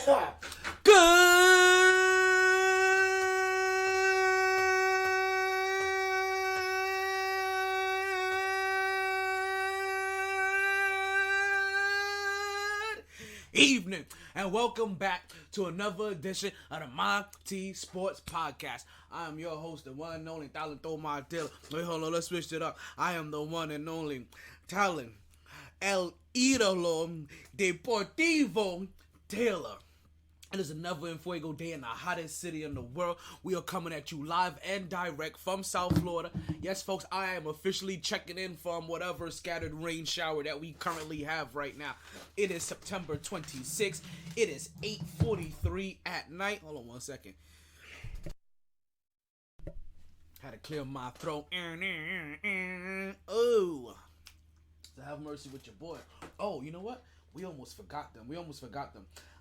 Evening, and welcome back to another edition of the MyT Sports Podcast. I am your host, the one and only Talent Martel. Wait, hold on, let's switch it up. I am the one and only Talent El Ídolo Deportivo Taylor. It is another En Fuego day in the hottest city in the world. We are coming at you live and direct from South Florida. Yes, folks, I am officially checking in from whatever scattered rain shower that we currently have right now. It is September 26th. It is 8:43 at night. Hold on one second. Had to clear my throat. Oh, so have mercy with your boy. Oh, you know what? We almost forgot them.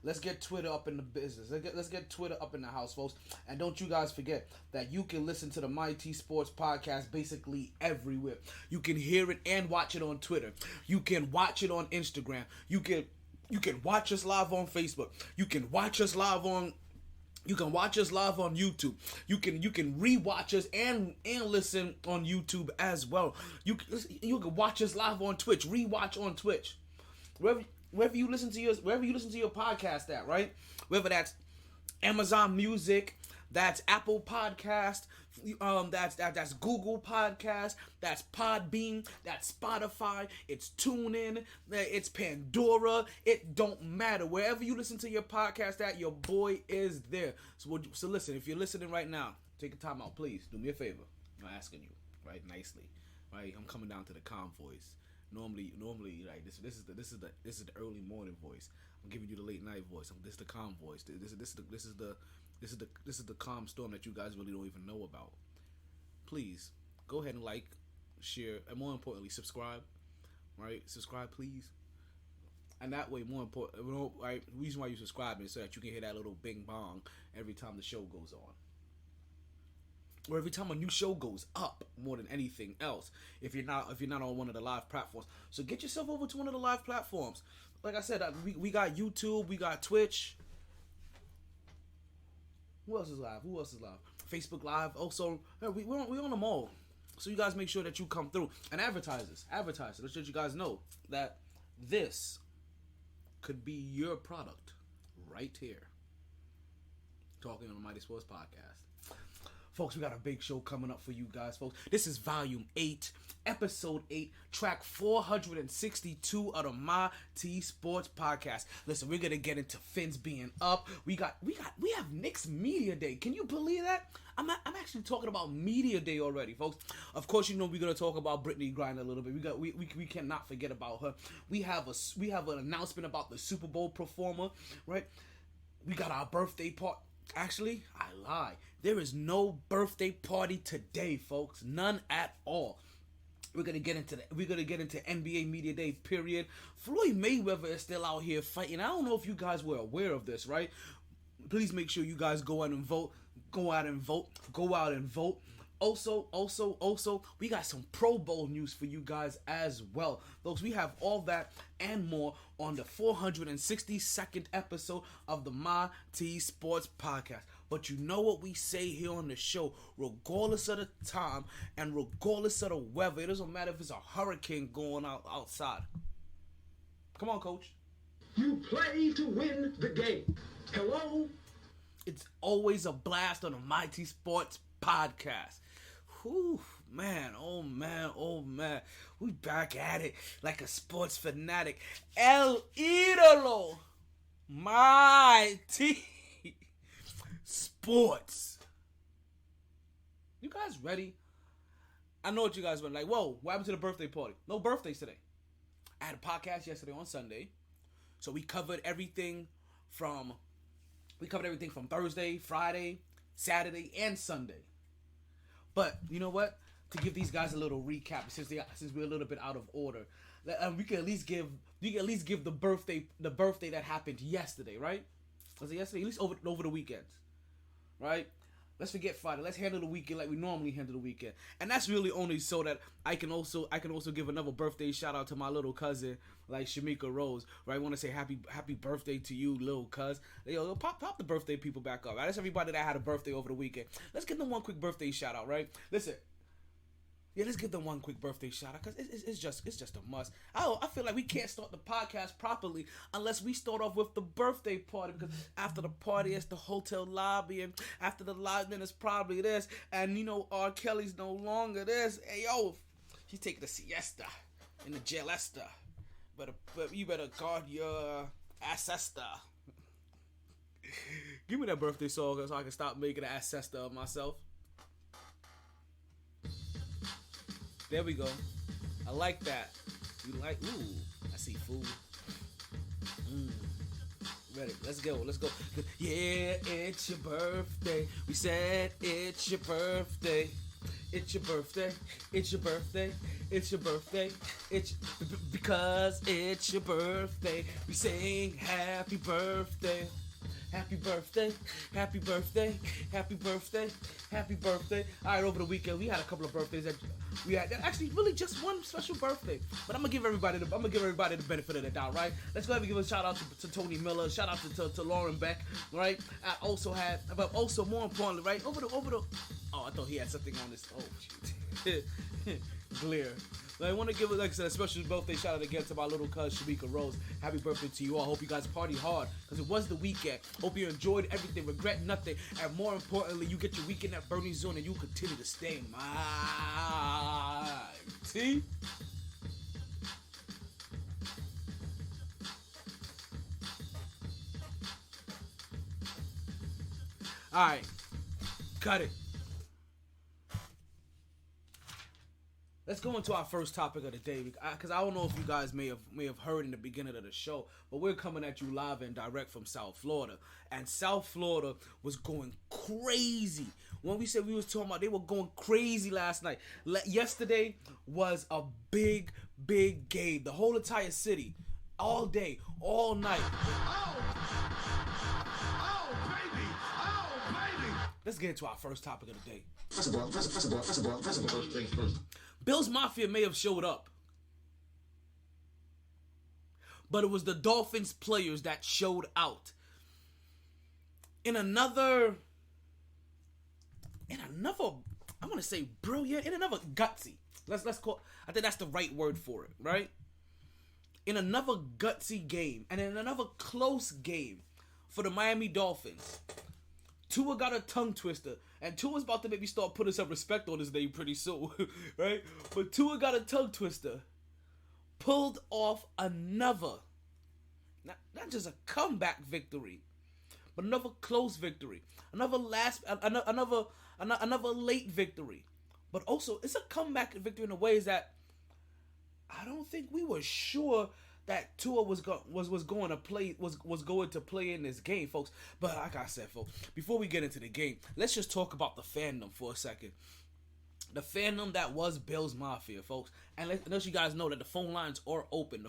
Let's get Twitter up in the business. Let's get Twitter up in the house, folks. And don't you guys forget that you can listen to the MyT Sports Podcast basically everywhere. You can hear it and watch it on Twitter. You can watch it on Instagram. You can watch us live on Facebook. You can watch us live on YouTube. You can rewatch us and listen on YouTube as well. You can watch us live on Twitch. Rewatch on Twitch. Wherever you listen to your podcast at, right? Whether that's Amazon Music, that's Apple Podcast, that's Google Podcast, that's Podbean, that's Spotify, it's TuneIn, it's Pandora. It don't matter. Wherever you listen to your podcast at, your boy is there. So listen, if you're listening right now, take a time out, please. Do me a favor. I'm asking you, right, nicely, right? I'm coming down to the calm voice. Normally, like this is the early morning voice. I'm giving you the late night voice. This is the calm voice. This is the calm storm that you guys really don't even know about. Please go ahead and like, share, and more importantly, subscribe. Right, subscribe, please. And that way, more important, right? The reason why you subscribe is so that you can hear that little bing bong every time the show goes on. Or every time a new show goes up, more than anything else. If you're not on one of the live platforms, so get yourself over to one of the live platforms. Like I said, we got YouTube, we got Twitch. Who else is live? Facebook Live. Also, we on them all. So you guys make sure that you come through. And advertisers. Let's let you guys know that this could be your product right here. Talking on the MyT Sports Podcast. Folks, we got a big show coming up for you guys, folks. This is Volume 8, Episode 8, Track 462 of the MyT Sports Podcast. Listen, we're gonna get into FINS being up. We have Knicks Media Day. Can you believe that? I'm actually talking about Media Day already, folks. Of course, you know we're gonna talk about Brittany Griner a little bit. We cannot forget about her. We have an announcement about the Super Bowl performer, right? We got our birthday party. Actually, I lie. There is no birthday party today, folks. None at all. We're gonna get into NBA Media Day. Period. Floyd Mayweather is still out here fighting. I don't know if you guys were aware of this, right? Please make sure you guys go out and vote. Go out and vote. Also, we got some Pro Bowl news for you guys as well. Folks, we have all that and more on the 462nd episode of the MyT Sports Podcast. But you know what we say here on the show, regardless of the time and regardless of the weather, it doesn't matter if it's a hurricane going outside. Come on, Coach. You play to win the game. Hello? It's always a blast on the MyT Sports Podcast. Whew, man, oh man. We back at it like a sports fanatic. El Ídolo. MyT Sports. You guys ready? I know what you guys were like. Whoa, what happened to the birthday party? No birthdays today. I had a podcast yesterday on Sunday. So we covered everything from Thursday, Friday, Saturday, and Sunday. But you know what? To give these guys a little recap, since we're a little bit out of order, we can at least give the birthday that happened yesterday, right? Was it yesterday? At least over the weekends, right? Let's forget Friday. Let's handle the weekend like we normally handle the weekend. And that's really only so that I can also give another birthday shout out to my little cousin, like Shamika Rose. Right? I want to say happy birthday to you, little cuz. Yo, pop the birthday people back up. Right? That's everybody that had a birthday over the weekend. Let's give them one quick birthday shout out, right? Listen. Yeah, let's give them one quick birthday shout out because it's just a must. I feel like we can't start the podcast properly unless we start off with the birthday party, because after the party it's the hotel lobby, and after the lobby then it's probably this, and you know R. Kelly's no longer this. Hey yo, she's taking a siesta in the jail Esther. But you better guard your ancestor. Give me that birthday song so I can stop making an ancestor of myself. There we go. I like that. You like? Ooh, I see food. Ready? Let's go. Yeah, it's your birthday. We said it's your birthday. It's your birthday. It's your birthday. It's your birthday. It's because it's your birthday. We sing happy birthday. Happy birthday, happy birthday, happy birthday, happy birthday. Alright, over the weekend we had a couple of birthdays that we had, actually really just one special birthday. But I'm gonna give everybody the benefit of the doubt, right? Let's go ahead and give a shout out to Tony Miller, shout out to Lauren Beck, right? I also had, but also more importantly, right, over the oh, I thought he had something on this. Oh shoot. Glare. I want to give like I said, a special birthday shout out again to my little cousin Shamika Rose. Happy birthday to you all. Hope you guys party hard because it was the weekend. Hope you enjoyed everything, regret nothing, and more importantly, you get your weekend at Bernie's Zone and you continue to stay MyT. All right, cut it. Let's go into our first topic of the day, because I don't know if you guys may have heard in the beginning of the show, but we're coming at you live and direct from South Florida, and South Florida was going crazy. When we said we was talking about, they were going crazy last night. Yesterday was a big game. The whole entire city, all day, all night. Oh, baby. Let's get into our first topic of the day. First of all, Bills Mafia may have showed up, but it was the Dolphins players that showed out. In another, I want to say brilliant, in another gutsy. Let's call. I think that's the right word for it, right? In another gutsy game, and in another close game for the Miami Dolphins, Tua got a tongue twister, and Tua's about to maybe start putting some respect on his name pretty soon, right? But Tua got a tongue twister, pulled off another, not just a comeback victory, but another close victory, another late victory, but also it's a comeback victory in the ways that I don't think we were sure that Tua was going to play in this game, folks. But like I said, folks, before we get into the game, let's just talk about the fandom for a second. The fandom that was Bills Mafia, folks. And let you guys know that the phone lines are open.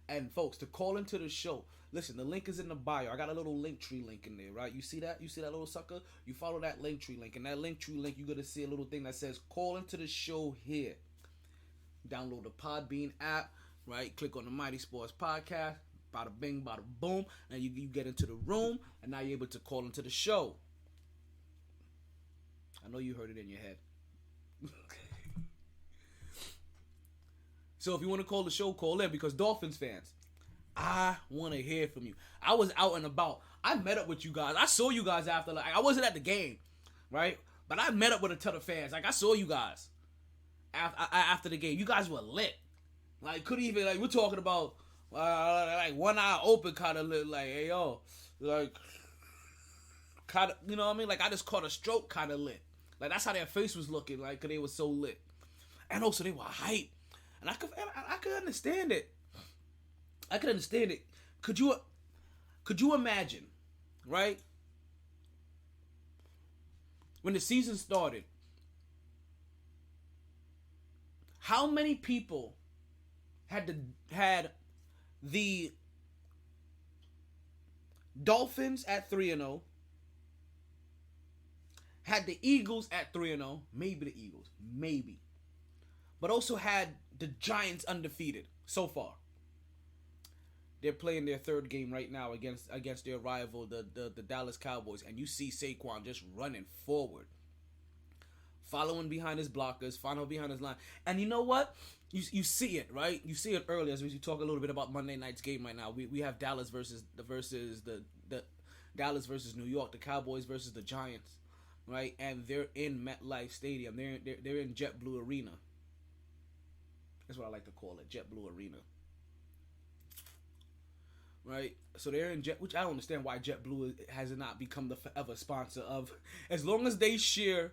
And folks, to call into the show, listen, the link is in the bio. I got a little Linktree link in there, right? You see that? You see that little sucker? You follow that Linktree link. And that Linktree link, you're going to see a little thing that says, call into the show here. Download the Podbean app. Right, click on the Mighty Sports Podcast, bada bing, bada boom, and you get into the room, and now you're able to call into the show. I know you heard it in your head. So if you want to call the show, call in, because Dolphins fans, I want to hear from you. I was out and about. I met up with you guys. I saw you guys after, I wasn't at the game, right? But I met up with a ton of fans. I saw you guys after the game. You guys were lit. Couldn't even, we're talking about, one eye open kind of lit, hey, yo, kind of, you know what I mean? I just caught a stroke kind of lit. That's how their face was looking, because they were so lit. And also, they were hype. And I could understand it. Could you imagine, right? When the season started, how many people had the Dolphins at 3-0, had the Eagles at 3-0, maybe the Eagles, maybe, but also had the Giants undefeated so far. They're playing their third game right now against their rival, the Dallas Cowboys, and you see Saquon just running forward, following behind his blockers, following behind his line. And you know what? You see it, right? You see it early as we talk a little bit about Monday night's game right now. We have Dallas versus the Dallas versus New York, the Cowboys versus the Giants, right? And they're in MetLife Stadium. They're in JetBlue Arena. That's what I like to call it, JetBlue Arena. Right? So they're in Jet, which I don't understand why JetBlue has not become the forever sponsor of, as long as they share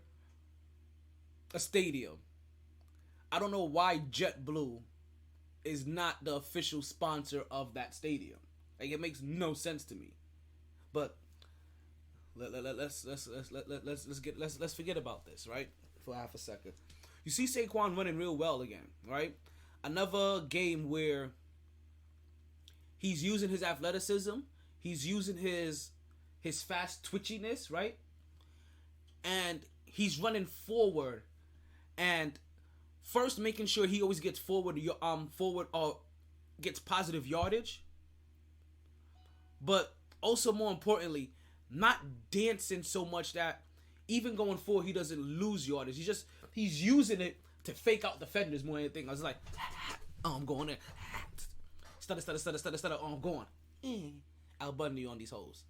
a stadium. I don't know why JetBlue is not the official sponsor of that stadium. Like, it makes no sense to me. But let's forget about this, right? For half a second. You see Saquon running real well again, right? Another game where he's using his athleticism, he's using his fast twitchiness, right? And he's running forward, and first making sure he always gets forward or gets positive yardage, but also more importantly, not dancing so much that even going forward he doesn't lose yardage. He's using it to fake out defenders more than anything. I was like, oh, I'm going in. Stutter, oh, I'm going. Al Bundy on these hoes.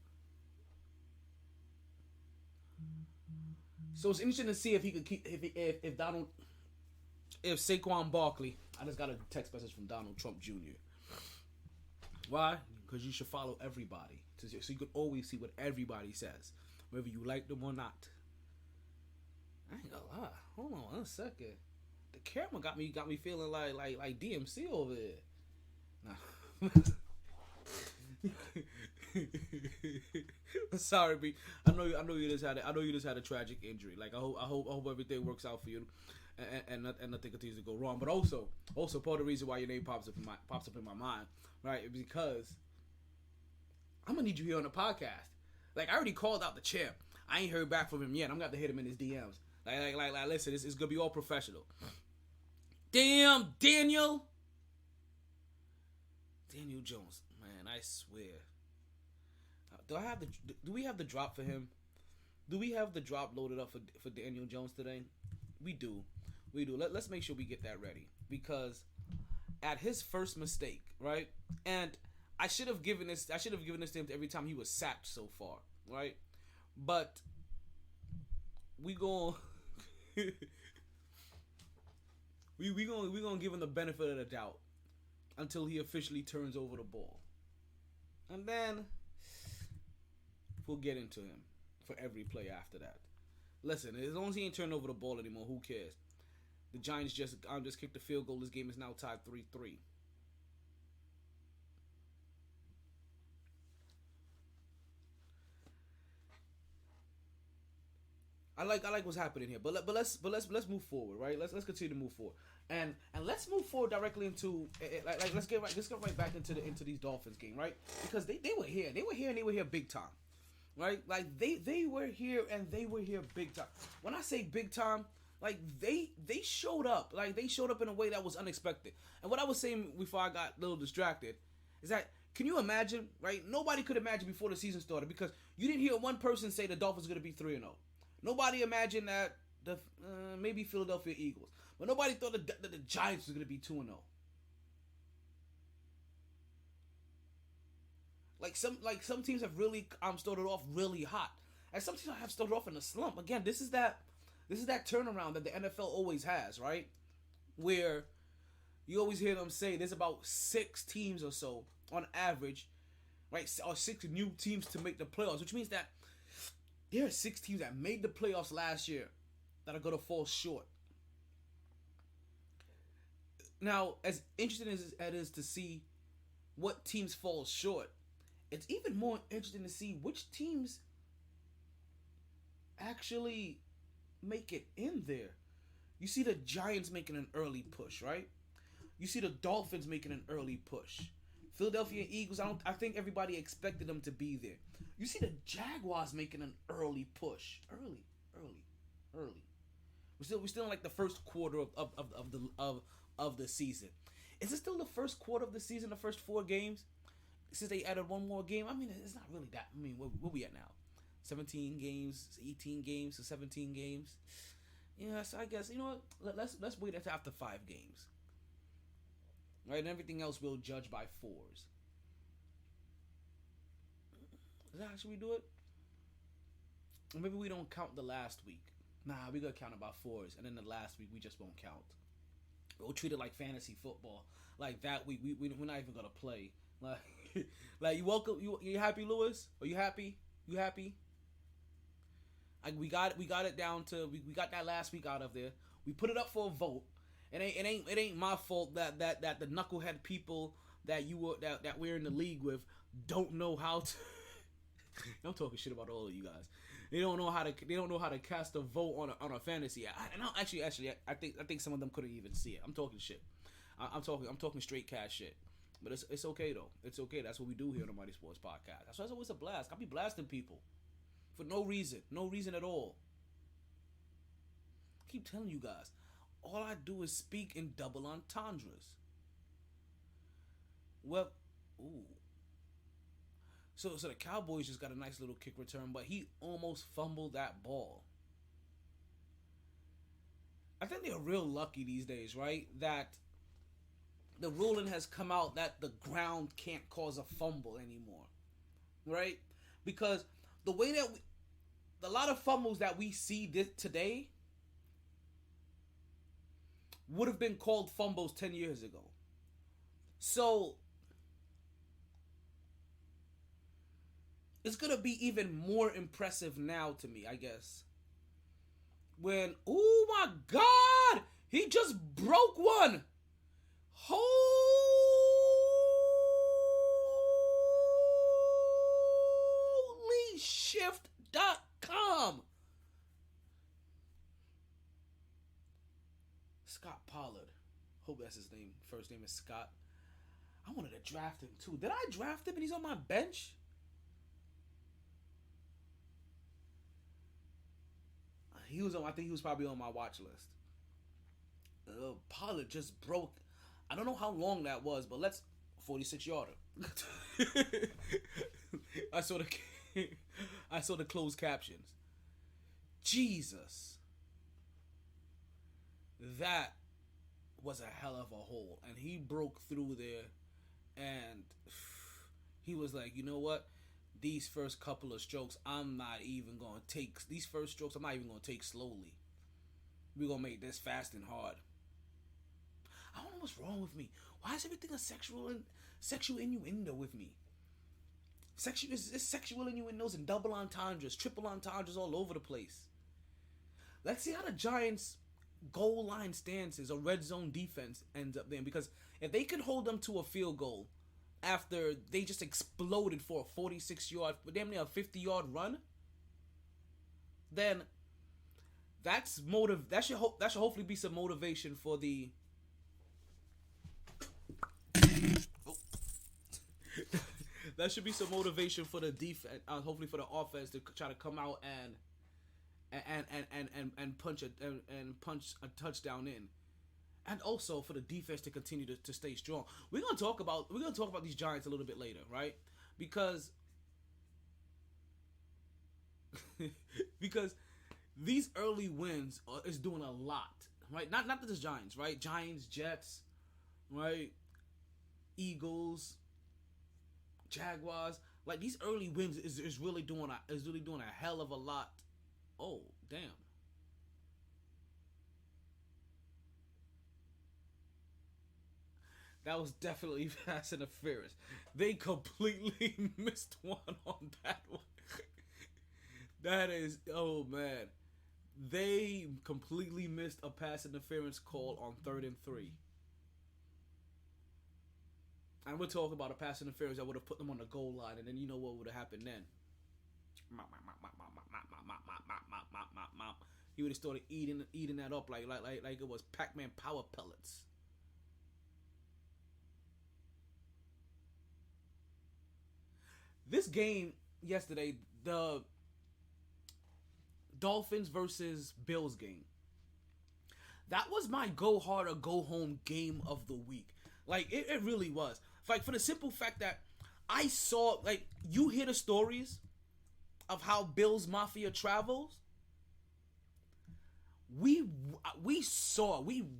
So it's interesting to see if he could keep, if Saquon Barkley, I just got a text message from Donald Trump Jr. Why? Because you should follow everybody, so you could always see what everybody says, whether you like them or not. I ain't gonna lie. Hold on 1 second. The camera got me feeling like DMC over there. Nah. Sorry, B. I know you just had a tragic injury. Like I hope everything works out for you, and nothing continues to go wrong. But also part of the reason why your name pops up in my mind, right? Is because I'm gonna need you here on the podcast. Like, I already called out the champ. I ain't heard back from him yet. I'm gonna have to hit him in his DMs. Like listen, it's gonna be all professional. Damn, Daniel Jones, man, I swear. Do we have the drop for him? Do we have the drop loaded up for Daniel Jones today? We do. Let's make sure we get that ready, because at his first mistake, right? And I should have given this to him every time he was sacked so far, right? But we gonna we gonna give him the benefit of the doubt until he officially turns over the ball, and then we'll get into him for every play after that. Listen, as long as he ain't turning over the ball anymore, who cares? The Giants just kicked the field goal. This game is now tied 3-3. I like what's happening here, but let's move forward, right? Let's continue to move forward, and let's move forward directly into let's get right back into these Dolphins game, right? Because they were here big time, right? Like they were here and they were here big time. When I say big time, like they showed up, like they showed up in a way that was unexpected. And what I was saying before I got a little distracted is that, can you imagine, right? Nobody could imagine before the season started, because you didn't hear one person say the Dolphins are going to be 3-0. Nobody imagined that maybe Philadelphia Eagles, but nobody thought that the Giants was going to be 2-0. Like some teams have really started off really hot, and some teams have started off in a slump. Again, this is that turnaround that the NFL always has, right? Where you always hear them say there's about 6 teams or so on average, right? Or 6 new teams to make the playoffs, which means that there are 6 teams that made the playoffs last year that are going to fall short. Now, as interesting as it is to see what teams fall short, it's even more interesting to see which teams actually make it in there. You see the Giants making an early push, right? You see the Dolphins making an early push. Philadelphia Eagles, I think everybody expected them to be there. You see the Jaguars making an early push. Early. Early. We're still in like the first quarter of the season. Is it still the first quarter of the season? The first 4 games, since they added one more game. I mean, it's not really that. I mean, where we at now? 17 games, 18 games to 17 games. Yeah, so I guess you know what. Let's wait until after 5 games. Right, and everything else we'll judge by 4s. Is that how should we do it? Or maybe we don't count the last week. Nah, we gotta count about 4s, and then the last week we just won't count. We'll treat it like fantasy football. Like that week we're not even gonna play. Like you welcome you happy, Lewis? Are you happy? You happy? Like we got it down to we got that last week out of there. We put it up for a vote. It ain't my fault that the knucklehead people that we're in the league with don't know how to. I'm talking shit about all of you guys. They don't know how to cast a vote on a fantasy. I think some of them couldn't even see it. I'm talking shit. I'm talking straight cash shit. But it's okay though. It's okay. That's what we do here on the Mighty Sports Podcast. That's why it's always a blast. I'll be blasting people for no reason at all. I keep telling you guys, all I do is speak in double entendres. Well, ooh. So the Cowboys just got a nice little kick return, but he almost fumbled that ball. I think they're real lucky these days, right? That the ruling has come out that the ground can't cause a fumble anymore, right? Because the way that a lot of fumbles that we see today would have been called fumbles 10 years ago. So it's going to be even more impressive now to me, I guess. When, oh my God, he just broke one. Holy shift.com. Scott Pollard. Hope that's his name. First name is Scott. I wanted to draft him too. Did I draft him and he's on my bench? I think he was probably on my watch list. Pollard just broke. I don't know how long that was, but 46 yarder. I saw the closed captions. Jesus. That was a hell of a hole. And he broke through there and he was like, you know what? These first couple of strokes, I'm not even going to take slowly. We're going to make this fast and hard. I don't know what's wrong with me. Why is everything a sexual innuendo with me? It's sexual innuendos and double entendres, triple entendres all over the place. Let's see how the Giants' goal line stances or red zone defense ends up then. Because if they can hold them to a field goal after they just exploded for a 46-yard, damn near a 50-yard run, then that should hopefully be some motivation for the that should be some motivation for the defense, hopefully for the offense to try to come out and punch a touchdown in. And also for the defense to continue to stay strong. We're gonna talk about these Giants a little bit later, right? Because these early wins is doing a lot, right? Not just Giants, right? Giants, Jets, right? Eagles, Jaguars. Like these early wins is really doing a hell of a lot. Oh, damn. That was definitely pass interference. They completely missed one on that one. That is, oh man. They completely missed a pass interference call on 3rd and 3. And we're talking about a pass interference that would have put them on the goal line, and then you know what would have happened then. He would have started eating that up like it was Pac-Man power pellets. This game yesterday, the Dolphins versus Bills game. That was my go hard or go home game of the week. Like, it really was. Like, for the simple fact that I saw, like, you hear the stories of how Bills Mafia travels. We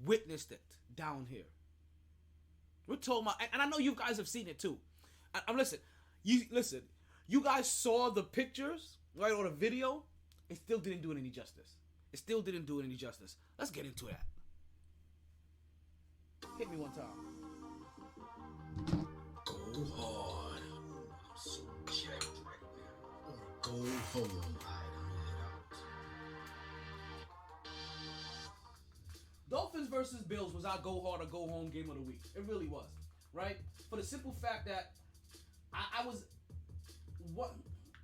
witnessed it down here. We're talking about, and I know you guys have seen it too. Listen, you guys saw the pictures, right, or the video. It still didn't do it any justice. Let's get into that. Hit me one time. Go hard. I'm so jacked right now. Go home. Dolphins versus Bills was our go hard or go home game of the week. It really was, right? For the simple fact that I was,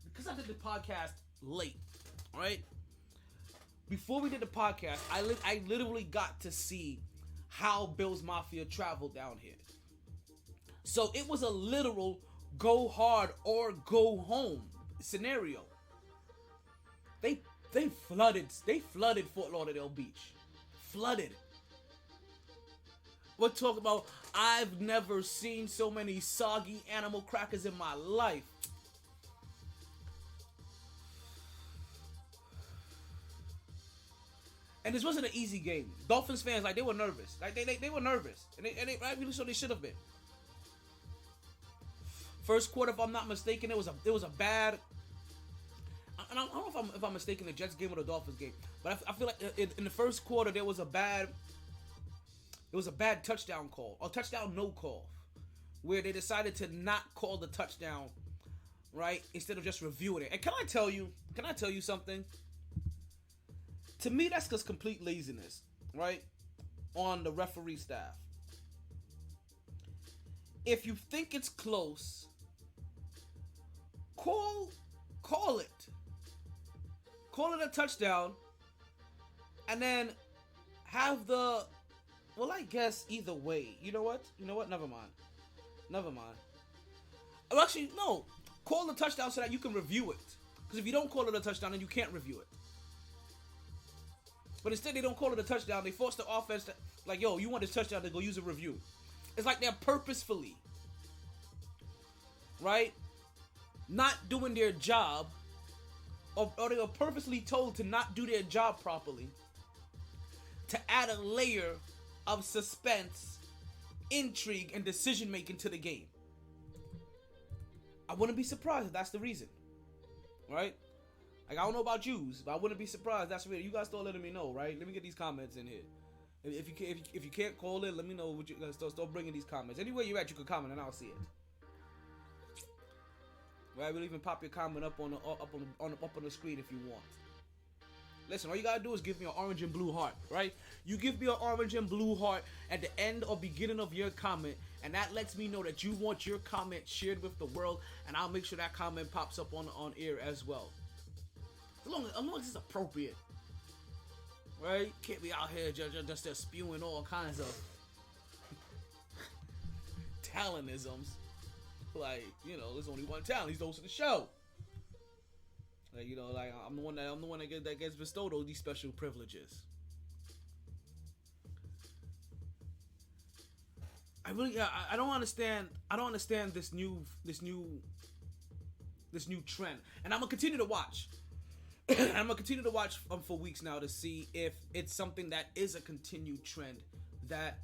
because I did the podcast late, right? Before we did the podcast, I literally got to see how Bills Mafia traveled down here. So it was a literal go hard or go home scenario. They flooded Fort Lauderdale Beach. Flooded. We're talking about, I've never seen so many soggy animal crackers in my life. And this wasn't an easy game. Dolphins fans, like, they were nervous. Like, they were nervous. And they rightfully so, they should have been. First quarter, if I'm not mistaken, it was a bad. And I don't know if I'm mistaken, the Jets game or the Dolphins game, but I feel like in the first quarter there was a bad touchdown call, or touchdown no call, where they decided to not call the touchdown, right, instead of just reviewing it. And can I tell you something? To me, that's just complete laziness, right, on the referee staff. If you think it's close, call it. Call it a touchdown, and then have the, well, I guess either way. You know what? Never mind. Well, actually, no. Call the touchdown so that you can review it. Because if you don't call it a touchdown, then you can't review it. But instead, they don't call it a touchdown. They force the offense to, like, yo, you want this touchdown, to go use a review. It's like they're purposefully, right, not doing their job, or they were purposely told to not do their job properly, to add a layer of suspense, intrigue, and decision-making to the game. I wouldn't be surprised if that's the reason, right? Like, I don't know about yous, but I wouldn't be surprised. That's real. You guys start letting me know, right? Let me get these comments in here. If you can't call it, let me know. What you guys start bringing these comments. Anywhere you're at, you can comment and I'll see it. Right? We'll even pop your comment up on the screen if you want. Listen, all you gotta do is give me an orange and blue heart, right? You give me an orange and blue heart at the end or beginning of your comment, and that lets me know that you want your comment shared with the world, and I'll make sure that comment pops up on air as well. As long as it's appropriate, right? Can't be out here just spewing all kinds of talentisms. Like, there's only one talent. He's the host of the show. Like, like I'm the one that gets bestowed all these special privileges. I don't understand this new trend, and I'm gonna continue to watch. I'm gonna continue to watch for weeks now to see if it's something that is a continued trend, that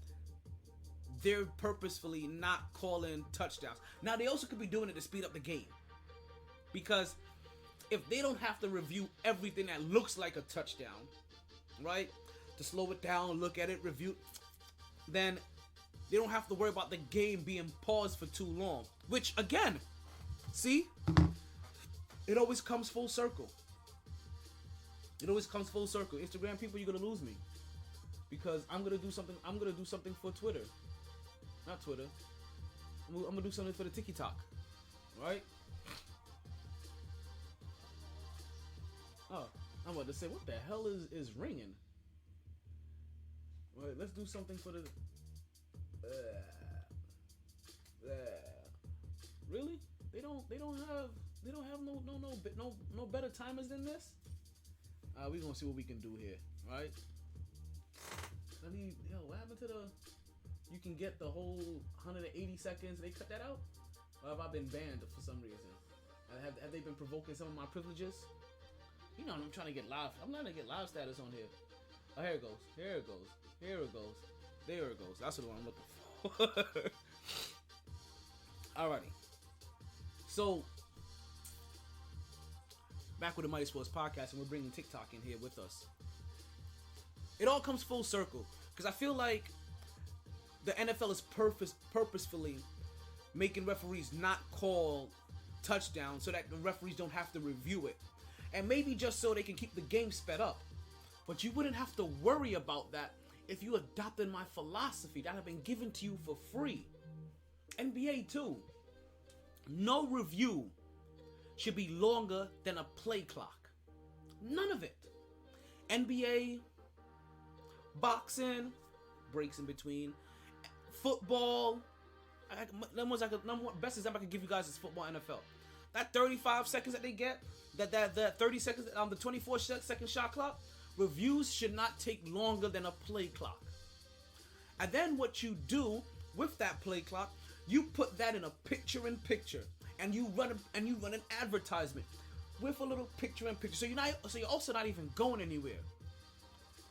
they're purposefully not calling touchdowns. Now, they also could be doing it to speed up the game, because if they don't have to review everything that looks like a touchdown, right, to slow it down, look at it, review, then they don't have to worry about the game being paused for too long. Which, again, see, it always comes full circle. Instagram people, you're gonna lose me, because I'm gonna do something for Twitter. Not Twitter. I'm gonna do something for the TikTok, right? Oh, I'm about to say, what the hell is ringing? Right, let's do something for the. Really? They don't have no better timers than this. We're gonna see what we can do here, right? What happened to the? You can get the whole 180 seconds. They cut that out, or have I been banned for some reason? Have they been provoking some of my privileges? You know, I'm trying to get live. I'm trying to get live status on here. Oh, here it goes. Here it goes. Here it goes. There it goes. That's the one I'm looking for. Alrighty. So, back with the Mighty Sports Podcast, and we're bringing TikTok in here with us. It all comes full circle, because I feel like the NFL is purposefully making referees not call touchdowns so that the referees don't have to review it. And maybe just so they can keep the game sped up. But you wouldn't have to worry about that if you adopted my philosophy that have been given to you for free. NBA too. No review should be longer than a play clock. None of it. NBA, boxing, breaks in between, football. Best example I can give you guys is football, NFL. That 35 seconds that they get, that 30 seconds, the 24-second shot clock, reviews should not take longer than a play clock. And then what you do with that play clock, you put that in a picture-in-picture, and you run an advertisement with a little picture-in-picture. So you're also not even going anywhere.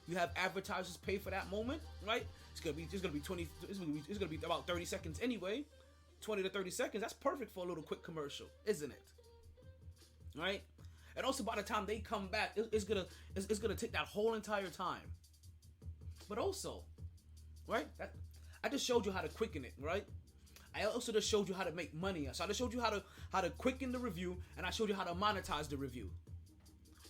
You have advertisers pay for that moment, right? It's gonna be about 30 seconds anyway. 20 to 30 seconds. That's perfect for a little quick commercial, isn't it? Right? And also by the time they come back, it's gonna take that whole entire time. But also, right? I just showed you how to quicken it, right? I also just showed you how to make money. So I just showed you how to quicken the review, and I showed you how to monetize the review.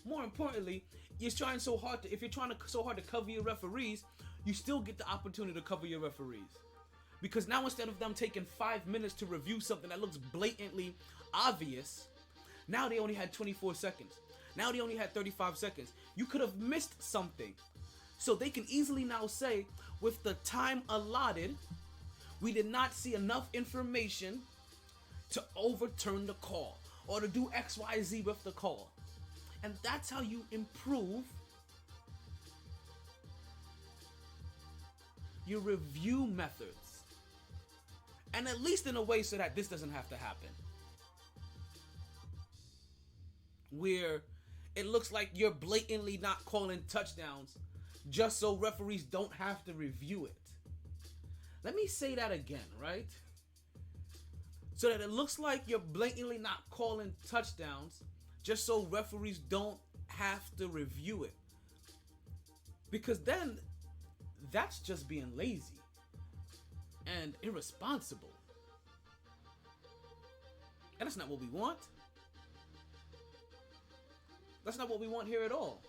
More importantly, if you're trying so hard to cover your referees, you still get the opportunity to cover your referees. Because now instead of them taking 5 minutes to review something that looks blatantly obvious, now they only had 24 seconds. Now they only had 35 seconds. You could have missed something. So they can easily now say, with the time allotted, we did not see enough information to overturn the call or to do X, Y, Z with the call. And that's how you improve your review methods. And at least in a way so that this doesn't have to happen. Where it looks like you're blatantly not calling touchdowns just so referees don't have to review it. Let me say that again, right? So that it looks like you're blatantly not calling touchdowns just so referees don't have to review it. Because then that's just being lazy and irresponsible. And that's not what we want. That's not what we want here at all.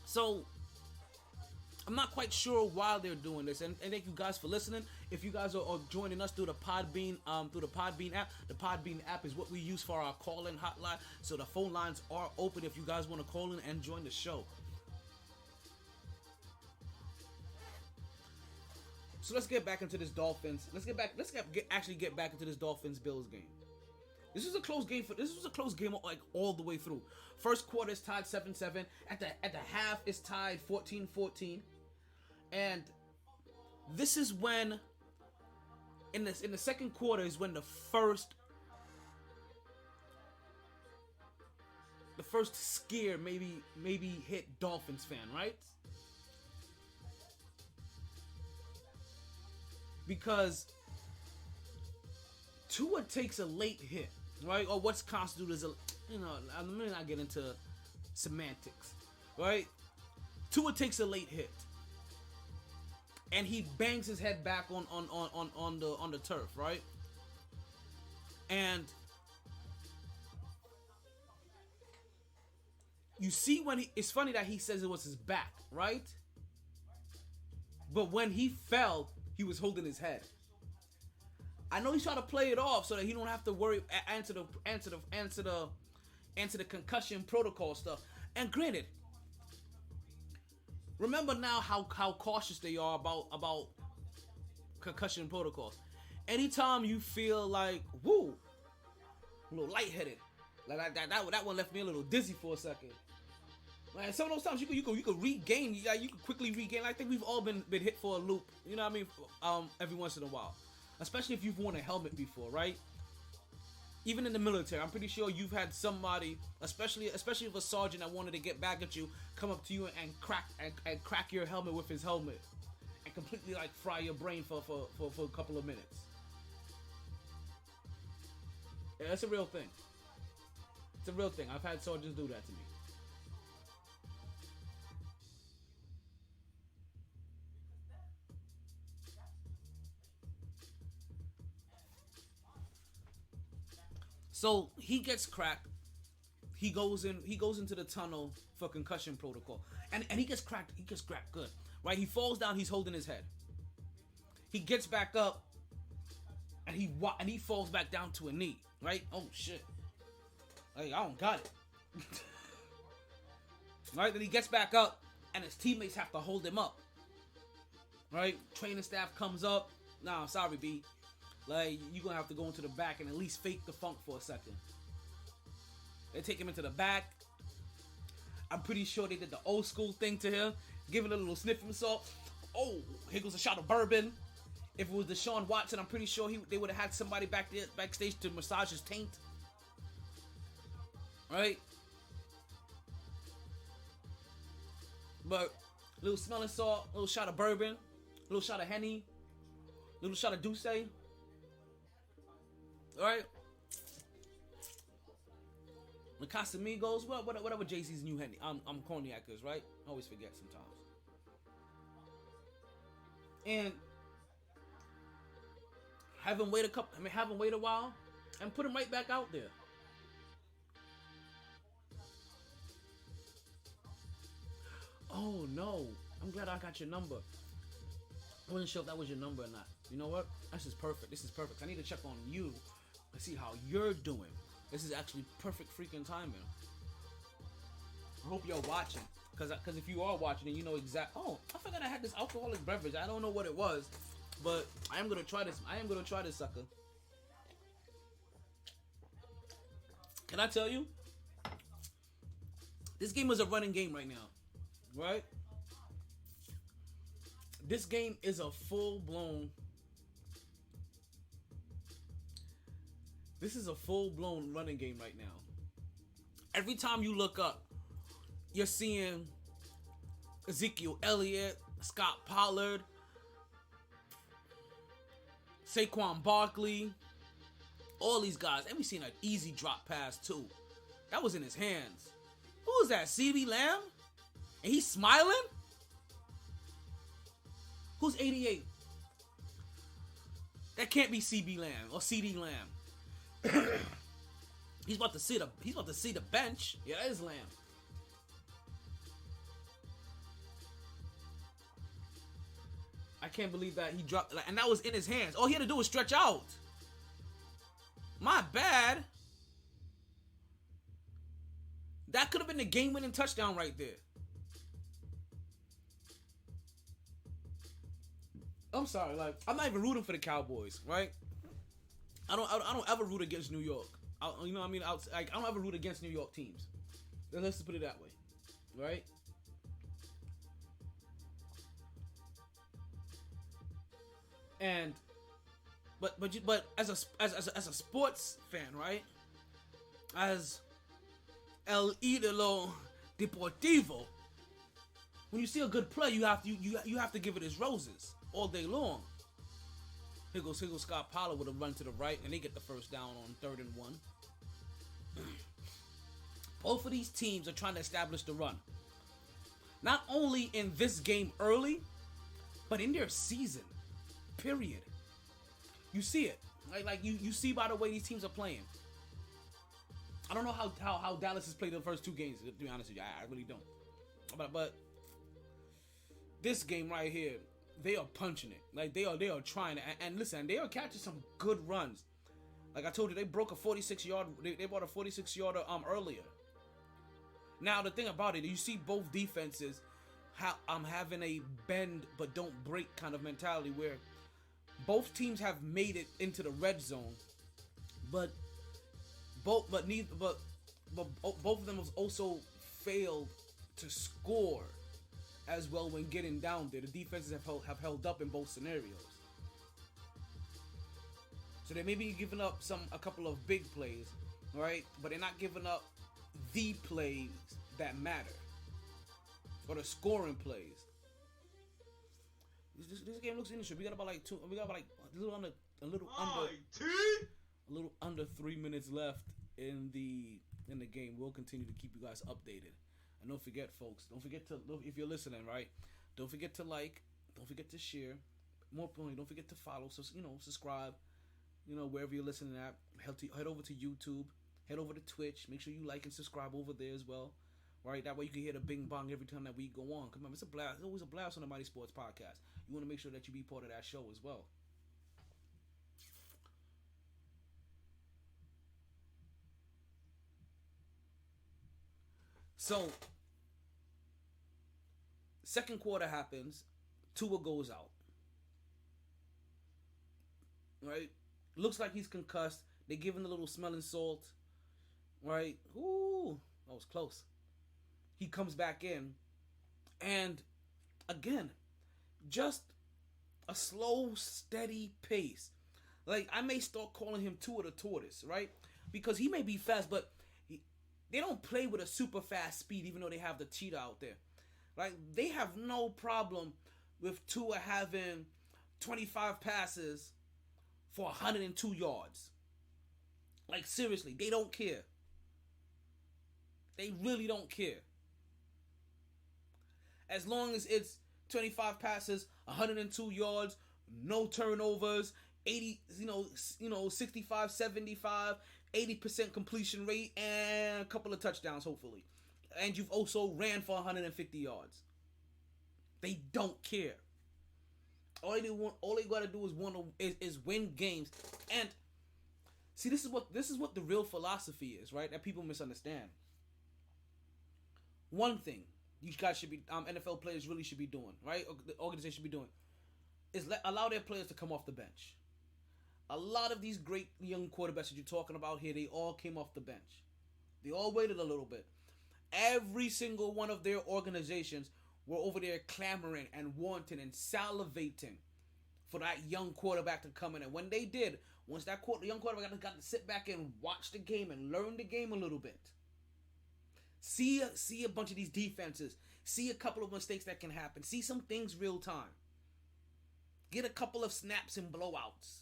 So I'm not quite sure why they're doing this, and thank you guys for listening. If you guys are joining us through the Podbean app, the Podbean app is what we use for our call-in hotline. So the phone lines are open if you guys want to call in and join the show. So let's get back into this Dolphins. Let's get back into this Dolphins Bills game. This was a close game like all the way through. First quarter is tied 7-7. At the half it's tied 14-14. And this is when in the second quarter is when the first scare maybe hit Dolphins fan, right? Because Tua takes a late hit, right? Or what's constituted as I'm gonna not get into semantics, right? Tua takes a late hit, and he bangs his head back on the turf, right? And you see when it's funny that he says it was his back, right? But when he fell, he was holding his head. I know he's trying to play it off so that he don't have to worry answer the concussion protocol stuff. And granted, remember now how cautious they are about concussion protocols. anytime you feel like, woo, a little lightheaded, like that one left me a little dizzy for a second. Like some of those times you could regain, you could quickly regain. I think we've all been hit for a loop, you know what I mean? Every once in a while, especially if you've worn a helmet before, right? Even in the military, I'm pretty sure you've had somebody, especially if a sergeant that wanted to get back at you, come up to you and crack your helmet with his helmet, and completely like fry your brain for a couple of minutes. Yeah, that's a real thing. It's a real thing. I've had sergeants do that to me. So he gets cracked. He goes into the tunnel for concussion protocol, and he gets cracked. He gets cracked good, right? He falls down. He's holding his head. He gets back up, and he falls back down to a knee, right? Oh shit! Like, I don't got it. Right? Then he gets back up, and his teammates have to hold him up. Right? Training staff comes up. Nah, I'm sorry, B. Like, you're gonna have to go into the back and at least fake the funk for a second. They take him into the back. I'm pretty sure they did the old school thing to him. Give it a little sniffing salt. Oh, here goes a shot of bourbon. If it was Deshaun Watson, I'm pretty sure they would have had somebody backstage to massage his taint. Right? But a little smelling salt, a little shot of bourbon, a little shot of Henny, a little shot of Douce. Alright? The Casamigos, whatever Jay-Z's new Henny. I'm cognac is, right? I always forget sometimes. And have him wait a while and put him right back out there. Oh no, I'm glad I got your number. I wasn't sure if that was your number or not. You know what? This is perfect. I need to check on you and see how you're doing. This is actually perfect freaking timing. I hope you're watching. Because if you are watching and you know oh, I forgot I had this alcoholic beverage. I don't know what it was. But I am going to try this. Sucker. Can I tell you? This game is a running game right now. Right? This game is a full-blown... This is a full-blown running game right now. Every time you look up, you're seeing Ezekiel Elliott, Scott Pollard, Saquon Barkley, all these guys. And we seen an easy drop pass too. That was in his hands. Who was that? CeeDee Lamb? And he's smiling? Who's 88? That can't be CB Lamb or CD Lamb. He's about to see the bench. Yeah, that is Lamb. I can't believe that he dropped, and that was in his hands. All he had to do was stretch out. My bad. That could have been the game-winning touchdown right there. I'm sorry, like, I'm not even rooting for the Cowboys, right? I don't ever root against New York. You know what I mean? I don't ever root against New York teams. Let's just put it that way, right? And but as a sports fan, right? As el ídolo deportivo, when you see a good play, you have to give it his roses all day long. Here goes Scott Pollard with a run to the right, and they get the first down on 3rd and 1. Both of these teams are trying to establish the run. Not only in this game early, but in their season. Period. You see it. Like you see by the way these teams are playing. I don't know how Dallas has played the first 2 games, to be honest with you. I really don't. But this game right here, they are punching it. Like they are trying to, and listen, they are catching some good runs. Like I told you, they broke a 46-yard. They brought a 46-yarder earlier. Now the thing about it, you see both defenses having a bend but don't break kind of mentality, where both teams have made it into the red zone, but both of them have also failed to score as well when getting down there. The defenses have held up in both scenarios. So they may be giving up a couple of big plays, right? But they're not giving up the plays that matter, or the scoring plays. This game looks interesting. We got about like a little under 3 minutes left in the game. We'll continue to keep you guys updated. And don't forget, folks, if you're listening, right? Don't forget to like, don't forget to share. More importantly, don't forget to follow. So subscribe. Wherever you're listening at, head over to YouTube, head over to Twitch. Make sure you like and subscribe over there as well, right? That way you can hear the bing bong every time that we go on. Come on, it's a blast. It's always a blast on the Mighty Sports Podcast. You want to make sure that you be part of that show as well. So, second quarter happens, Tua goes out, right? Looks like he's concussed. They give him a little smelling salt, right? Ooh, that was close. He comes back in, and again, just a slow, steady pace. Like, I may start calling him Tua the Tortoise, right? Because he may be fast, but they don't play with a super fast speed, even though they have the cheetah out there. Like, they have no problem with Tua having 25 passes for 102 yards. Like, seriously, they don't care. They really don't care. As long as it's 25 passes, 102 yards, no turnovers, 65, 75, 80% completion rate, and a couple of touchdowns, hopefully. And you've also ran for 150 yards. They don't care. All they gotta do is win games. And see, this is what the real philosophy is, right? That people misunderstand. One thing you guys should be, NFL players really should be doing, right? Or the organization should be doing, is allow their players to come off the bench. A lot of these great young quarterbacks that you're talking about here, they all came off the bench. They all waited a little bit. Every single one of their organizations were over there clamoring and wanting and salivating for that young quarterback to come in. And when they did, once that young quarterback got to sit back and watch the game and learn the game a little bit, see a bunch of these defenses, see a couple of mistakes that can happen, see some things real time, get a couple of snaps and blowouts,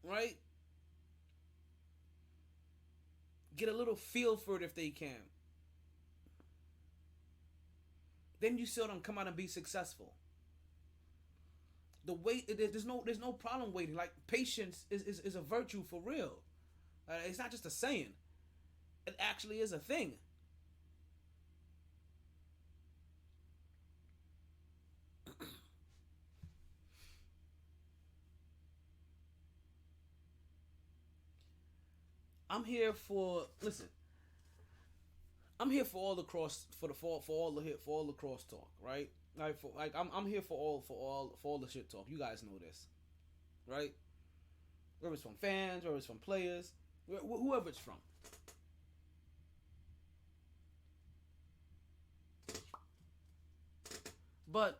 right? Get a little feel for it if they can. Then you see them come out and be successful. The wait, there's no problem waiting. Like, patience is a virtue for real. It's not just a saying. It actually is a thing. I'm here for all the cross talk, right? I'm here for all the shit talk. You guys know this, right? Whether it's from fans, whether it's from players, whoever it's from. But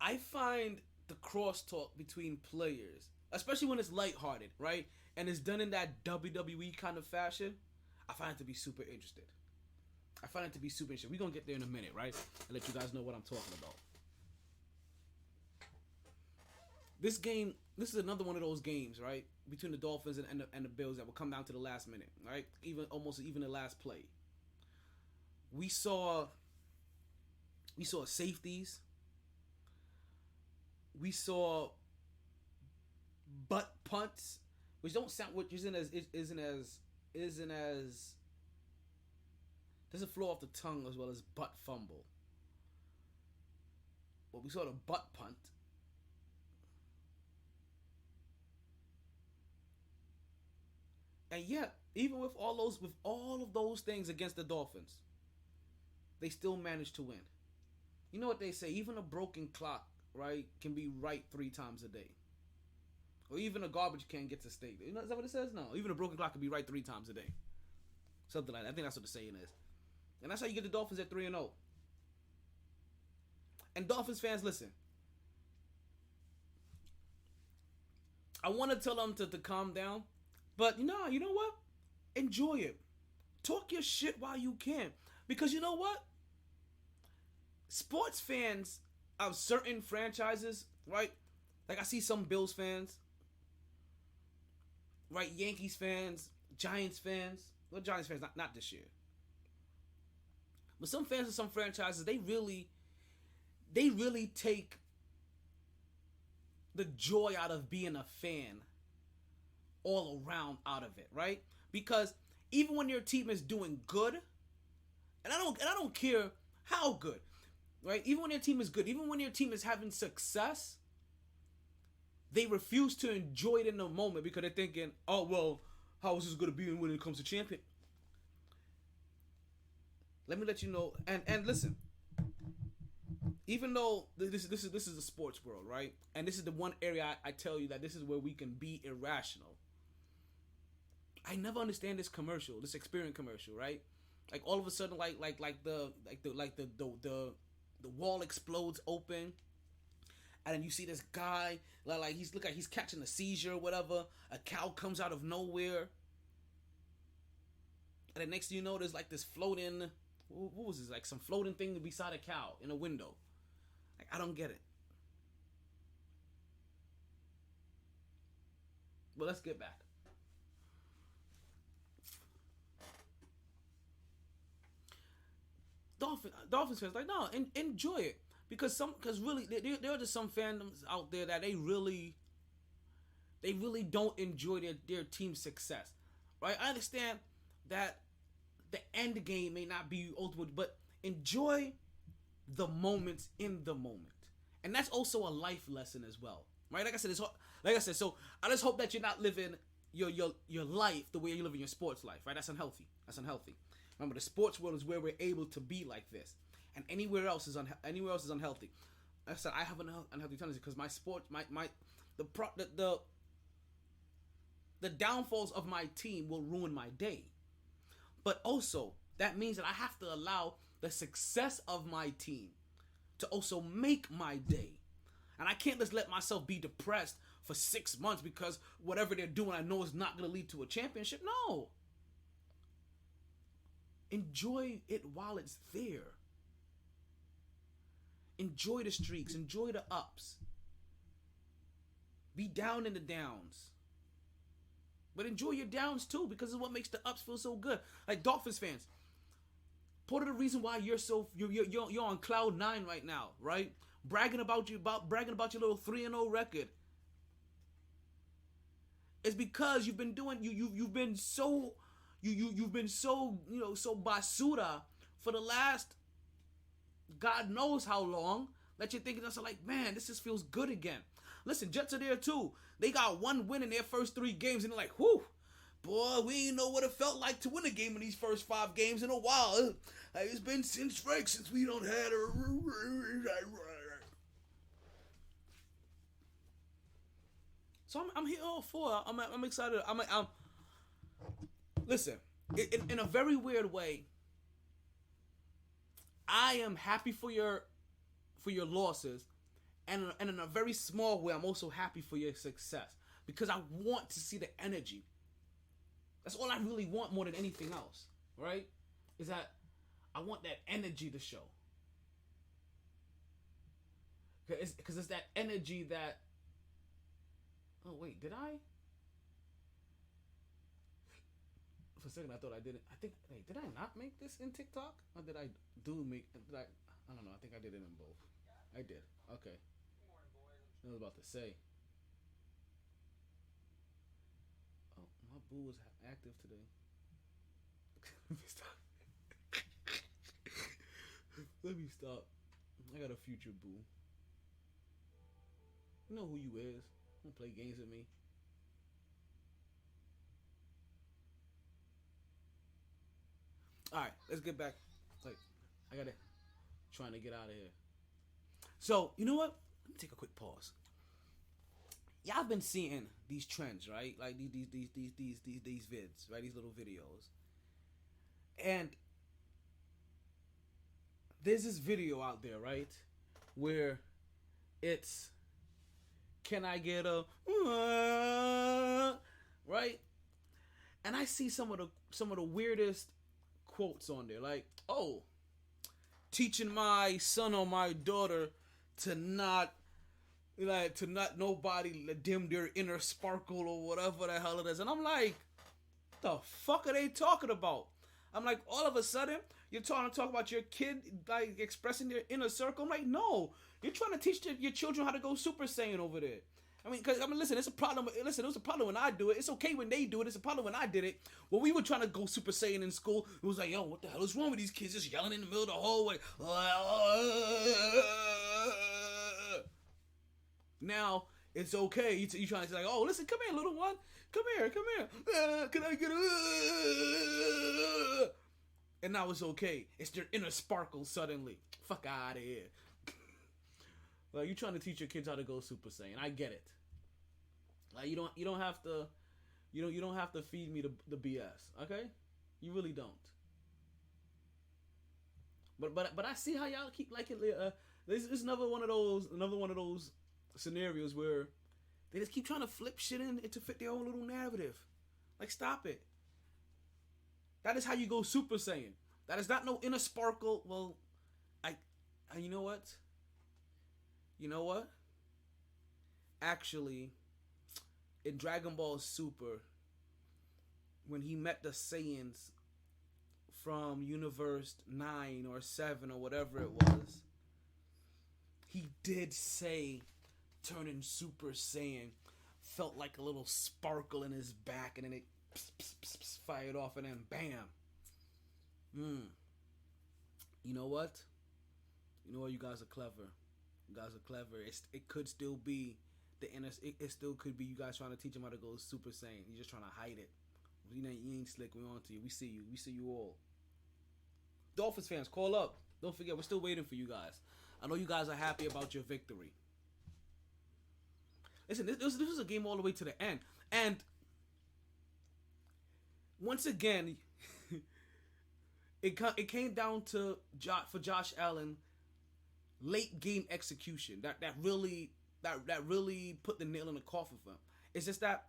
I find the crosstalk between players, especially when it's lighthearted, right? And it's done in that WWE kind of fashion, I find it to be super interesting. We're going to get there in a minute, right? I'll let you guys know what I'm talking about. This game, this is another one of those games, right? Between the Dolphins and the Bills that will come down to the last minute, right? Even the last play. We saw safeties. We saw butt punts, which isn't as doesn't flow off the tongue as well as butt fumble. But we saw the butt punt. And yet, even with all of those things against the Dolphins, they still managed to win. You know what they say? Even a broken clock, right, can be right 3 times a day. Or even a garbage can gets a steak. You know, is that what it says? No. Even a broken clock can be right 3 times a day. Something like that. I think that's what the saying is. And that's how you get the Dolphins at 3-0. And Dolphins fans, listen. I want to tell them to calm down. But, you know what? Enjoy it. Talk your shit while you can. Because you know what? Sports fans of certain franchises, right? Like I see some Bills fans, right? Yankees fans, Giants fans. Well, Giants fans, not this year. But some fans of some franchises, they really take the joy out of being a fan all around out of it, right? Because even when your team is doing good, and I don't care how good, right? Even when your team is good, even when your team is having success, they refuse to enjoy it in the moment because they're thinking, oh, well, how is this going to be when it comes to champion? Let me let you know, and listen, even though this is the sports world, right? And this is the one area I tell you that this is where we can be irrational. I never understand this commercial, this Experian commercial, right? Like all of a sudden, like the wall explodes open, and then you see this guy like he's catching a seizure or whatever. A cow comes out of nowhere, and the next thing you know, there's like this floating. What was this? Like some floating thing beside a cow in a window. Like I don't get it. But let's get back. Dolphins fans like no, enjoy it because really there are just some fandoms out there that they really don't enjoy their team's success, right? I understand that the end game may not be ultimate, but enjoy the moments in the moment, and that's also a life lesson as well, right? Like I said, so I just hope that you're not living your life the way you're living your sports life, right? That's unhealthy. Remember, the sports world is where we're able to be like this, and anywhere else is unhealthy. Like I said, I have an unhealthy tendency because my sport, the downfalls of my team will ruin my day. But also, that means that I have to allow the success of my team to also make my day. And I can't just let myself be depressed for 6 months because whatever they're doing I know is not going to lead to a championship. No. Enjoy it while it's there. Enjoy the streaks. Enjoy the ups. Be down in the downs. But enjoy your downs too, because it's what makes the ups feel so good. Like Dolphins fans, part of the reason why you're on cloud 9 right now, right? Bragging about your little 3-0 record. It's because you've been so basura for the last God knows how long that you're thinking like, man, this just feels good again. Listen, Jets are there too. They got 1 win in their first 3 games, and they're like, whew, boy, we ain't know what it felt like to win a game in these first 5 games in a while. It's been since we don't had a... So I'm here all for. I'm excited. I'm listen. In a very weird way, I am happy for your losses, and in a very small way, I'm also happy for your success because I want to see the energy. That's all I really want more than anything else, right? Is that I want that energy to show. Because it's that energy that... Oh, wait, did I? For a second, I thought I did it. I think, wait, did I not make this in TikTok? Or did I I don't know, I think I did it in both. I did. Okay. I was about to say. Oh, my boo is active today. Let me stop. Let me stop. I got a future boo. You know who you is. Don't play games with me. Alright, let's get back. Like, I gotta trying to get out of here. So you know what? Let me take a quick pause. Y'all been seeing these trends, right? Like these vids, right? These little videos. And there's this video out there, right? Where it's, can I get a right? And I see some of the weirdest quotes on there, like, oh, teaching my son or my daughter to not nobody dim their inner sparkle or whatever the hell it is. And I'm like, the fuck are they talking about? I'm like, all of a sudden, you're trying to talk about your kid, like, expressing their inner circle. I'm like, no, you're trying to teach your children how to go Super Saiyan over there. Listen, it's a problem. Listen, it was a problem when I do it. It's okay when they do it. It's a problem when I did it. When we were trying to go Super Saiyan in school, it was like, yo, what the hell is wrong with these kids just yelling in the middle of the hallway? Now, it's okay. You trying to say, like, oh, listen, come here, little one. Come here. Can I get a... And now it's okay. It's their inner sparkle suddenly. Fuck out of here. Like, you trying to teach your kids how to go Super Saiyan. I get it. Like, you don't have to feed me the BS, okay? You really don't. But I see how y'all keep liking. This is another one of those scenarios where they just keep trying to flip shit in to fit their own little narrative. Like, stop it. That is how you go Super Saiyan. That is not no inner sparkle. Well, you know what? You know what? Actually, in Dragon Ball Super, when he met the Saiyans from Universe 9 or 7 or whatever it was, he did say turning Super Saiyan felt like a little sparkle in his back, and then it fired off, and then bam. You know what? You know what? You guys are clever. You guys are clever. It could still be the inner. It still could be you guys trying to teach him how to go Super Saiyan. You're just trying to hide it. You ain't slick. We're on to you. We see you. We see you all. Dolphins fans, call up. Don't forget, we're still waiting for you guys. I know you guys are happy about your victory. Listen, this was a game all the way to the end, and once again, it came down to for Josh Allen. Late game execution that really put the nail in the coffin for him. It's just that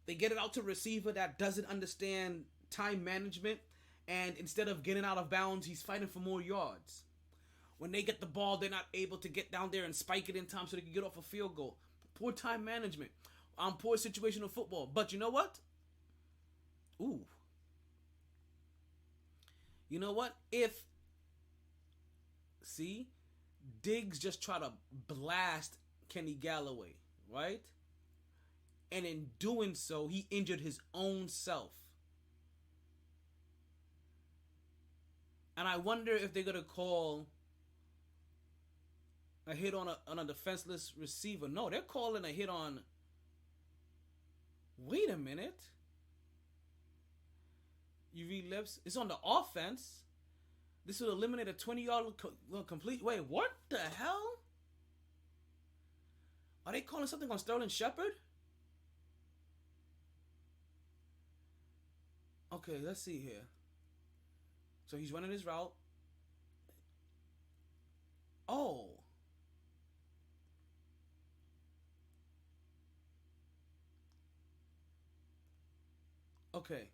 they get it out to a receiver that doesn't understand time management, and instead of getting out of bounds, he's fighting for more yards. When they get the ball, they're not able to get down there and spike it in time so they can get off a field goal. Poor time management. Poor situational football. But you know what? Ooh. You know what? Diggs just tried to blast Kenny Galloway, right? And in doing so, he injured his own self. And I wonder if they're going to call a hit on a defenseless receiver. No, they're calling a hit on... Wait a minute. You read lips? It's on the offense. This would eliminate a 20-yard complete. Wait, what the hell? Are they calling something on Sterling Shepard? Okay, let's see here. So he's running his route. Oh. Okay.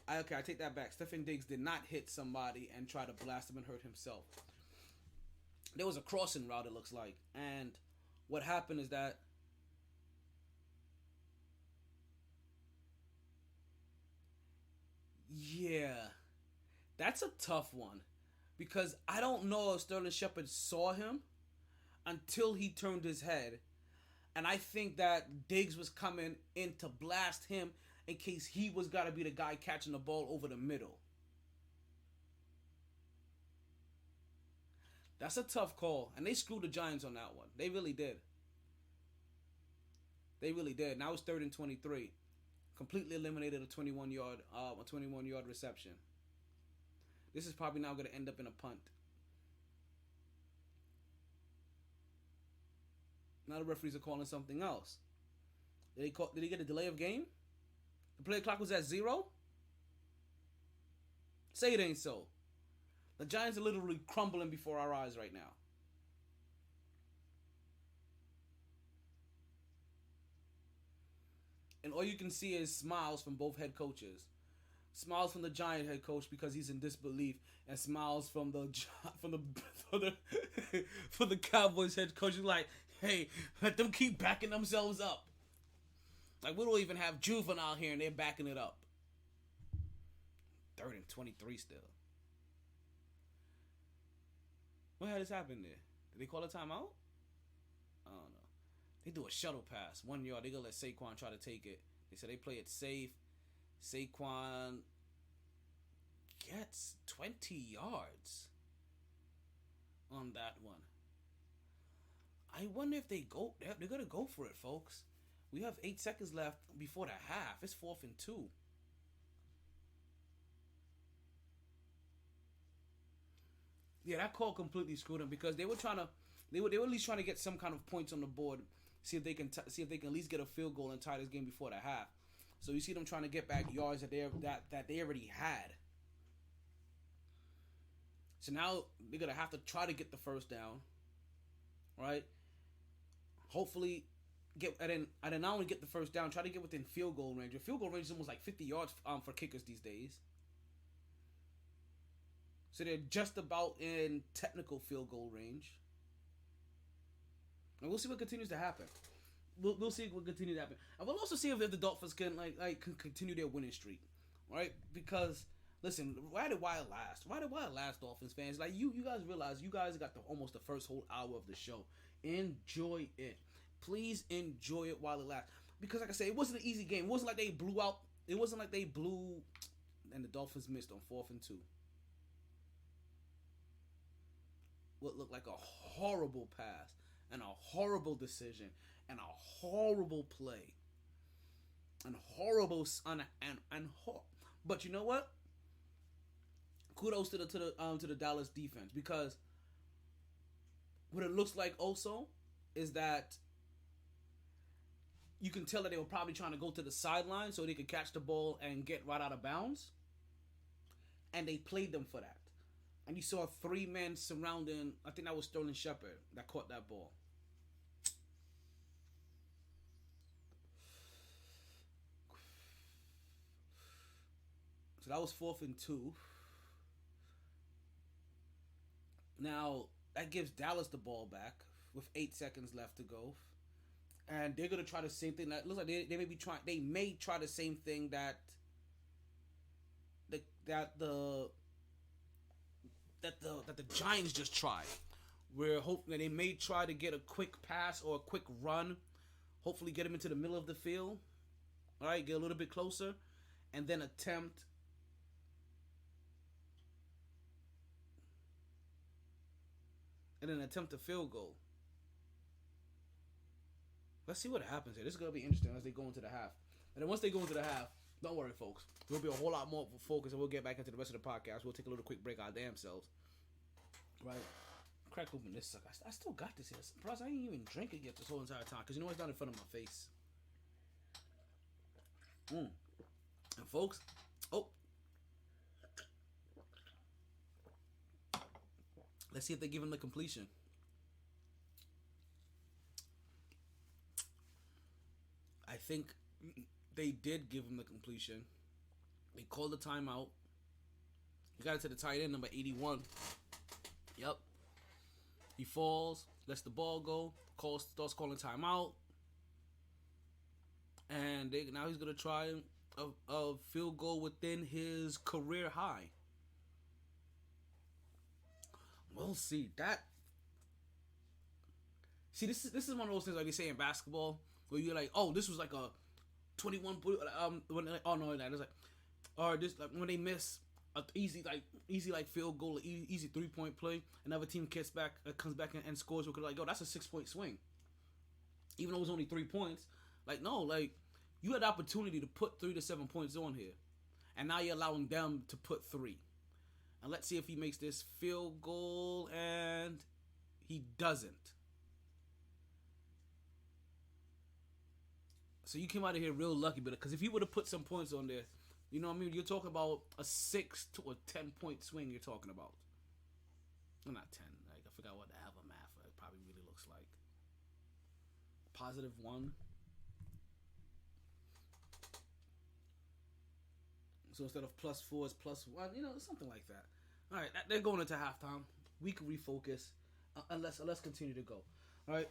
I take that back. Stefon Diggs did not hit somebody and try to blast him and hurt himself. There was a crossing route, it looks like. And what happened is that yeah, that's a tough one. Because I don't know if Sterling Shepard saw him until he turned his head. And I think that Diggs was coming in to blast him in case he was got to be the guy catching the ball over the middle. That's a tough call. And they screwed the Giants on that one. They really did. They really did. Now it's 3rd and 23. Completely eliminated a 21-yard reception. This is probably now going to end up in a punt. Now the referees are calling something else. Did he get a delay of game? The play clock was at 0? Say it ain't so. The Giants are literally crumbling before our eyes right now. And all you can see is smiles from both head coaches. Smiles from the Giant head coach because he's in disbelief, and smiles from the for the Cowboys head coach. He's like, hey, let them keep backing themselves up. Like, we don't even have Juvenile here, and they're backing it up. 3rd and 23 still. What had this happened there? Did they call a timeout? I don't know. They do a shuttle pass, 1 yard. They gonna let Saquon try to take it. They said they play it safe. Saquon gets 20 yards on that one. I wonder if they're gonna go for it, folks. We have 8 seconds left before the half. It's 4th and 2. Yeah, that call completely screwed them because they were at least trying to get some kind of points on the board, see if they can at least get a field goal and tie this game before the half. So you see them trying to get back yards that they already had. So now they're gonna have to try to get the first down, right? Hopefully, and then not only get the first down, try to get within field goal range. Your field goal range is almost like 50 yards for kickers these days. So they're just about in technical field goal range. And we'll see what continues to happen. We'll see what continues to happen. And we'll also see if the Dolphins can can continue their winning streak. Right? Because listen, why did it last? Why did it last, Dolphins fans? Like you guys realize you guys got almost the first whole hour of the show. Enjoy it. Please enjoy it while it lasts. Because like I said, it wasn't an easy game. It wasn't like they blew out. It wasn't like they blew and the Dolphins missed on 4th and 2. What looked like a horrible pass and a horrible decision and a horrible play and horrible but you know what? Kudos to the Dallas defense, because what it looks like also is that you can tell that they were probably trying to go to the sideline so they could catch the ball and get right out of bounds, and they played them for that. And you saw 3 men surrounding, I think that was Sterling Shepard that caught that ball. So that was 4th and 2. Now, that gives Dallas the ball back with 8 seconds left to go. And they're going to try the same thing. That looks like they may try the same thing that the Giants just tried. We're hoping that they may try to get a quick pass or a quick run. Hopefully get him into the middle of the field. All right, get a little bit closer. And then attempt a field goal. Let's see what happens here. This is going to be interesting as they go into the half. And then once they go into the half, don't worry, folks. There'll be a whole lot more focus, and we'll get back into the rest of the podcast. We'll take a little quick break our damn selves. Right? Crack open this sucker. I still got this here. I'm surprised I ain't even drink it yet this whole entire time, because you know it's not in front of my face. And folks, let's see if they give him the completion. I think they did give him the completion. They called the timeout. He got it to the tight end, number 81. Yep. He falls, lets the ball go, starts calling timeout. And now he's going to try a field goal within his career high. We'll see. This is one of those things like they say in basketball, where you're like, oh, this was like a 21. It's like, or this like when they miss a easy field goal, easy 3-point play, another team comes back and scores. We're like, yo, that's a 6-point swing, even though it was only 3 points. Like, no, like you had the opportunity to put 3 to 7 points on here, and now you're allowing them to put 3. And let's see if he makes this field goal, and he doesn't. So you came out of here real lucky, because if he would have put some points on there, you know what I mean? You're talking about a 6 to a 10-point swing you're talking about. Well, not 10. Like, I forgot what the hell the math it probably really looks like. +1. So instead of +4, it's +1. You know, something like that. All right, they're going into halftime. We can refocus. Let's continue to go. All right.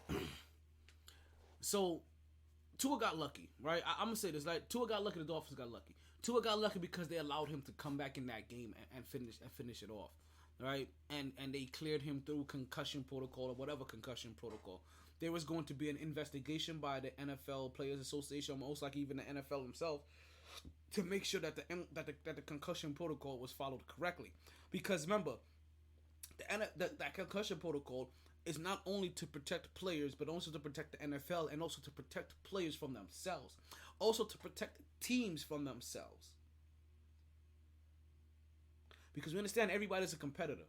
So Tua got lucky, right? I'm gonna say this: like Tua got lucky, the Dolphins got lucky. Tua got lucky because they allowed him to come back in that game and finish it off, right? And they cleared him through concussion protocol or whatever concussion protocol. There was going to be an investigation by the NFL Players Association, most likely even the NFL himself, to make sure that the concussion protocol was followed correctly. Because remember, that concussion protocol is not only to protect players, but also to protect the NFL and also to protect players from themselves. Also to protect teams from themselves. Because we understand everybody's a competitor.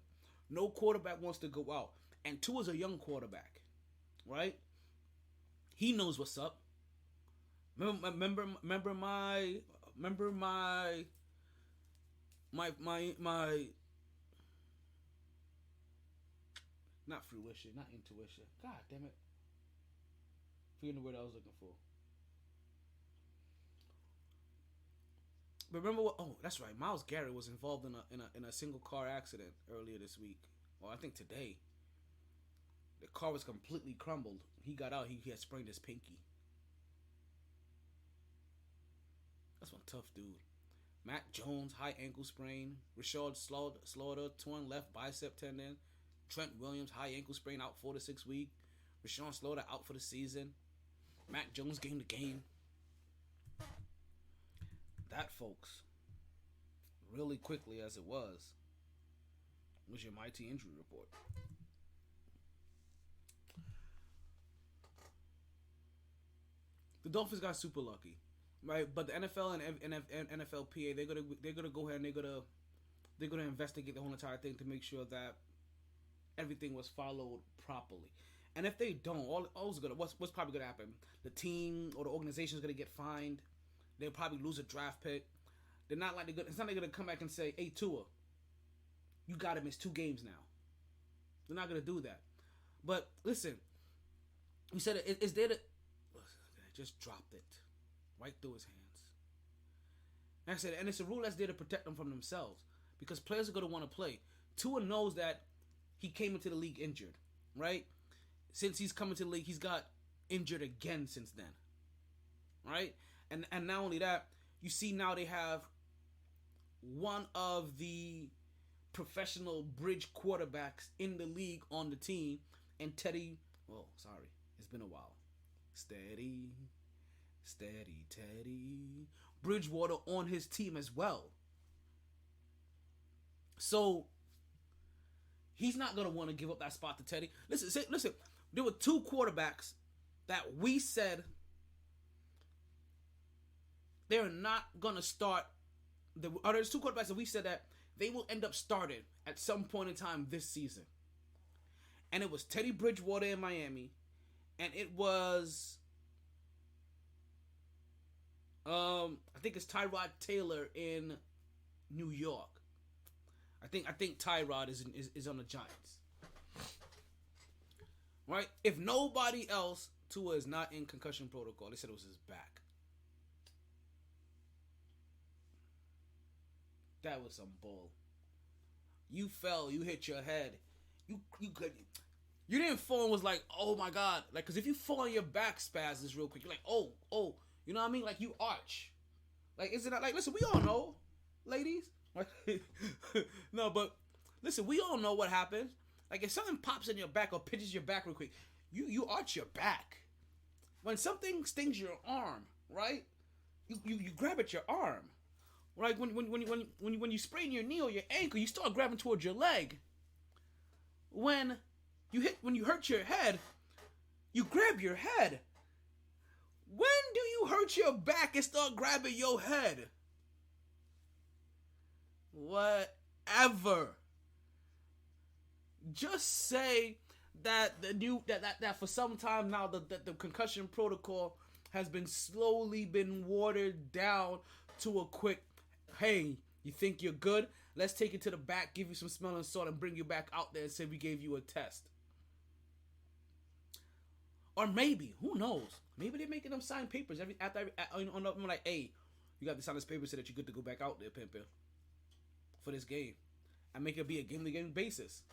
No quarterback wants to go out. And Tua's a young quarterback. Right? He knows what's up. Remember my not fruition, not intuition. God damn it. Forgetting the word I was looking for. But remember what? Oh, that's right. Myles Garrett was involved in a single car accident earlier this week. Or I think today. The car was completely crumbled. He got out. He had sprained his pinky. That's one tough dude. Mac Jones, high ankle sprain. Rashad Slaughter, torn left bicep tendon. Trent Williams, high ankle sprain, out 4 to 6 weeks. Rashawn Slaughter out for the season. Mac Jones game to game. That, folks, really quickly as it was your MyT injury report. The Dolphins got super lucky, right? But the NFL and NFLPA, they're gonna go ahead and they're gonna investigate the whole entire thing to make sure that everything was followed properly. And if they don't, what's probably gonna happen? The team or the organization is gonna get fined. They'll probably lose a draft pick. It's not like they're gonna come back and say, "Hey Tua, you gotta miss 2 games now." They're not gonna do that. But listen, we said is there the just dropped it right through his hands. Like I said, and it's a rule that's there to protect them from themselves, because players are going to want to play. Tua knows that he came into the league injured, right? Since he's come into the league, he's got injured again since then, right? And not only that, you see now they have one of the professional bridge quarterbacks in the league on the team, and Teddy, it's been a while. Steady Teddy Bridgewater on his team as well. So he's not going to want to give up that spot to Teddy. Listen, there were 2 quarterbacks that we said they're not going to start. There's 2 quarterbacks that we said that they will end up starting at some point in time this season. And it was Teddy Bridgewater in Miami. And it was, I think it's Tyrod Taylor in New York. I think Tyrod is on the Giants. Right? If nobody else, Tua is not in concussion protocol. They said it was his back. That was some bull. You fell. You hit your head. You didn't fall and was like, oh my God. Like, because if you fall on your back spasms real quick, you're like, oh. You know what I mean? Like, you arch. Like, is it not like, listen, we all know, ladies. No, but listen, we all know what happens. Like, if something pops in your back or pinches your back real quick, you arch your back. When something stings your arm, right? You grab at your arm. Right? When you sprain your knee or your ankle, you start grabbing towards your leg. When you hurt your head, you grab your head. When do you hurt your back and start grabbing your head? What ever. Just say that that for some time now the concussion protocol has been slowly been watered down to a quick, hey, you think you're good? Let's take it to the back, give you some smelling salt, and bring you back out there and say we gave you a test. Or maybe, who knows? Maybe they're making them sign papers I'm like, hey, you got to sign this paper so that you're good to go back out there, Pimpin, for this game, and make it be a game-to-game basis.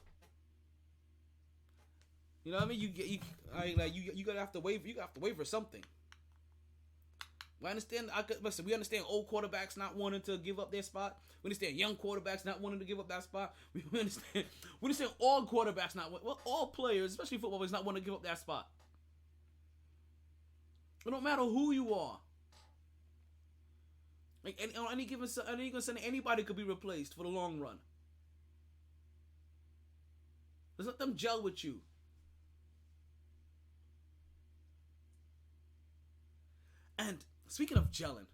You know what I mean? You gotta have to waiver. You have to waiver something. We understand. Listen, we understand old quarterbacks not wanting to give up their spot. We understand young quarterbacks not wanting to give up that spot. We understand. We understand all quarterbacks all players, especially football players, not wanting to give up that spot. It don't matter who you are. Like on any given Sunday, anybody could be replaced for the long run. Let's let them gel with you. And speaking of gelling,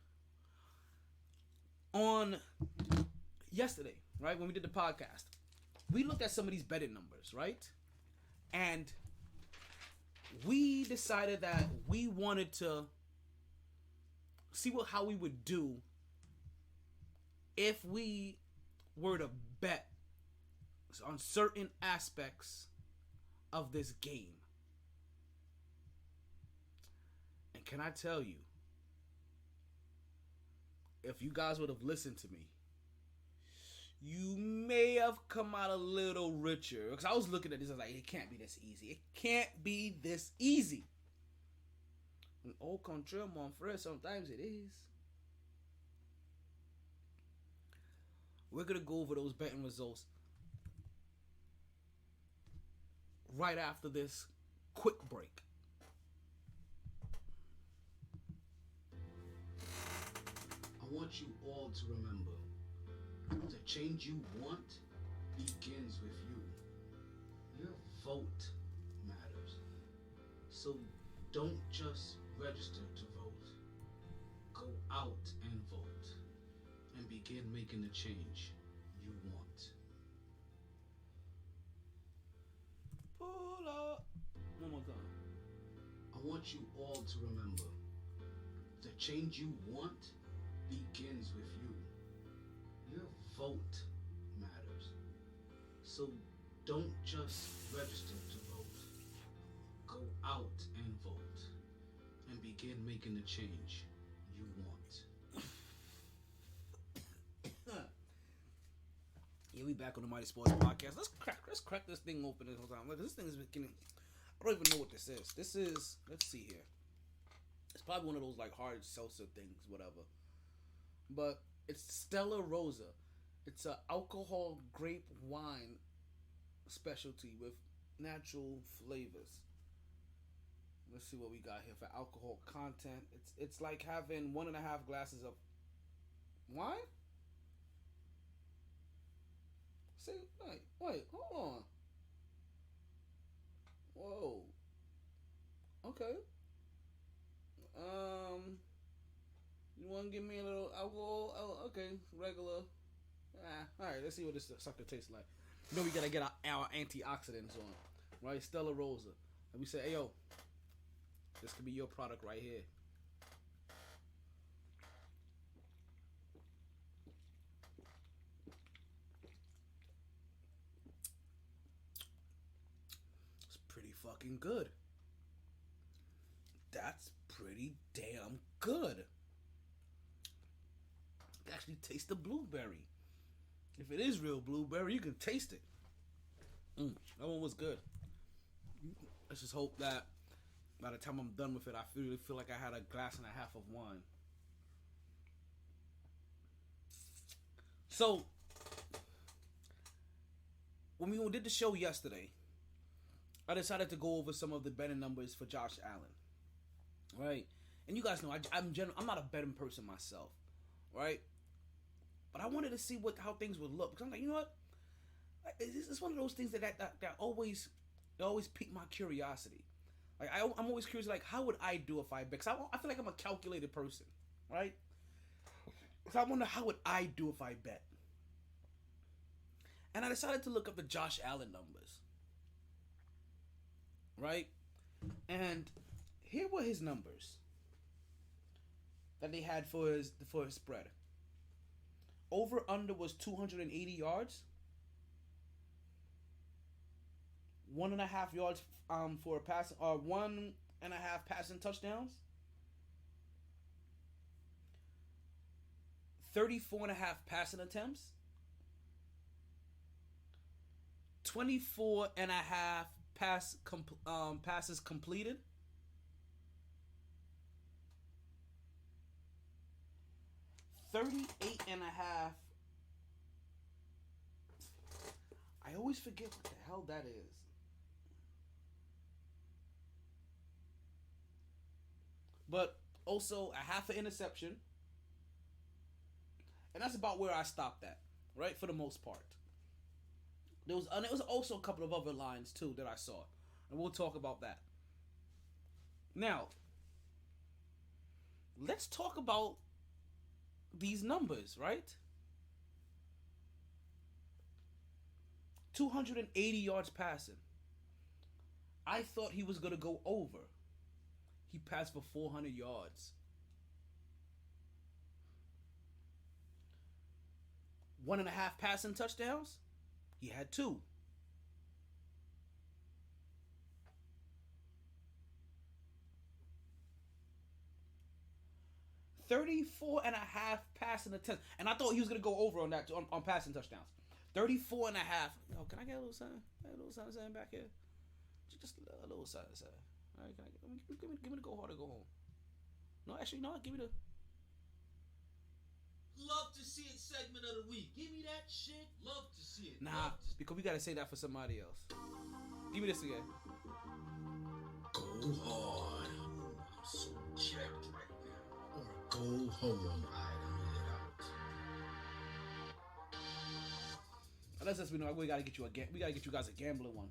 on yesterday, right, when we did the podcast, we looked at some of these betting numbers, right? And we decided that we wanted to see how we would do if we were to bet on certain aspects of this game. And can I tell you, if you guys would have listened to me, you may have come out a little richer. Because I was looking at this, I was like, it can't be this easy. It can't be this easy. And au contraire, mon frère, sometimes it is. We're going to go over those betting results right after this quick break. I want you all to remember, the change you want begins with you. Your vote matters. So don't just register to vote. Go out and vote and begin making the change you want. Pull up. One more time. I want you all to remember, the change you want begins with you. Your vote matters. So don't just register to vote. Go out and vote and begin making the change you want. Yeah, we back on the Mighty Sports Podcast. Let's crack this thing open this whole time. Look, this thing is beginning. I don't even know what this is. This is, let's see here. It's probably one of those like hard seltzer things, whatever. But it's Stella Rosa. It's a alcohol grape wine specialty with natural flavors. Let's see what we got here for alcohol content. It's like having 1.5 glasses of wine. See, wait, hold on. Whoa. Okay. You want to give me a little alcohol? Oh, okay, regular. All right. Let's see what this sucker tastes like. You know we gotta get our antioxidants on, right? Stella Rosa. And we say, hey yo, this could be your product right here. It's pretty fucking good. That's pretty damn good. You actually taste the blueberry. If it is real blueberry, you can taste it. That one was good. Let's just hope that by the time I'm done with it, I really feel like I had a glass and a half of wine. So, when we did the show yesterday, I decided to go over some of the betting numbers for Josh Allen. Right? And you guys know I'm not a betting person myself. Right? But I wanted to see how things would look. Because I'm like, you know what? It's one of those things that always pique my curiosity. Like I'm always curious, like, how would I do if I bet? Because I feel like I'm a calculated person, right? So I wonder, how would I do if I bet? And I decided to look up the Josh Allen numbers. Right? And here were his numbers that they had for his spread. Over under was 280 yards. 1.5 yards for a pass, or 1.5 passing touchdowns. 34.5 passing attempts. 24.5 passes completed. 38.5. I always forget what the hell that is. But also a half an interception. And that's about where I stopped at, right? For the most part. There was also a couple of other lines too that I saw. And we'll talk about that. Now, let's talk about these numbers, right? 280 yards passing. I thought he was going to go over. He passed for 400 yards. 1.5 passing touchdowns. He had 2. $34.5 passing attempts. And I thought he was going to go over on that, on passing touchdowns. 34.5. Yo, can I get a little something? A little something back here? Just a little something. All right, give me the go hard or go home. No, actually, no, give me the... Love to see it segment of the week. Give me that shit. Love to see it. Nah, because we got to say that for somebody else. Give me this again. Go hard. I'm so jacked right now. Or go home. Item it out. Unless that's, we know we got to get you guys a gambling one.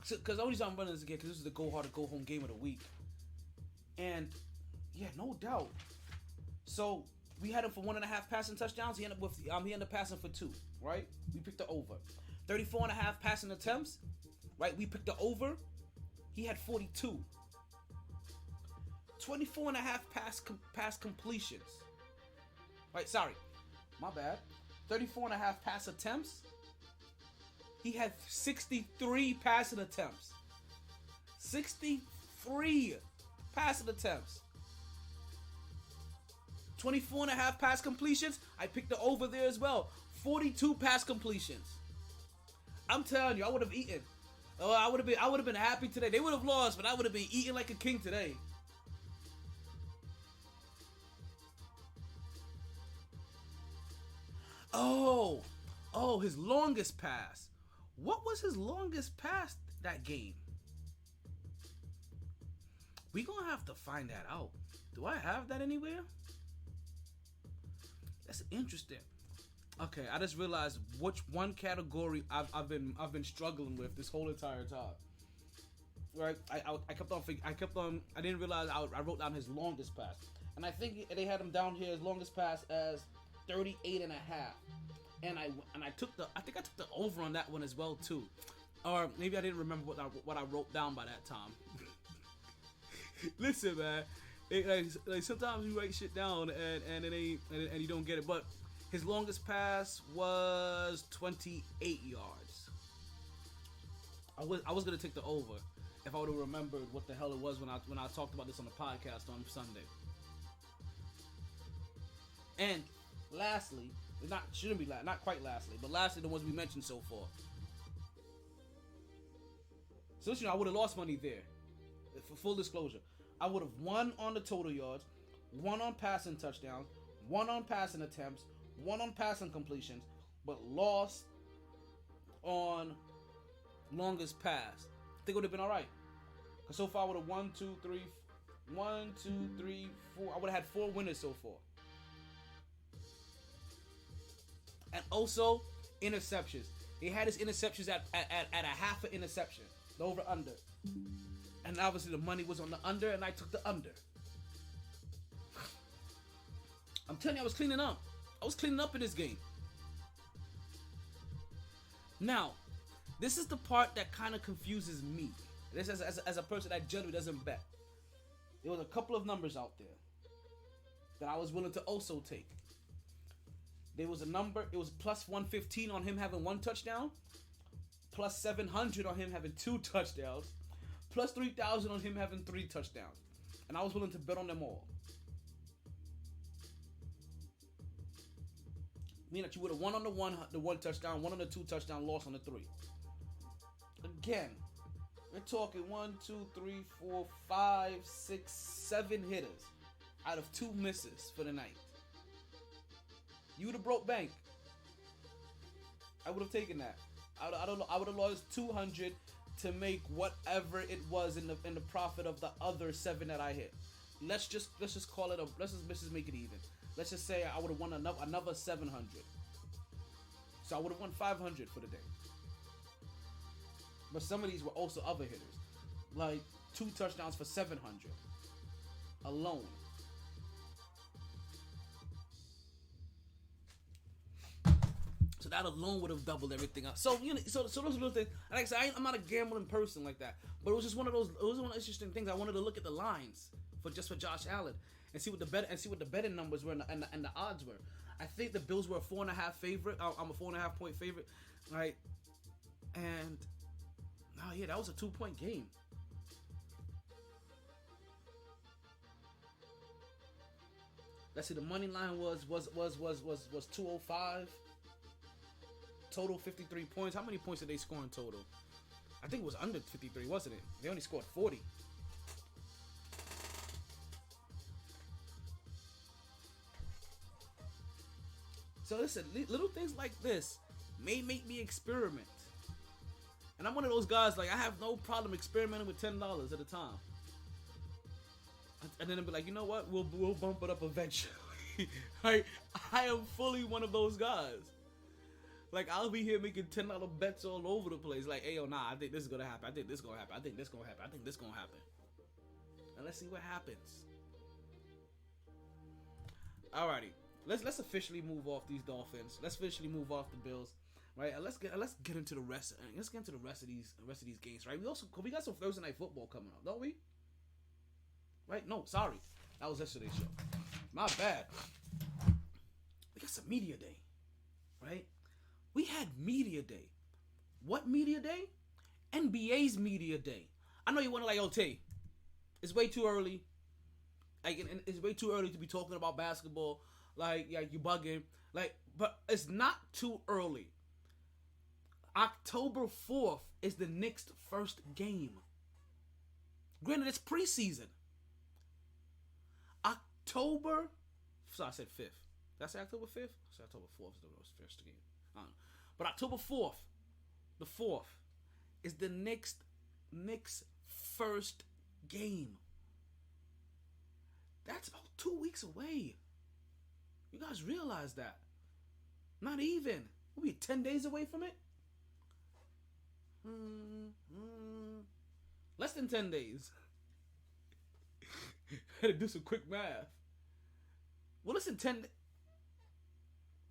Because the only reason I'm running this again, because this is the go hard or go home game of the week. And yeah, no doubt. So we had him for 1.5 passing touchdowns. He ended up passing for 2, right? We picked the over. 34.5 passing attempts, right? We picked the over. He had 42. 24.5 pass completions. Right, sorry. My bad. 34.5 pass attempts. He had 63 passing attempts. 63 passing attempts. 24.5 pass completions. I picked the over there as well. 42 pass completions. I'm telling you, I would have eaten. Oh, I would have been happy today. They would have lost, but I would have been eating like a king today. Oh, his longest pass. What was his longest pass that game? We gonna have to find that out. Do I have that anywhere? That's interesting. Okay, I just realized which one category I've been struggling with this whole entire time. Right? I didn't realize I wrote down his longest pass. And I think they had him down here as longest pass as 38.5. And I took the over on that one as well too. Or maybe I didn't remember what I wrote down by that time. Listen, man. Like sometimes you write shit down and it ain't and you don't get it. But his longest pass was 28 yards. I was gonna take the over if I would have remembered what the hell it was when I talked about this on the podcast on Sunday. And lastly, not quite lastly, but lastly, the ones we mentioned so far. So I would have lost money there. For full disclosure, I would have won on the total yards, 1 on passing touchdowns, 1 on passing attempts, 1 on passing completions, but lost on longest pass. I think it would have been all right. Cause so far I would have 1, 2, 3, 4. I would have had 4 winners so far. And also interceptions. He had his interceptions at a half an interception, the over under. And obviously the money was on the under, and I took the under. I'm telling you, I was cleaning up. I was cleaning up in this game. Now, this is the part that kind of confuses me. This as a person that generally doesn't bet. There was a couple of numbers out there that I was willing to also take. There was a number, it was plus 115 on him having 1 touchdown, plus 700 on him having 2 touchdowns, plus 3,000 on him having 3 touchdowns. And I was willing to bet on them all. Meaning that you would have won on the one touchdown, won on the 2 touchdown, lost on the 3. Again, we're talking 1, 2, 3, 4, 5, 6, 7 hitters out of 2 misses for the night. You would have broke bank. I would have taken that. I would have lost 200 to make whatever it was in the profit of the other 7 that I hit. Let's just call it let's just make it even. Let's just say I would have won another 700. So I would have won 500 for the day. But some of these were also other hitters. Like 2 touchdowns for 700 alone. So that alone would have doubled everything up. So so those little things. Like I said, I'm not a gambling person like that. But it was just one of those. It was one of those interesting things. I wanted to look at the lines for Josh Allen and see what the betting numbers were and the odds were. I think the Bills were a 4.5 favorite. I'm a 4.5 point favorite, right? And oh yeah, that was a 2-point game. Let's see, the money line was 205. Total 53 points. How many points did they score in total? I think it was under 53, wasn't it? They only scored 40. So listen, little things like this may make me experiment. And I'm one of those guys, like, I have no problem experimenting with $10 at a time. And then I'll be like, you know what? We'll bump it up eventually. Like, I am fully one of those guys. Like, I'll be here making $10 bets all over the place. Like, hey, yo, nah, I think this is going to happen. I think this is going to happen. I think this is going to happen. I think this is going to happen. And let's see what happens. Alrighty. Let's officially move off these Dolphins. Let's officially move off the Bills. Right? And let's get into the rest. Let's get into the rest of these games, right? We got some Thursday night football coming up, don't we? Right? No, sorry. That was yesterday's show. My bad. We got some media day. Right? We had media day. What media day? NBA's media day. I know you want to like, oh, Tay, it's way too early. Like, it's way too early to be talking about basketball. Like, yeah, you bugging. Like, but it's not too early. October 4th is the Knicks' first game. Granted, it's preseason. So I said 5th. Did I say October 5th? I said October 4th is the first game. I don't know. But October 4th, the 4th, is the Knicks' first game. That's about 2 weeks away. You guys realize that? Not even. We'll be 10 days away from it. Less than 10 days. Had to do some quick math. Well, listen,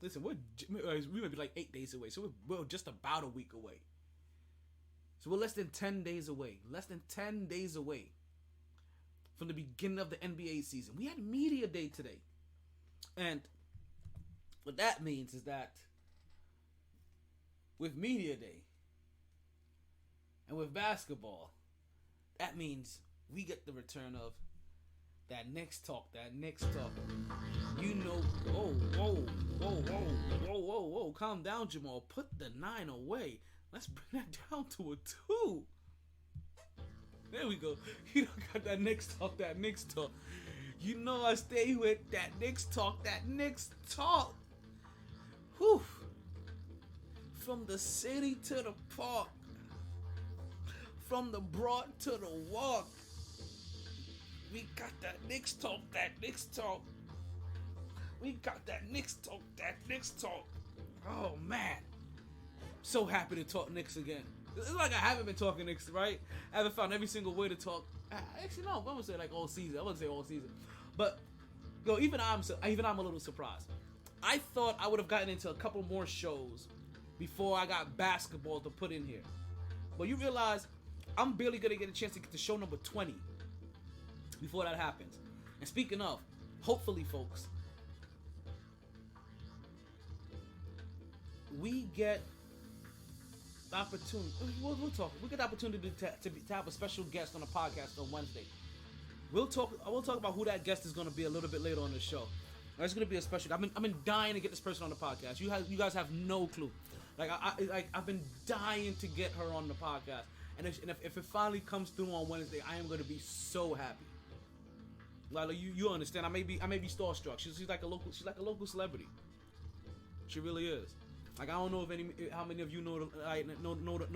we might be like 8 days away. So we're just about a week away. So we're less than 10 days away. Less than 10 days away from the beginning of the NBA season. We had media day today. And what that means is that with media day and with basketball, that means we get the return of that Knicks talk. You know, whoa, calm down, Jamal. Put the 9 away. Let's bring that down to a 2. There we go. You don't got that Knicks talk. You know I stay with that Knicks talk. Whew. From the city to the park. From the broad to the walk. We got that Knicks talk. We got that Knicks talk. Oh, man. So happy to talk Knicks again. It's like I haven't been talking Knicks, right? I haven't found every single way to talk. Actually, no. I'm going to say like all season. I wouldn't say all season. But, even I'm a little surprised. I thought I would have gotten into a couple more shows before I got basketball to put in here. But you realize I'm barely gonna get a chance to get to show number 20 before that happens. And speaking of, hopefully, folks, we get the opportunity. We'll talk. We get the opportunity to have a special guest on the podcast on Wednesday. We'll talk about who that guest is going to be a little bit later on the show. It's going to be a special. I've been dying to get this person on the podcast. You guys have no clue. I've been dying to get her on the podcast. And if it finally comes through on Wednesday, I am going to be so happy. Like you understand? I may be starstruck. She's like a local celebrity. She really is. Like, I don't know how many of you know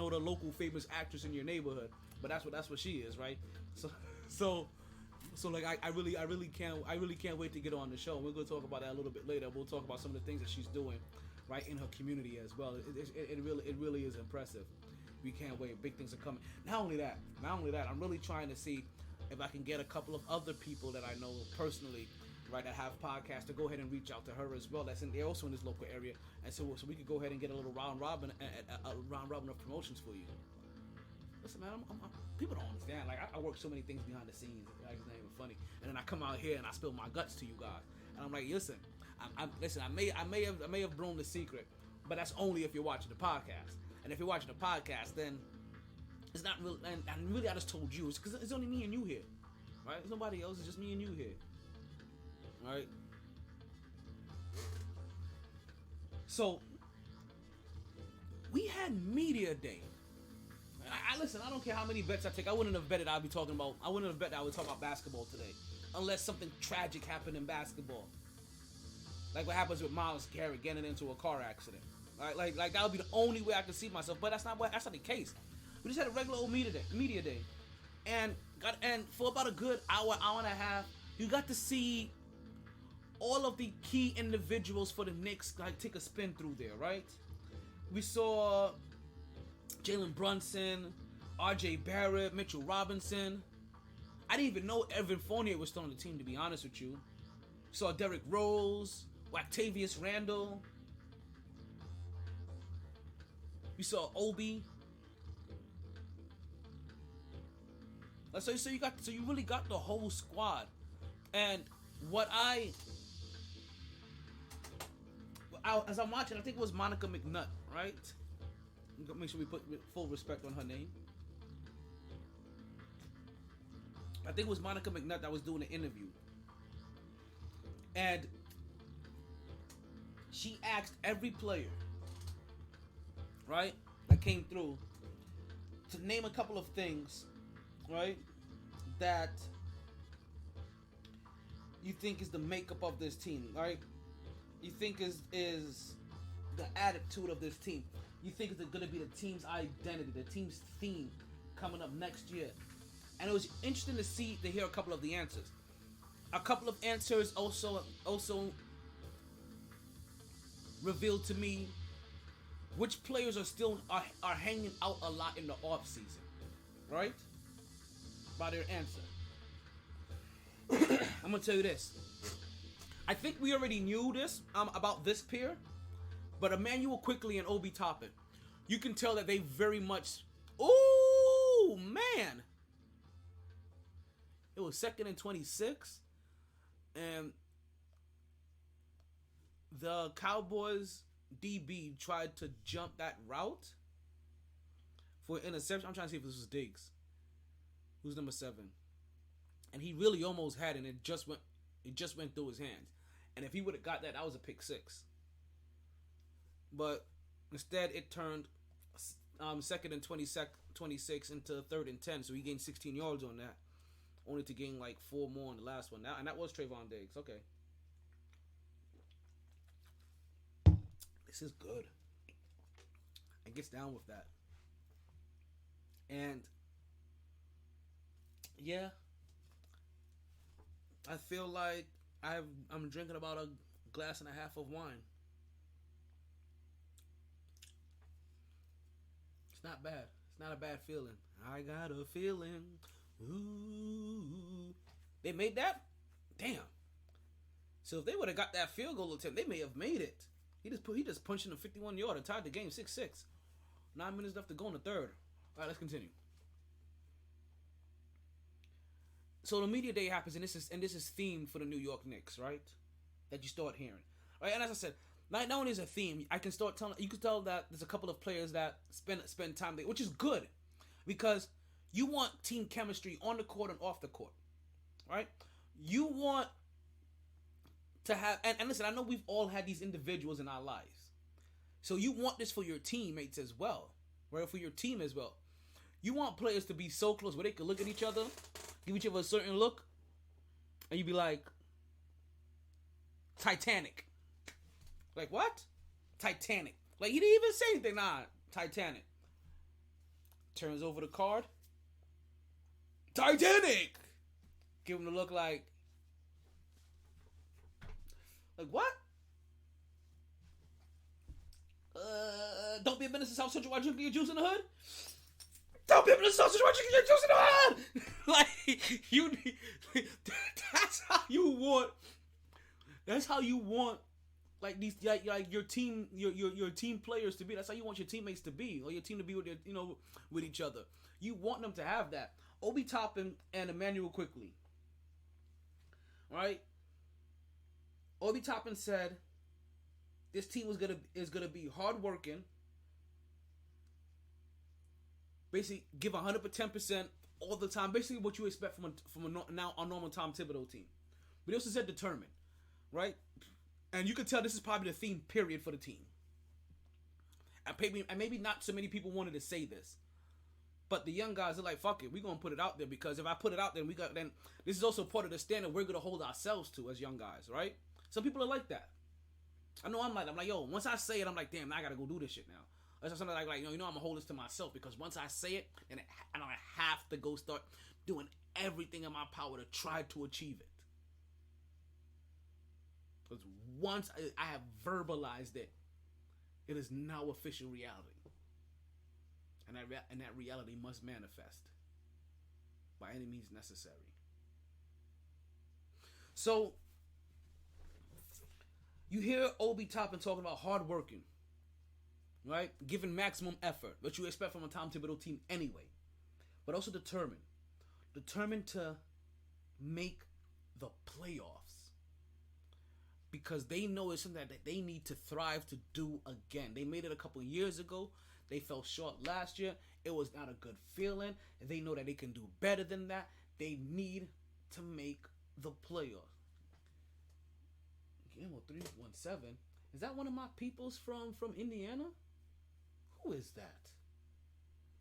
the local famous actress in your neighborhood, but that's what she is, right? So like I really can't wait to get on the show. We're gonna talk about that a little bit later. We'll talk about some of the things that she's doing, right, in her community as well. It really is impressive. We can't wait. Big things are coming. Not only that, I'm really trying to see if I can get a couple of other people that I know personally, right, that have podcasts, to go ahead and reach out to her as well. They're also in this local area, and so we could go ahead and get a little round robin of promotions for you. Listen, man, people don't understand. Like, I work so many things behind the scenes. Like, it's not even funny. And then I come out here and I spill my guts to you guys, and I'm like, listen, I may have blown the secret, but that's only if you're watching the podcast. And if you're watching the podcast, then it's not real. And really, I just told you, it's because it's only me and you here, right? There's nobody else. It's just me and you here. Right. So we had media day. Listen, I don't care how many bets I take. I wouldn't have betted I would talk about basketball today, unless something tragic happened in basketball, like what happens with Myles Garrett getting into a car accident. Right? Like that would be the only way I could see myself. But that's not the case. We just had a regular old media day, and for about a good hour and a half, you got to see all of the key individuals for the Knicks take a spin through there, right? We saw Jalen Brunson, R.J. Barrett, Mitchell Robinson. I didn't even know Evan Fournier was still on the team, to be honest with you. We saw Derrick Rose, Octavius Randle. We saw Obi. So you really got the whole squad. And as I'm watching, I think it was Monica McNutt, right? Make sure we put full respect on her name. I think it was Monica McNutt that was doing the interview. And she asked every player, right, that came through, to name a couple of things, right, that you think is the makeup of this team, right? You think is the attitude of this team. You think it's going to be the team's identity, the team's theme coming up next year. And it was interesting to hear a couple of the answers. A couple of answers also revealed to me which players are hanging out a lot in the off season, right? By their answer. I'm gonna tell you this. I think we already knew this about this pair, but Emmanuel Quickly and Obi Toppin, you can tell that they very much. Oh man! It was 2nd and 26, and the Cowboys DB tried to jump that route for an interception. I'm trying to see if this was Diggs, who's number 7, and he really almost had it, and it just went through his hands. And if he would have got that, that was a pick 6. But instead, it turned 2nd and 26 into 3rd and 10, so he gained 16 yards on that, only to gain like 4 more on the last one. And that was Trayvon Diggs. Okay. This is good. It gets down with that. And yeah, I feel like I'm drinking about a glass and a half of wine. It's not bad. It's not a bad feeling. I got a feeling. Ooh. They made that? Damn. So if they would have got that field goal attempt, they may have made it. He just punched in a 51-yarder, tied the game 6-6. 9 minutes left to go in the third. All right, let's continue. So the media day happens, and this is themed for the New York Knicks, right? That you start hearing, right? And as I said, not only is a theme, I can start telling. You can tell that there's a couple of players that spend time there, which is good, because you want team chemistry on the court and off the court, right? You want to have, and listen, I know we've all had these individuals in our lives, so you want this for your teammates as well, right? For your team as well. You want players to be so close where they can look at each other, give each other a certain look, and you be like, Titanic. Like, what? Titanic. Like, he didn't even say anything. Nah, Titanic. Turns over the card. Titanic! Give him the look like what? Don't be a menace to South Central while drinking your juice in the hood? Don't be a menace to South Central while drinking your juice in the hood! Like, you need, that's how you want like these, like your team, your team players to be. That's how you want your teammates to be, or your team to be with with each other. You want them to have that. Obi Toppin and Emmanuel Quickly, right? Obi Toppin said this team is gonna be hardworking. Basically, give 110% all the time. Basically, what you expect from a normal Tom Thibodeau team. But he also said determined, right? And you can tell this is probably the theme period for the team. And maybe not so many people wanted to say this, but the young guys are like, "Fuck it, we're gonna put it out there, because if I put it out there, then this is also part of the standard we're gonna hold ourselves to as young guys, right?" Some people are like that. I know I'm like, yo, once I say it, I'm like, damn, now I gotta go do this shit now. That's something like I'm gonna hold this to myself, because once I say it, and I have to go start doing everything in my power to try to achieve it. Because once I have verbalized it, it is now official reality, and that reality must manifest by any means necessary. So you hear Obi Toppin talking about hard working, right? Giving maximum effort, what you expect from a Tom Thibodeau team anyway, but also determined to make the playoffs, because they know it's something that they need to thrive to do again. They made it a couple years ago. They fell short last year. It was not a good feeling. They know that they can do better than that. They need to make the playoffs. Gamble 317. Is that one of my peoples from Indiana? Who is that?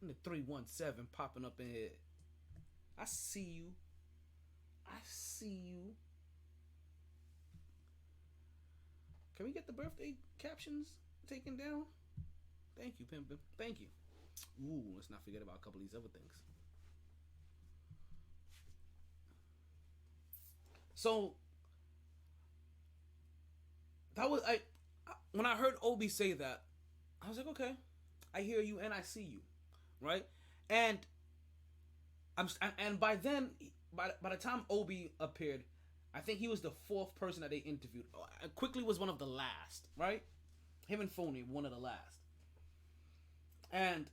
And the 317 popping up in here. I see you. Can we get the birthday captions taken down? Thank you, Pimpin. Thank you. Ooh, let's not forget about a couple of these other things. So that was when I heard Obi say that, I was like, okay, I hear you and I see you, right? And by then, by the time Obi appeared, I think he was the fourth person that they interviewed. Quickly was one of the last, right? Him and Phoney, one of the last. And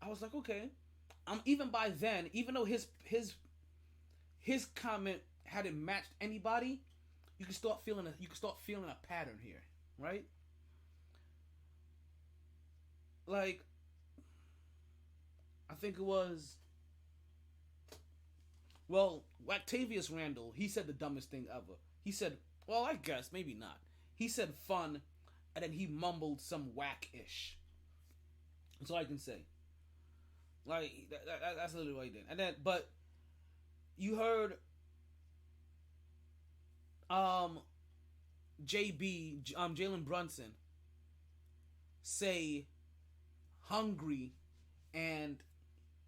I was like, okay. Even by then, even though his comment hadn't matched anybody, you can start feeling a pattern here, right? Like, I think it was, well, Octavius Randle, he said the dumbest thing ever. He said, well, I guess, maybe not. He said fun, and then he mumbled some whack-ish. That's all I can say. Like, that's literally what he did. And then, but you heard Jalen Brunson say hungry, and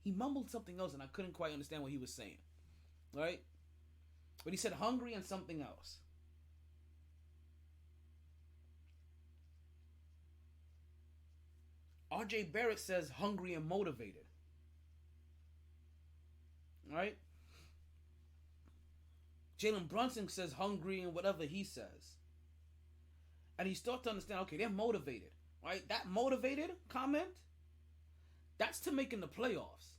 he mumbled something else, and I couldn't quite understand what he was saying, right? But he said hungry and something else. RJ Barrett says hungry and motivated, right? Jalen Brunson says hungry and whatever he says. and he starts to understand, okay, they're motivated, right? That motivated comment, that's to making the playoffs.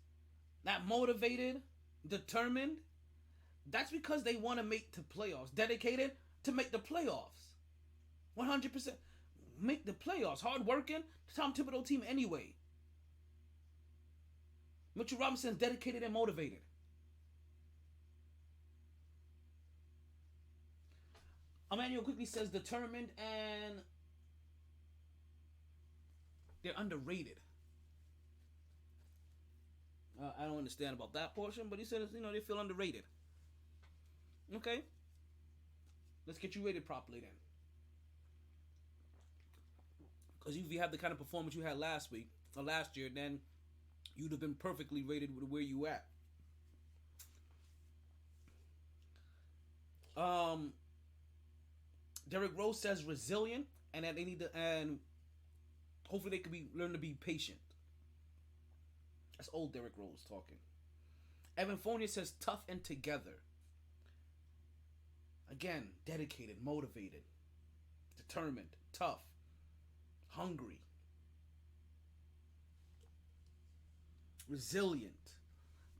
That motivated, determined, that's because they want to make the playoffs. Dedicated to make the playoffs. 100%. Make the playoffs. Hard working, Tom Thibodeau team anyway. Mitchell Robinson's dedicated and motivated. Emmanuel quickly says determined and they're underrated. I don't understand about that portion, but he said, they feel underrated. Okay. Let's get you rated properly then. Because if you have the kind of performance you had last week or last year, then you'd have been perfectly rated with where you at. Derrick Rose says resilient, and that they need to, and hopefully they can learn to be patient. That's old Derrick Rose talking. Evan Fournier says tough and together. Again, dedicated, motivated, determined, tough, hungry, resilient.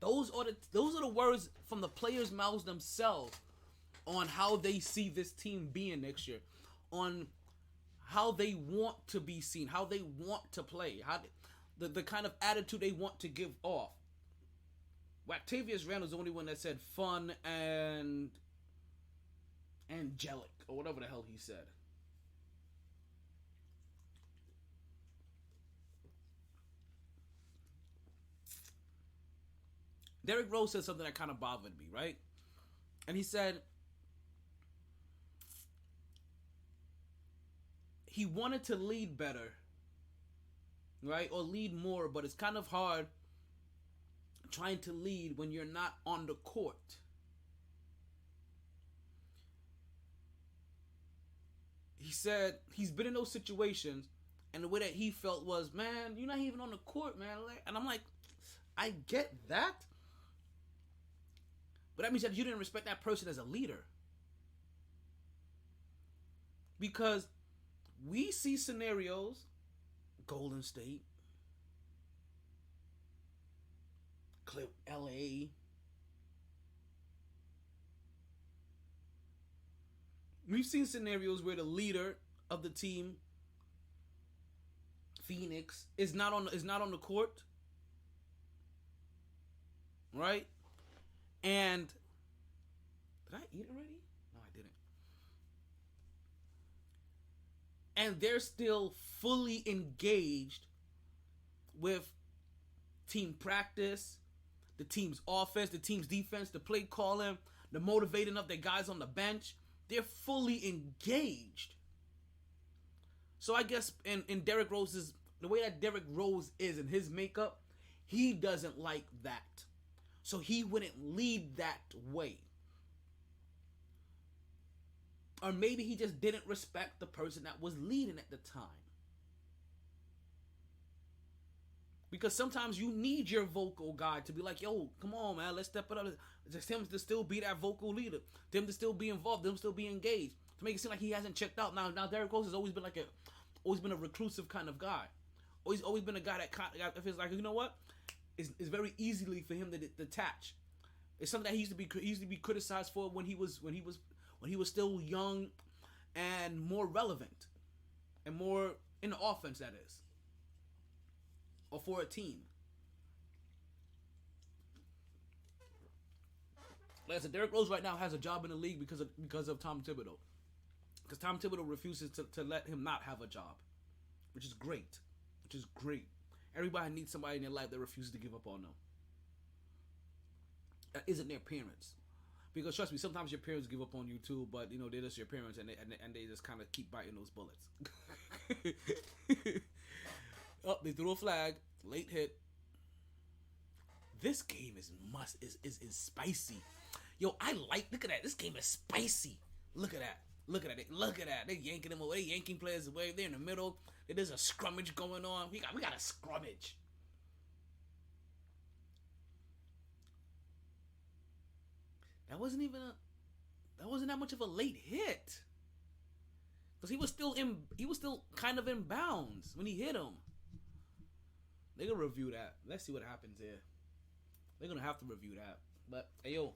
Those are the words from the players' mouths themselves on how they see this team being next year, on how they want to be seen, how they want to play, the kind of attitude they want to give off. Octavius Randle's the only one that said fun and angelic, or whatever the hell he said. Derrick Rose said something that kind of bothered me, right? And he said he wanted to lead better, right? Or lead more, but it's kind of hard trying to lead when you're not on the court. He said he's been in those situations, and the way that he felt was, man, you're not even on the court, man. And I'm like, I get that, but that means that you didn't respect that person as a leader. Because we see scenarios, Golden State, LA, we've seen scenarios where the leader of the team, Phoenix, is not on the court, right? And did I eat already? No, I didn't. And they're still fully engaged with team practice, the team's offense, the team's defense, the play calling, the motivating of their guys on the bench. They're fully engaged. So I guess in Derrick Rose's, the way that Derrick Rose is in his makeup, he doesn't like that. So he wouldn't lead that way. Or maybe he just didn't respect the person that was leading at the time. Because sometimes you need your vocal guy to be like, yo, come on, man, let's step it up. Just him to still be that vocal leader. Them to still be involved. Them to still be engaged. To make it seem like he hasn't checked out. Now Derrick Rose has always been a reclusive kind of guy. Always been a guy that feels like, you know what? It's very easily for him to detach. It's something that he used to be criticized for when he was still young and more relevant and more in the offense, that is, or for a team. Like I said, Derrick Rose right now has a job in the league because of Tom Thibodeau. Because Tom Thibodeau refuses to let him not have a job, which is great. Everybody needs somebody in their life that refuses to give up on them. That isn't their parents. Because trust me, sometimes your parents give up on you too, but they're just your parents, and they just kind of keep biting those bullets. Oh, they threw a flag, late hit. This game is spicy. Yo, look at that. This game is spicy. Look at that. Look at that. They're yanking them away. They're yanking players away. They're in the middle. There's a scrummage going on. We got a scrummage. That wasn't that much of a late hit. Because he was still kind of in bounds when he hit him. They're gonna review that. Let's see what happens here. They're gonna have to review that. But hey yo,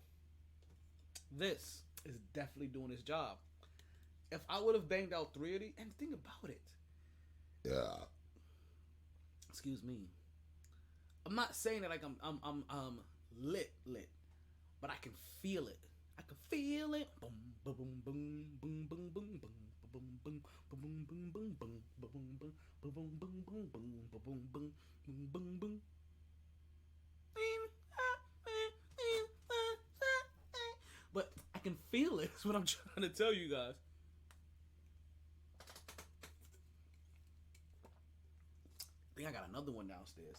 this is definitely doing its job. If I would have banged out 3 of these, and think about it. Yeah. Excuse me. I'm not saying that like I'm lit, but I can feel it. I can feel it. Boom, boom, boom, boom, boom, boom, boom, boom. Boom boom boom boom boom boom boom boom boom boom boom boom boom boom boom boom boom. But I can feel it. That's what I'm trying to tell you guys. I think I got another one downstairs.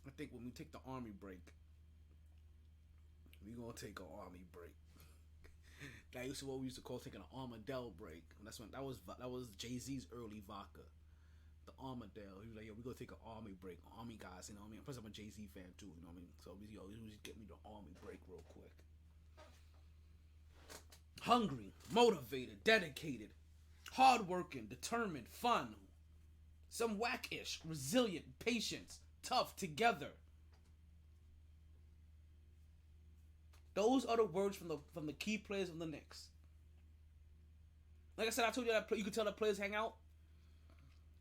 I think when we take the army break, we gonna take an army break. That used to what we used to call taking an Armadale break. That's when that was Jay-Z's early vodka. The Armadale. He was like, yo, we gonna take an army break. Army guys, you know what I mean? Plus I'm a Jay-Z fan too, you know what I mean? So he was just get me the army break real quick. Hungry, motivated, dedicated, hardworking, determined, fun. Some whack-ish, resilient, patience, tough, together. Those are the words from the key players of the Knicks. Like I said, I told you that you could tell that players hang out.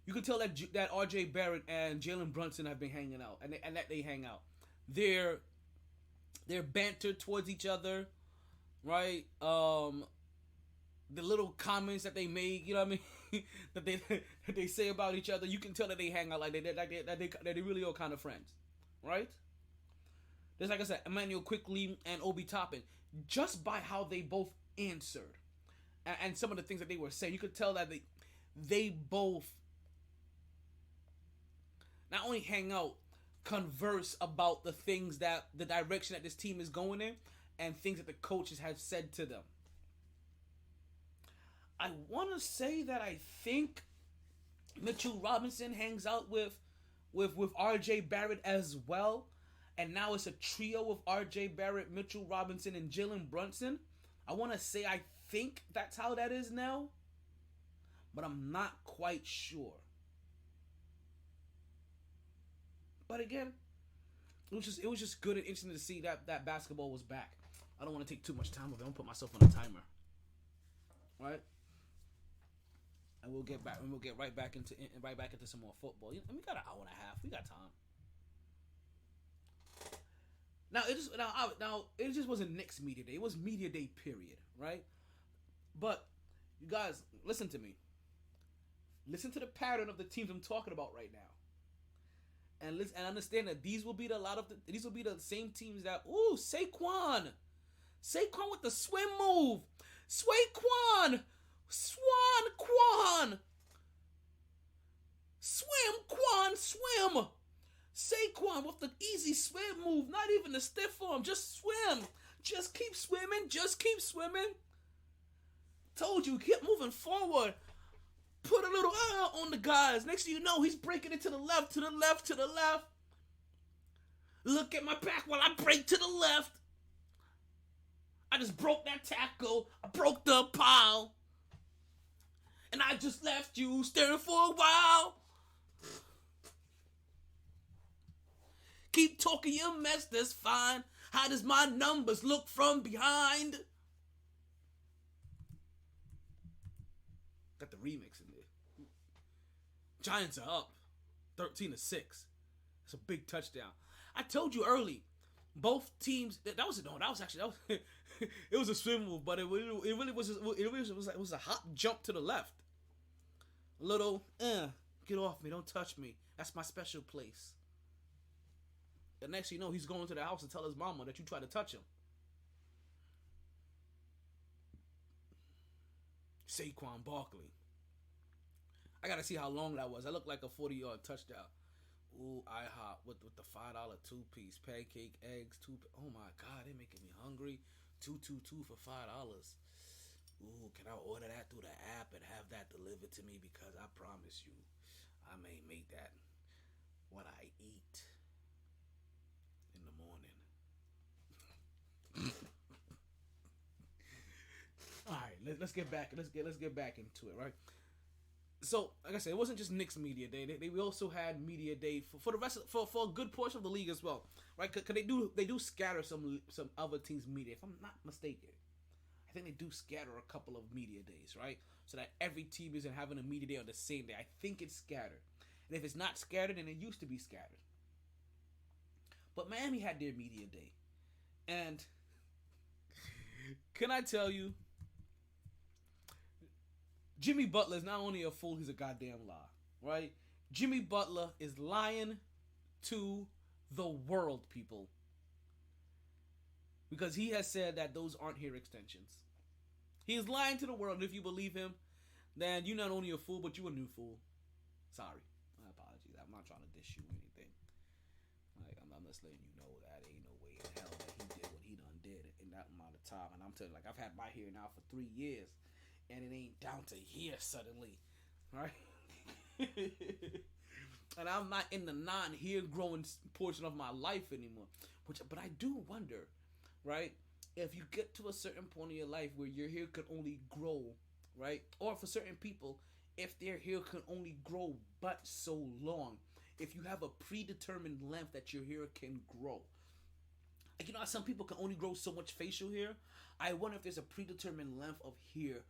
You could tell that R.J. Barrett and Jalen Brunson have been hanging out, and that they hang out. They're banter towards each other, right? The little comments that they make, you know what I mean, that they say about each other. You can tell that they hang out like they really are kind of friends, right? Just like I said, Emmanuel Quickly and Obi Toppin, just by how they both answered and some of the things that they were saying, you could tell that they both not only hang out, converse about the things that the direction that this team is going in and things that the coaches have said to them. I want to say that I think Mitchell Robinson hangs out with R.J. Barrett as well. And now it's a trio of R.J. Barrett, Mitchell Robinson, and Jalen Brunson. I want to say I think that's how that is now. But I'm not quite sure. But again, it was just good and interesting to see that basketball was back. I don't want to take too much time with it. I'm going to put myself on a timer. Right? And we'll get back. And we'll get right back into some more football. We got an hour and a half. We got time. Now it just wasn't Knicks media day. It was media day period, right? But you guys, listen to me. Listen to the pattern of the teams I'm talking about right now, and listen and understand that these will be the same teams that Saquon with the swim move, Swan, swim. Saquon with the easy swim move, not even the stiff arm, just swim. Just keep swimming. Told you, keep moving forward. Put a little on the guys. Next thing you know, he's breaking it to the left. Look at my back while I break to the left. I just broke that tackle. I broke the pile. And I just left you staring for a while. Keep talking your mess, that's fine. How does my numbers look from behind? Got the remix in there. Giants are up 13-6. It's a big touchdown. I told you early, both teams. It was a swim move, but it really was a hop jump to the left. A little, get off me, don't touch me. That's my special place. The next thing you know, he's going to the house to tell his mama that you tried to touch him. Saquon Barkley. I gotta see how long that was. I looked like a 40-yard touchdown. Ooh, IHOP with the $5 2-piece pancake eggs. Oh my God, they're making me hungry. 222 for $5. Ooh, can I order that through the app and have that delivered to me? Because I promise you, I may make that what I eat in the morning. All right, let's get back into it, right? So, like I said, it wasn't just Knicks media day. We also had media day for the rest for a good portion of the league as well, right? Cause they do scatter some other teams' media, if I'm not mistaken. I think they do scatter a couple of media days, right? So that every team isn't having a media day on the same day. I think it's scattered, and if it's not scattered, then it used to be scattered. But Miami had their media day, and can I tell you? Jimmy Butler is not only a fool, he's a goddamn lie, right? Jimmy Butler is lying to the world, people. Because he has said that those aren't hair extensions. He is lying to the world, and if you believe him, then you're not only a fool, but you're a new fool. Sorry. My apologies. I'm not trying to dish you or anything. Like, I'm just letting you know that ain't no way in hell that he did what he done did in that amount of time. And I'm telling you, like, I've had my hair now for 3 years. And it ain't down to here suddenly, right? And I'm not in the non-hair growing portion of my life anymore. But I do wonder, right? If you get to a certain point in your life where your hair could only grow, right? Or for certain people, if their hair can only grow but so long. If you have a predetermined length that your hair can grow. Like, you know how some people can only grow so much facial hair? I wonder if there's a predetermined length of hair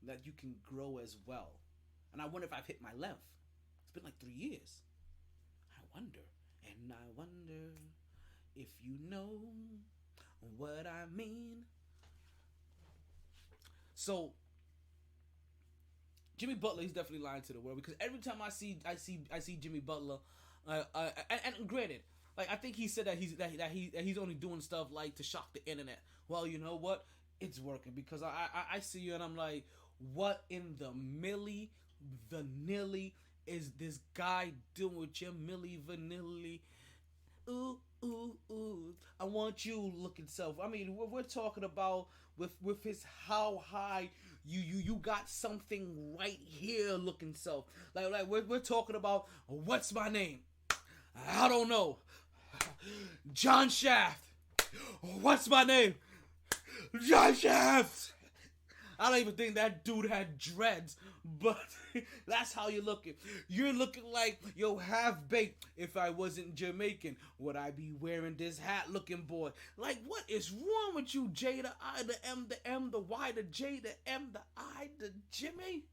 that you can grow as well. And I wonder if I've hit my length. It's been like 3 years. I wonder if you know what I mean. So Jimmy Butler, he's definitely lying to the world, because every time I see Jimmy Butler, and granted, like, I think he said that he's only doing stuff like to shock the internet. Well, you know what? It's working, because I see you and I'm like, what in the Milli Vanilli is this guy doing with your Milli Vanilli? Ooh, ooh, ooh. I want you looking self. I mean, we're talking about with his how high you got something right here looking self. Like we're talking about, what's my name? I don't know. John Shaft. What's my name? John Shaft. I don't even think that dude had dreads, but that's how you're looking. You're looking like, yo, half-baked. If I wasn't Jamaican, would I be wearing this hat looking boy? Like, what is wrong with you, J, the I, the M, the M, the Y, the J, the M, the I, the Jimmy?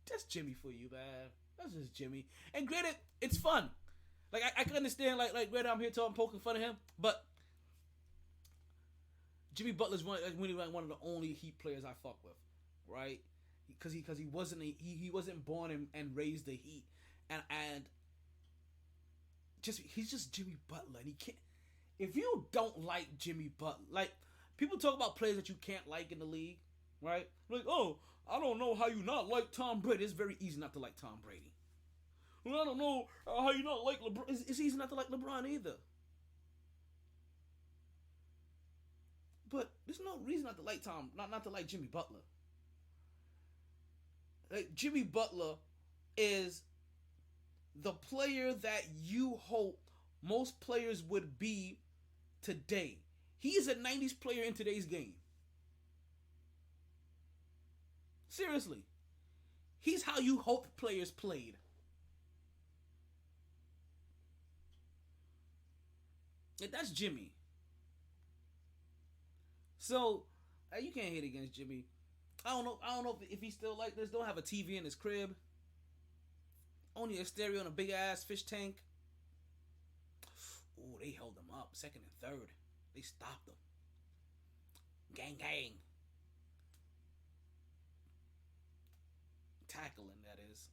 That's Jimmy for you, man. That's just Jimmy. And granted, it's fun. Like, I can understand, like granted, I'm here poking fun of him, but Jimmy Butler's one of the only Heat players I fuck with, right? Because he wasn't born and raised the Heat, and he's just Jimmy Butler, and he can't. If you don't like Jimmy Butler, like, people talk about players that you can't like in the league, right? Like, oh, I don't know how you not like Tom Brady. It's very easy not to like Tom Brady. Well, I don't know how you not like LeBron. It's easy not to like LeBron either. But there's no reason not to like not to like Jimmy Butler. Like, Jimmy Butler is the player that you hope most players would be today. He is a 90s player in today's game. Seriously. He's how you hoped players played. And that's Jimmy. So, you can't hate against Jimmy. I don't know if he's still like this. Don't have a TV in his crib. Only a stereo and a big ass fish tank. Ooh, they held him up. Second and third. They stopped him. Gang, gang. Tackling, that is.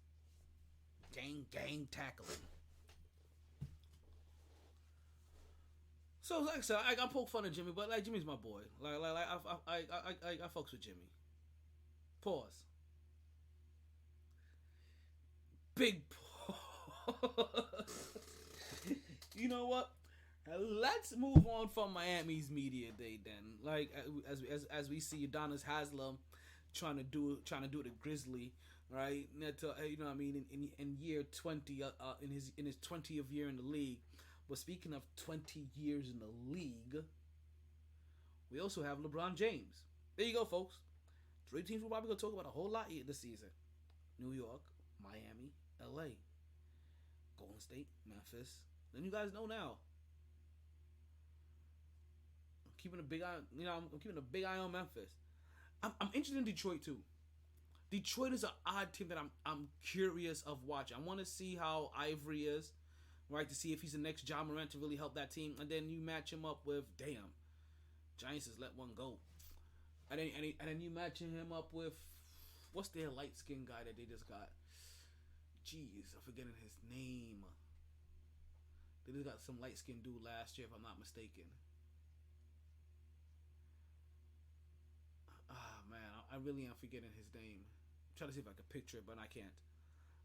Gang, gang tackling. So, like I said, I poke fun at Jimmy, but, like, Jimmy's my boy. I fucks with Jimmy. Pause. Big pause. You know what? Let's move on from Miami's media day then. Like, as we see Udonis Haslem trying to do it to Grizzly, right? You know what I mean? In year 20, in his 20th year in the league. But speaking of 20 years in the league, we also have LeBron James. There you go, folks. Three teams we're probably gonna talk about a whole lot this season: New York, Miami, LA, Golden State, Memphis. Then you guys know now. I'm keeping a big eye. I'm keeping a big eye on Memphis. I'm interested in Detroit too. Detroit is an odd team that I'm curious of watching. I want to see how Ivory is, right? To see if he's the next John Morant to really help that team. And then you match him up with, Giants has let one go. And then you matching him up with, what's their light skinned guy that they just got? Jeez, I'm forgetting his name. They just got some light skinned dude last year, if I'm not mistaken. Ah, man, I really am forgetting his name. I'm trying to see if I can picture it, but I can't.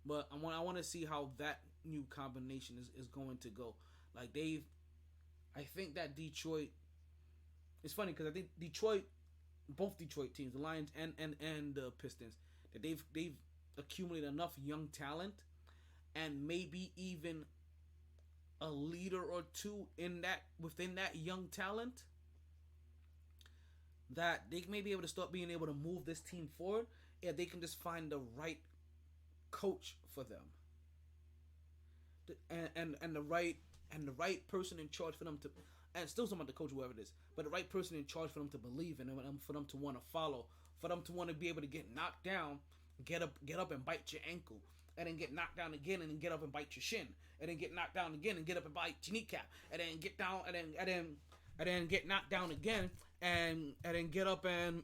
But I want to see how that new combination is going to go. Like I think that Detroit. It's funny because I think both Detroit teams, the Lions and the Pistons, that they've accumulated enough young talent, and maybe even a leader or two within that young talent, that they may be able to start being able to move this team forward if they can just find the right coach for them, and the right person in charge for them to, and still someone to coach whoever it is, but the right person in charge for them to believe in, and for them to want to follow, for them to want to be able to get knocked down, get up and bite your ankle, and then get knocked down again, and then get up and bite your shin, and then get knocked down again and get up and bite your kneecap, and then get down, and then get knocked down again, and then get up and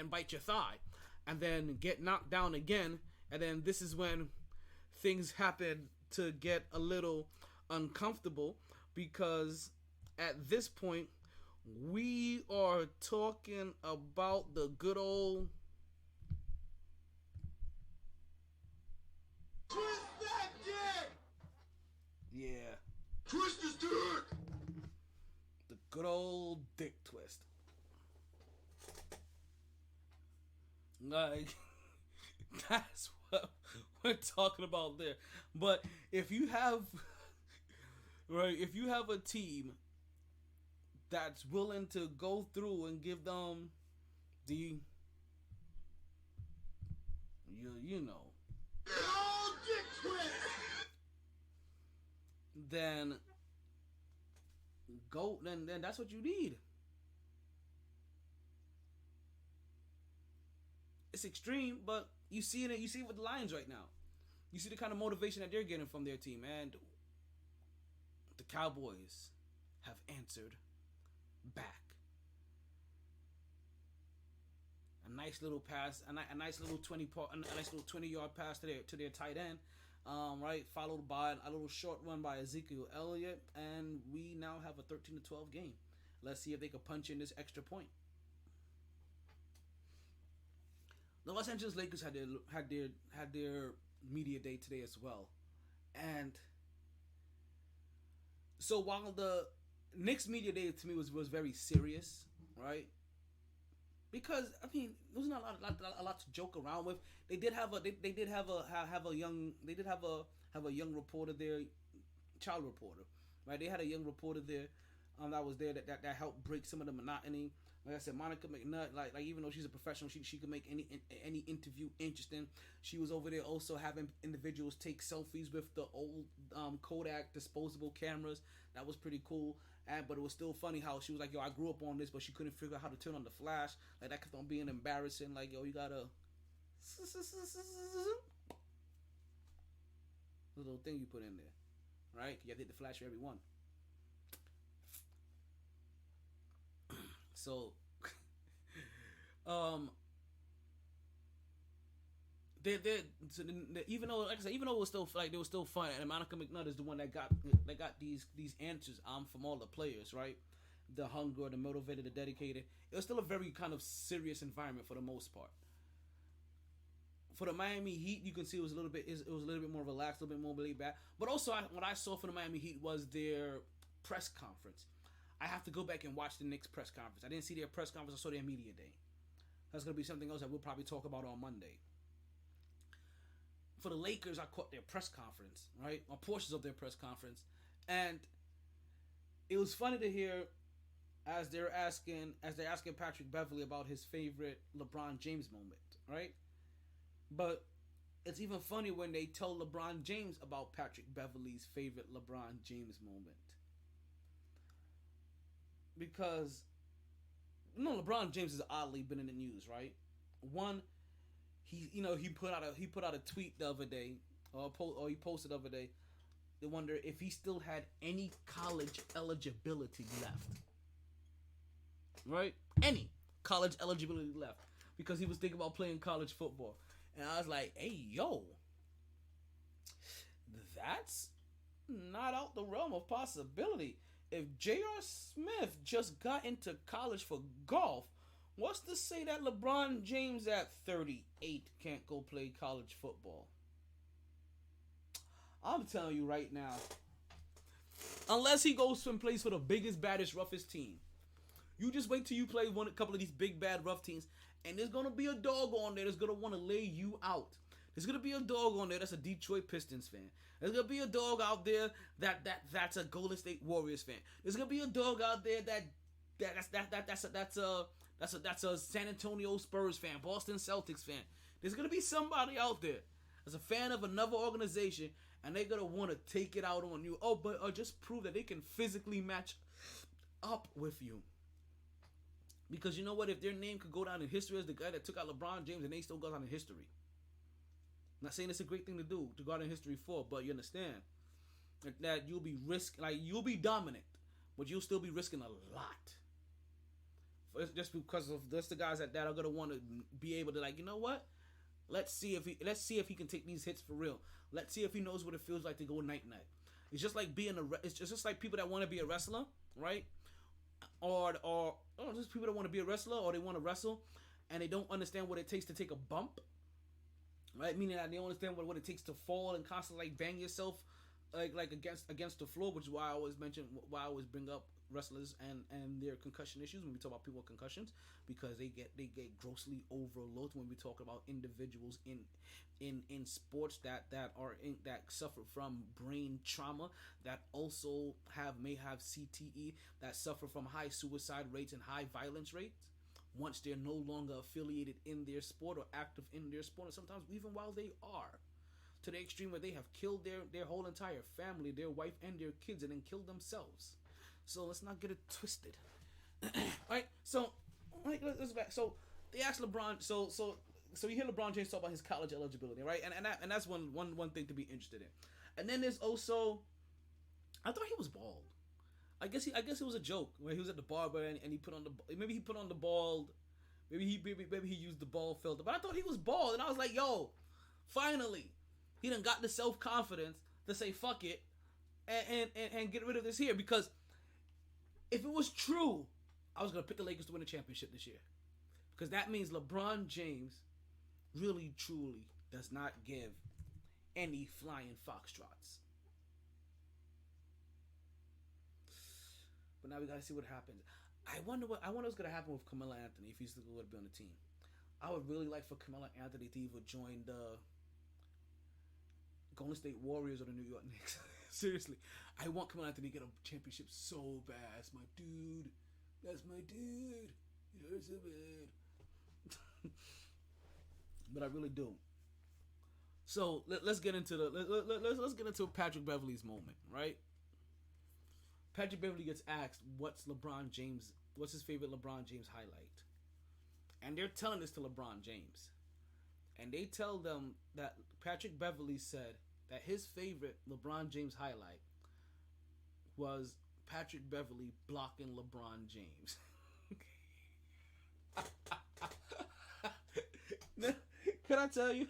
bite your thigh, and then get knocked down again, and then this is when things happen to get a little uncomfortable, because at this point we are talking about the good old Twist that dick! yeah, Twist his dick! the good old dick twist. Like, that's what we're talking about there. But if you have a team that's willing to go through and give them the you know, Oh, dick twist! then that's what you need. It's extreme, but you see it with the Lions right now. You see the kind of motivation that they're getting from their team, and the Cowboys have answered back. A nice little pass, a nice little 20-yard pass to their tight end, right, followed by a little short run by Ezekiel Elliott, and we now have a 13-12 game. Let's see if they can punch in this extra point. The Los Angeles Lakers had their media day today as well, and so while the Knicks media day to me was very serious, right? Because I mean, there was not a lot to joke around with. They did have a young reporter there, child reporter, right? They had a young reporter there, that was there that helped break some of the monotony. Like I said, Monica McNutt, like even though she's a professional, she could make any interview interesting. She was over there also having individuals take selfies with the old Kodak disposable cameras. That was pretty cool. But it was still funny how she was like, yo, I grew up on this, but she couldn't figure out how to turn on the flash. Like, that kept on being embarrassing. Like, yo, you gotta little thing you put in there, right? You have to hit the flash for every one. So, even though, like I said, even though it was still like they were still fun, and Monica McNutt is the one that got these answers from all the players, right? The hunger, the motivated, the dedicated. It was still a very kind of serious environment for the most part. For the Miami Heat, you can see it was a little bit more relaxed, a little bit more laid back. But also, what I saw for the Miami Heat was their press conference. I have to go back and watch the Knicks press conference. I didn't see their press conference. I saw their media day. That's going to be something else that we'll probably talk about on Monday. For the Lakers, I caught their press conference, right? Or portions of their press conference. And it was funny to hear as they're asking Patrick Beverley about his favorite LeBron James moment, right? But it's even funny when they tell LeBron James about Patrick Beverley's favorite LeBron James moment. Because LeBron James has oddly been in the news, right? One, he put out a tweet the other day, or he posted the other day. They wonder if he still had any college eligibility left. Right? Any college eligibility left. Because he was thinking about playing college football. And I was like, hey, yo, that's not out the realm of possibility. If J.R. Smith just got into college for golf, what's to say that LeBron James at 38 can't go play college football? I'm telling you right now, unless he goes and plays for the biggest, baddest, roughest team, you just wait till you play a couple of these big, bad, rough teams, and there's gonna be a dog on there that's gonna want to lay you out. There's gonna be a dog on there that's a Detroit Pistons fan. There's gonna be a dog out there that's a Golden State Warriors fan. There's gonna be a dog out there that's a San Antonio Spurs fan, Boston Celtics fan. There's gonna be somebody out there that's a fan of another organization, and they're gonna want to take it out on you. Oh, but just prove that they can physically match up with you. Because you know what? If their name could go down in history as the guy that took out LeBron James, and they still go down in history. I'm not saying it's a great thing to do, to go out in history for, but you understand that you'll be you'll be dominant, but you'll still be risking a lot. Just because of the guys that are gonna want to be able to, like, you know what? Let's see if he can take these hits for real. Let's see if he knows what it feels like to go night night. It's just like it's just like people that want to be a wrestler, right? Or just people that want to be a wrestler, or they want to wrestle and they don't understand what it takes to take a bump, right? Meaning that they don't understand what it takes to fall and constantly like bang yourself like against the floor, which is why I always bring up wrestlers and their concussion issues when we talk about people with concussions, because they get grossly overlooked when we talk about individuals in sports that suffer from brain trauma, that also may have CTE, that suffer from high suicide rates and high violence rates once they're no longer affiliated in their sport or active in their sport, and sometimes even while they are, to the extreme where they have killed their whole entire family, their wife and their kids, and then killed themselves. So let's not get it twisted. Right? So let's back. So they asked LeBron. So you hear LeBron James talk about his college eligibility, right? And that's one thing to be interested in. And then there's also, I thought he was bald. I guess it was a joke where he was at the barber and he put on the bald. Maybe he used the bald filter. But I thought he was bald, and I was like, yo, finally, he done got the self-confidence to say fuck it and get rid of this here. Because if it was true, I was going to pick the Lakers to win the championship this year. Because that means LeBron James really, truly does not give any flying foxtrots. But now we got to see what happens. I wonder what's going to happen with Carmelo Anthony if he's still going to be on the team. I would really like for Carmelo Anthony to either join the Golden State Warriors or the New York Knicks. Seriously, I want Carmelo Anthony to get a championship so bad. That's my dude. You're so bad. But I really do. So let's get into let's get into Patrick Beverley's moment, right? Patrick Beverley gets asked what's his favorite LeBron James highlight, and they're telling this to LeBron James, and they tell them that Patrick Beverley said that his favorite LeBron James highlight was Patrick Beverley blocking LeBron James. Can I tell you?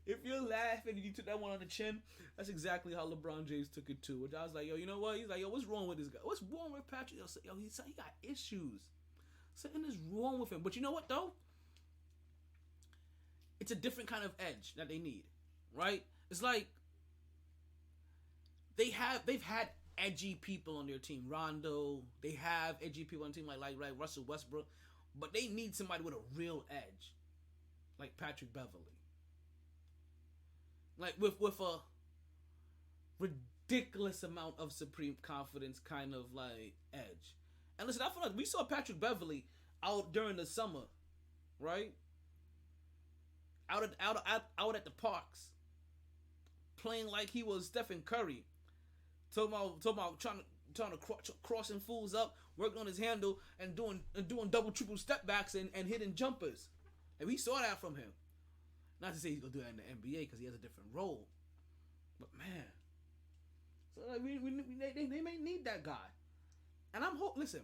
If you're laughing and you took that one on the chin, that's exactly how LeBron James took it too. Which I was like, yo, you know what? He's like, yo, what's wrong with this guy? What's wrong with Patrick? Yo, he got issues. Something is wrong with him. But you know what though? It's a different kind of edge that they need, right? It's like they've had edgy people on their team. Rondo, they have edgy people on the team like Russell Westbrook, but they need somebody with a real edge, like Patrick Beverley. Like with a ridiculous amount of supreme confidence kind of like edge. And listen, I feel like we saw Patrick Beverley out during the summer, right? Out at the parks, playing like he was Stephen Curry, talking about trying to crossing fools up, working on his handle, and doing double triple step backs and hitting jumpers. And we saw that from him. Not to say he's gonna do that in the NBA because he has a different role, but man, so like they may need that guy. And listen,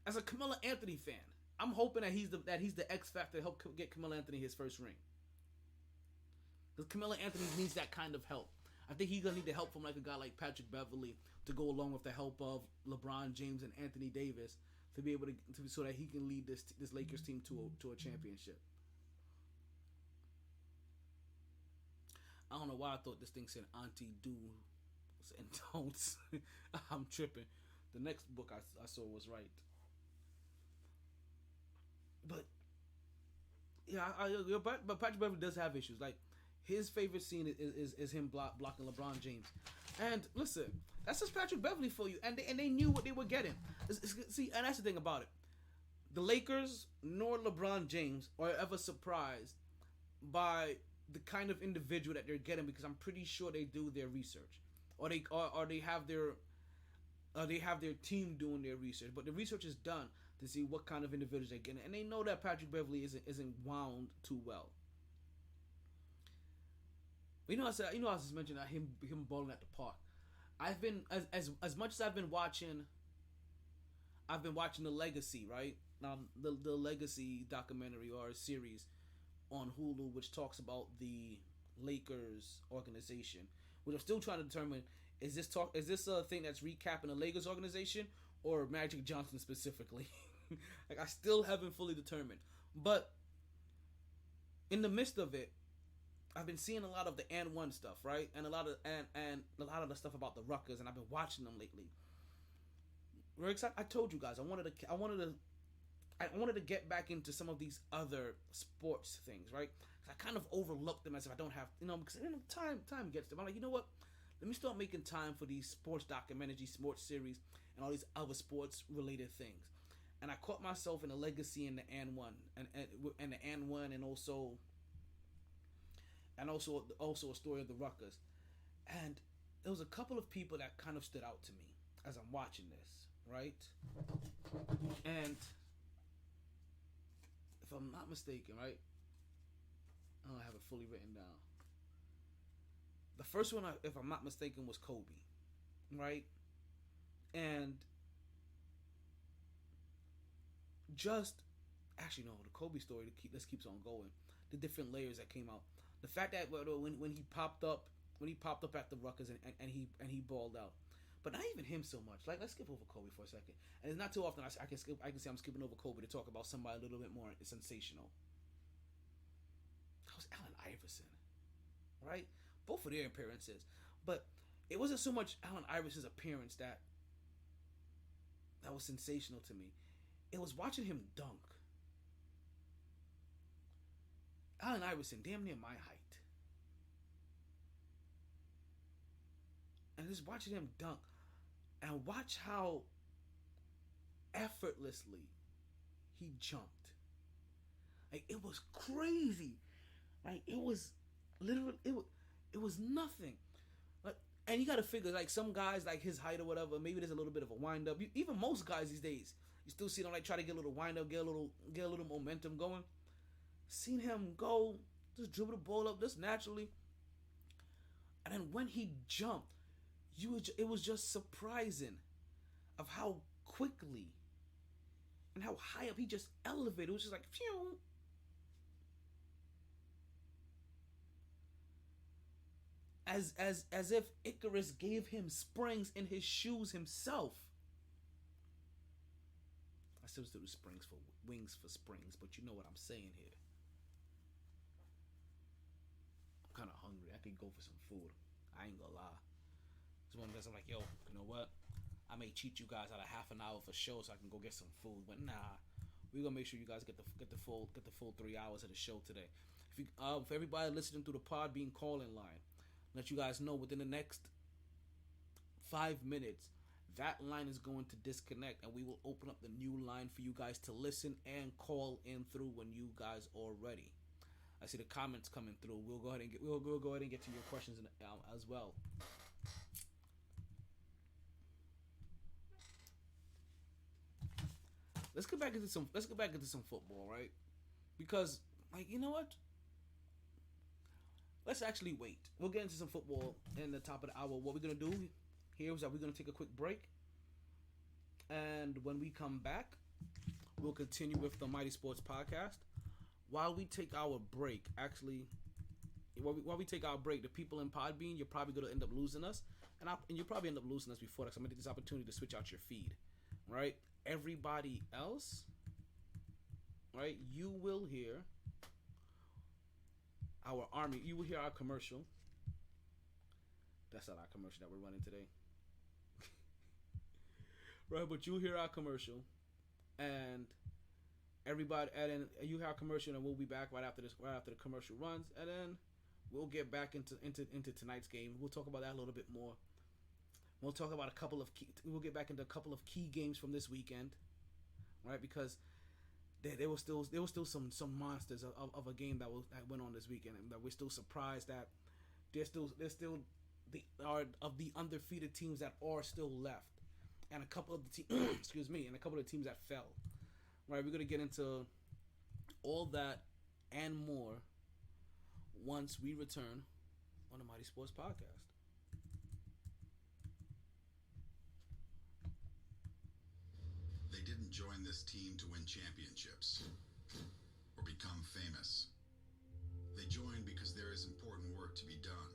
as a Carmelo Anthony fan, I'm hoping that he's the X factor to help get Carmelo Anthony his first ring. Because Carmelo Anthony needs that kind of help. I think he's gonna need the help from like a guy like Patrick Beverley to go along with the help of LeBron James and Anthony Davis to be able to so that he can lead this Lakers team to a championship. I don't know why I thought this thing said Auntie Do's and Don'ts. I'm tripping. The next book I saw was right. But yeah, but Patrick Beverley does have issues. Like his favorite scene is him blocking LeBron James. And listen, that's just Patrick Beverley for you. And they knew what they were getting. See, and that's the thing about it. The Lakers nor LeBron James are ever surprised by the kind of individual that they're getting because I'm pretty sure they do their research, or they have their team doing their research. But the research is done to see what kind of individuals they're getting, and they know that Patrick Beverley isn't wound too well. I was just mentioning him balling at the park. I've been as much as I've been watching the Legacy, right? The Legacy documentary or series on Hulu, which talks about the Lakers organization, which I'm still trying to determine is this a thing that's recapping the Lakers organization or Magic Johnson specifically? Like I still haven't fully determined, but in the midst of it, I've been seeing a lot of the and one stuff, right, and a lot of the stuff about the Ruckers, and I've been watching them lately. We're excited. I told you guys I wanted to get back into some of these other sports things, right? I kind of overlooked them as if I don't have, because time gets them. I'm like, you know what? Let me start making time for these sports documentaries, sports series, and all these other sports related things. And I caught myself in the Legacy and the and one, and the and one, and also a story of the Ruckers. And there was a couple of people that kind of stood out to me as I'm watching this, right? And if I'm not mistaken, right? I don't have it fully written down. The first one, if I'm not mistaken, was Kobe, right? And the Kobe story this keeps on going. The different layers that came out. The fact that when he popped up at the Ruckers and he balled out. But not even him so much. Like, let's skip over Kobe for a second. And it's not too often I can say I'm skipping over Kobe to talk about somebody a little bit more sensational. That was Allen Iverson, right? Both of their appearances. But it wasn't so much Allen Iverson's appearance that was sensational to me. It was watching him dunk. Allen Iverson, damn near my height. And just watching him dunk. And watch how effortlessly he jumped. Like, it was crazy. Like, it was literally, it was nothing. Like, and you gotta figure, like, some guys, like his height or whatever, maybe there's a little bit of a wind up. Even most guys these days, you still see them like try to get a little wind up, get a little momentum going. Seen him go, just dribble the ball up just naturally. And then when he jumped, it was just surprising of how quickly and how high up he just elevated. It was just like, phew. As if Icarus gave him springs in his shoes himself. I substitute springs for wings for springs, but you know what I'm saying here. I'm kind of hungry. I could go for some food. I ain't gonna lie. It's one of those I'm like, yo, you know what? I may cheat you guys out of half an hour for show so I can go get some food, but nah, we're gonna make sure you guys get the full 3 hours of the show today. For everybody listening through the Podbean call-in line, let you guys know within the next 5 minutes, that line is going to disconnect, and we will open up the new line for you guys to listen and call in through when you guys are ready. I see the comments coming through. We'll go ahead and get to your questions as well. Let's get back into some football, right? Because, like, you know what? Let's actually wait. We'll get into some football in the top of the hour. What we're gonna do here is that we're gonna take a quick break, and when we come back, we'll continue with the Mighty Sports Podcast. While we take our break, the people in Podbean, you're probably gonna end up losing us, and you'll probably end up losing us before that. So I'm gonna take this opportunity to switch out your feed, right? Everybody else, right? You will hear our army. You will hear our commercial. That's not our commercial that we're running today, right? But you'll hear our commercial, and everybody, and then you hear our commercial, and we'll be back right after the commercial runs, and then we'll get back into tonight's game. We'll talk about that a little bit more. We'll talk about we'll get back into a couple of key games from this weekend, right? Because there was still some monsters of a game that went on this weekend, and that we're still surprised that there's still the undefeated teams that are still left, and a couple of the and a couple of the teams that fell. Right, we're gonna get into all that and more once we return on the Mighty Sports Podcast. They didn't join this team to win championships or become famous. They joined because there is important work to be done,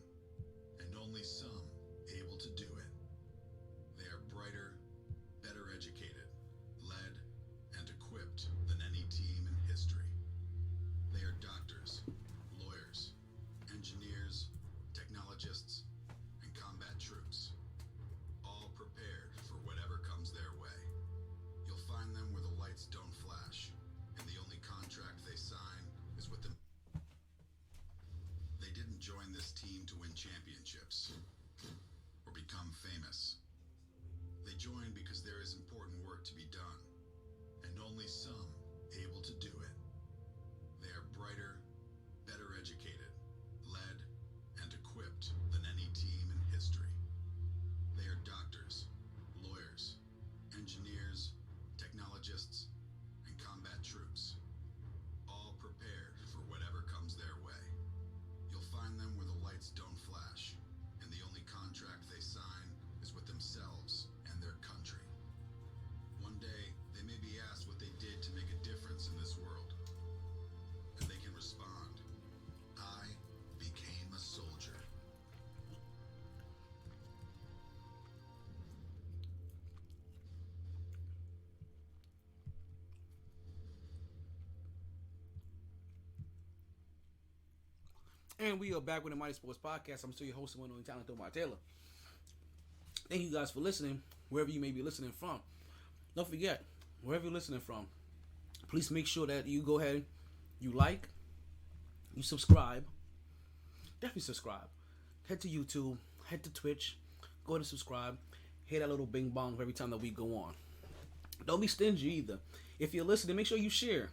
and only some able to do it. They are brighter, better educated, led, and equipped than any team in history. They are doctors, lawyers, engineers, technologists, and combat troops, all prepared for whatever comes their way. You'll find them where the lights don't flash, and the only contract they sign is with them. They didn't join this team to win championships or become famous. They joined because there is important work to be done, and only some able to do it. They are brighter, better educated, led, and equipped than any team in history. They are doctors, lawyers, engineers, technologists, and combat troops, all prepared for whatever comes their way. You'll find them where the lights don't flash, and the only contract they sign is with themselves and their country. One day, they may be asked what they did to make a difference in this world, and they can respond, "I became a soldier." And we are back with the Mighty Sports Podcast. I'm still your host, one only talented Omar Taylor. Thank you guys for listening, wherever you may be listening from. Don't forget, wherever you're listening from, please make sure that you go ahead, you like, you subscribe. Definitely subscribe. Head to YouTube, head to Twitch, go ahead and subscribe. Hit that little bing bong every time that we go on. Don't be stingy either. If you're listening, make sure you share.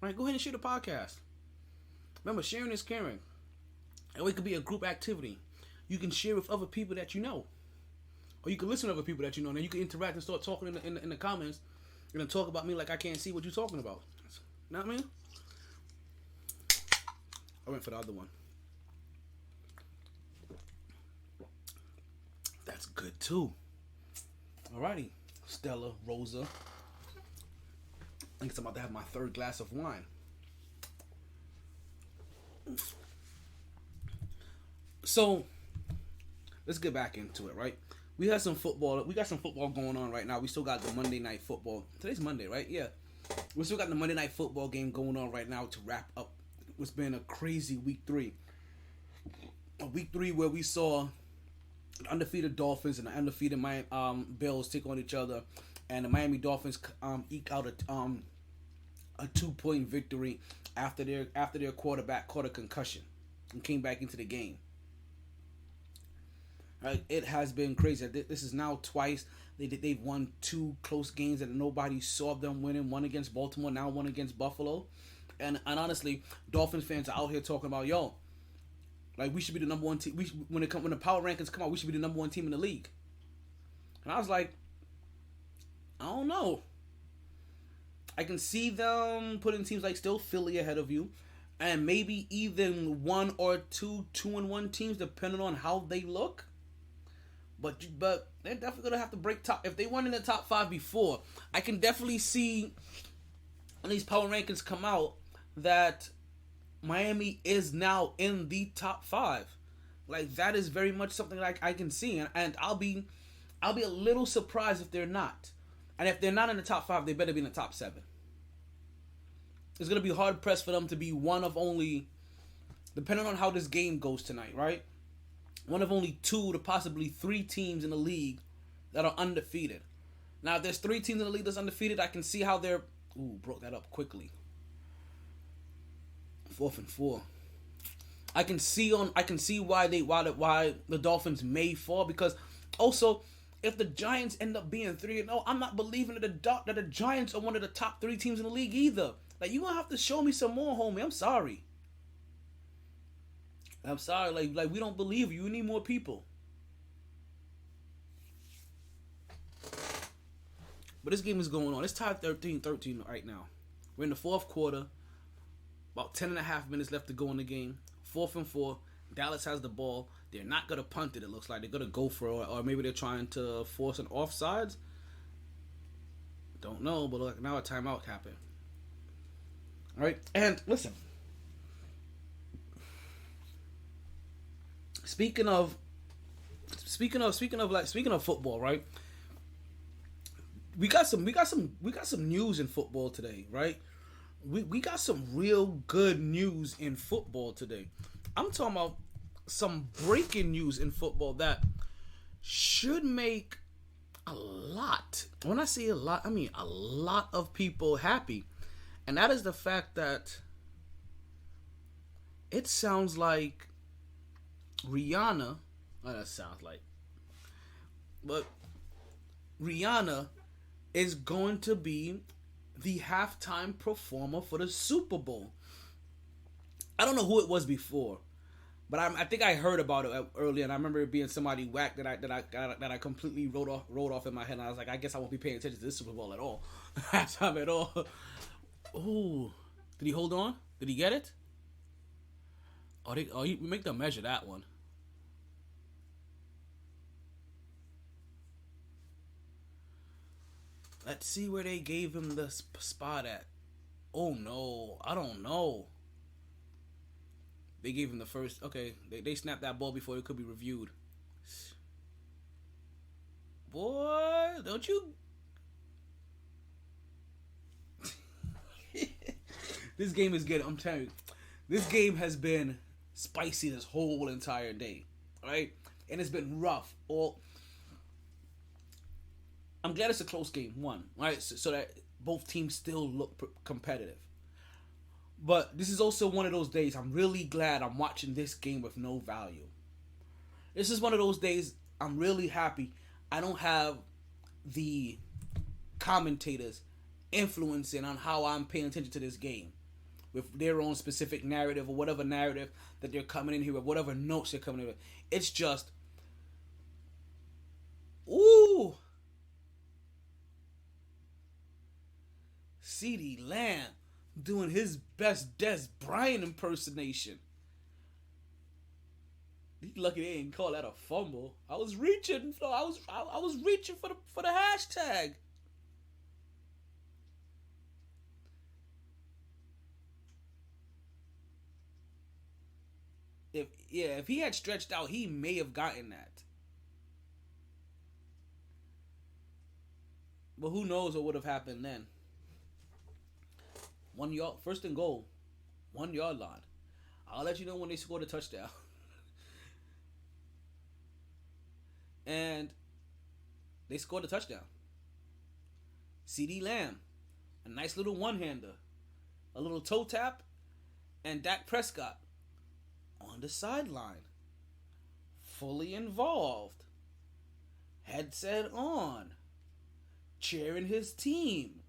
Right, go ahead and share the podcast. Remember, sharing is caring. And it could be a group activity. You can share with other people that you know. Or you can listen to other people that you know. And then you can interact and start talking in the comments. And then talk about me like I can't see what you're talking about. You know what I mean? I went for the other one. That's good too. Alrighty. Stella, Rosa. I think I'm about to have my third glass of wine. So let's get back into it, right? We got some football going on right now. We still got the Monday night football. Today's Monday, right? Yeah. We still got the Monday night football game going on right now to wrap up what's been a crazy week 3. A week 3 where we saw the undefeated Dolphins and the undefeated Bills take on each other, and the Miami Dolphins eke out a 2-point victory after their quarterback caught a concussion and came back into the game. Right? It has been crazy. This is now twice. They've won 2 close games that nobody saw them winning. One against Baltimore, now one against Buffalo. And honestly, Dolphins fans are out here talking about, yo, like, we should be the number 1 team. When the power rankings come out, we should be the number 1 team in the league. And I was like, I don't know. I can see them putting teams like still Philly ahead of you, and maybe even 1 or 2 2-1 teams depending on how they look. But they're definitely gonna have to break top. If they weren't in the top 5 before, I can definitely see when these power rankings come out that Miami is now in the top 5. Like, that is very much something like I can see, and I'll be a little surprised if they're not. And if they're not in the top 5, they better be in the top 7. It's gonna be hard pressed for them to be one of only, depending on how this game goes tonight, right? One of only 2 to possibly 3 teams in the league that are undefeated. Now, if there's 3 teams in the league that's undefeated, I can see how they're. Ooh, broke that up quickly. 4th and 4. I can see why the Dolphins may fall, because also if the Giants end up being 3-0, I'm not believing that the Giants are one of the top 3 teams in the league either. Like, you gonna have to show me some more, homie. I'm sorry. Like we don't believe you. We need more people. But this game is going on. It's tied 13-13 right now. We're in the 4th quarter. About 10.5 minutes left to go in the game. 4th and 4. Dallas has the ball. They're not going to punt it, it looks like. They're going to go for it. Or maybe they're trying to force an offsides. Don't know, but look, now a timeout happened. All right? And listen. Speaking of football, right? We got some news in football today, right? We got some real good news in football today. I'm talking about some breaking news in football that should make a lot. When I say a lot, I mean a lot of people happy. And that is the fact that it sounds like Rihanna, that sounds like, but Rihanna is going to be the halftime performer for the Super Bowl. I don't know who it was before, but I think I heard about it earlier, and I remember it being somebody whack that I completely wrote off in my head, and I was like, I guess I won't be paying attention to this Super Bowl at all, halftime at all. Ooh, did he hold on? Did he get it? You make them measure that one. Let's see where they gave him the spot at. Oh no, I don't know. They gave him the first. Okay, they snapped that ball before it could be reviewed. Boy, don't you? This game is good. I'm telling you, this game has been spicy this whole entire day, right? And it's been rough. I'm glad it's a close game, one, right? So that both teams still look competitive. But this is also one of those days I'm really glad I'm watching this game with no value. This is one of those days I'm really happy I don't have the commentators influencing on how I'm paying attention to this game with their own specific narrative or whatever narrative that they're coming in here with, whatever notes they're coming in with. It's just, ooh, CeeDee Lamb doing his best Des Bryant impersonation. He's lucky they didn't call that a fumble. I was reaching for the hashtag. If he had stretched out, he may have gotten that. But who knows what would have happened then. 1 yard, 1st and goal, 1 yard line. I'll let you know when they scored a touchdown. And they scored a touchdown. CeeDee Lamb, a nice little one-hander, a little toe tap, and Dak Prescott on the sideline fully involved, headset on, cheering his team,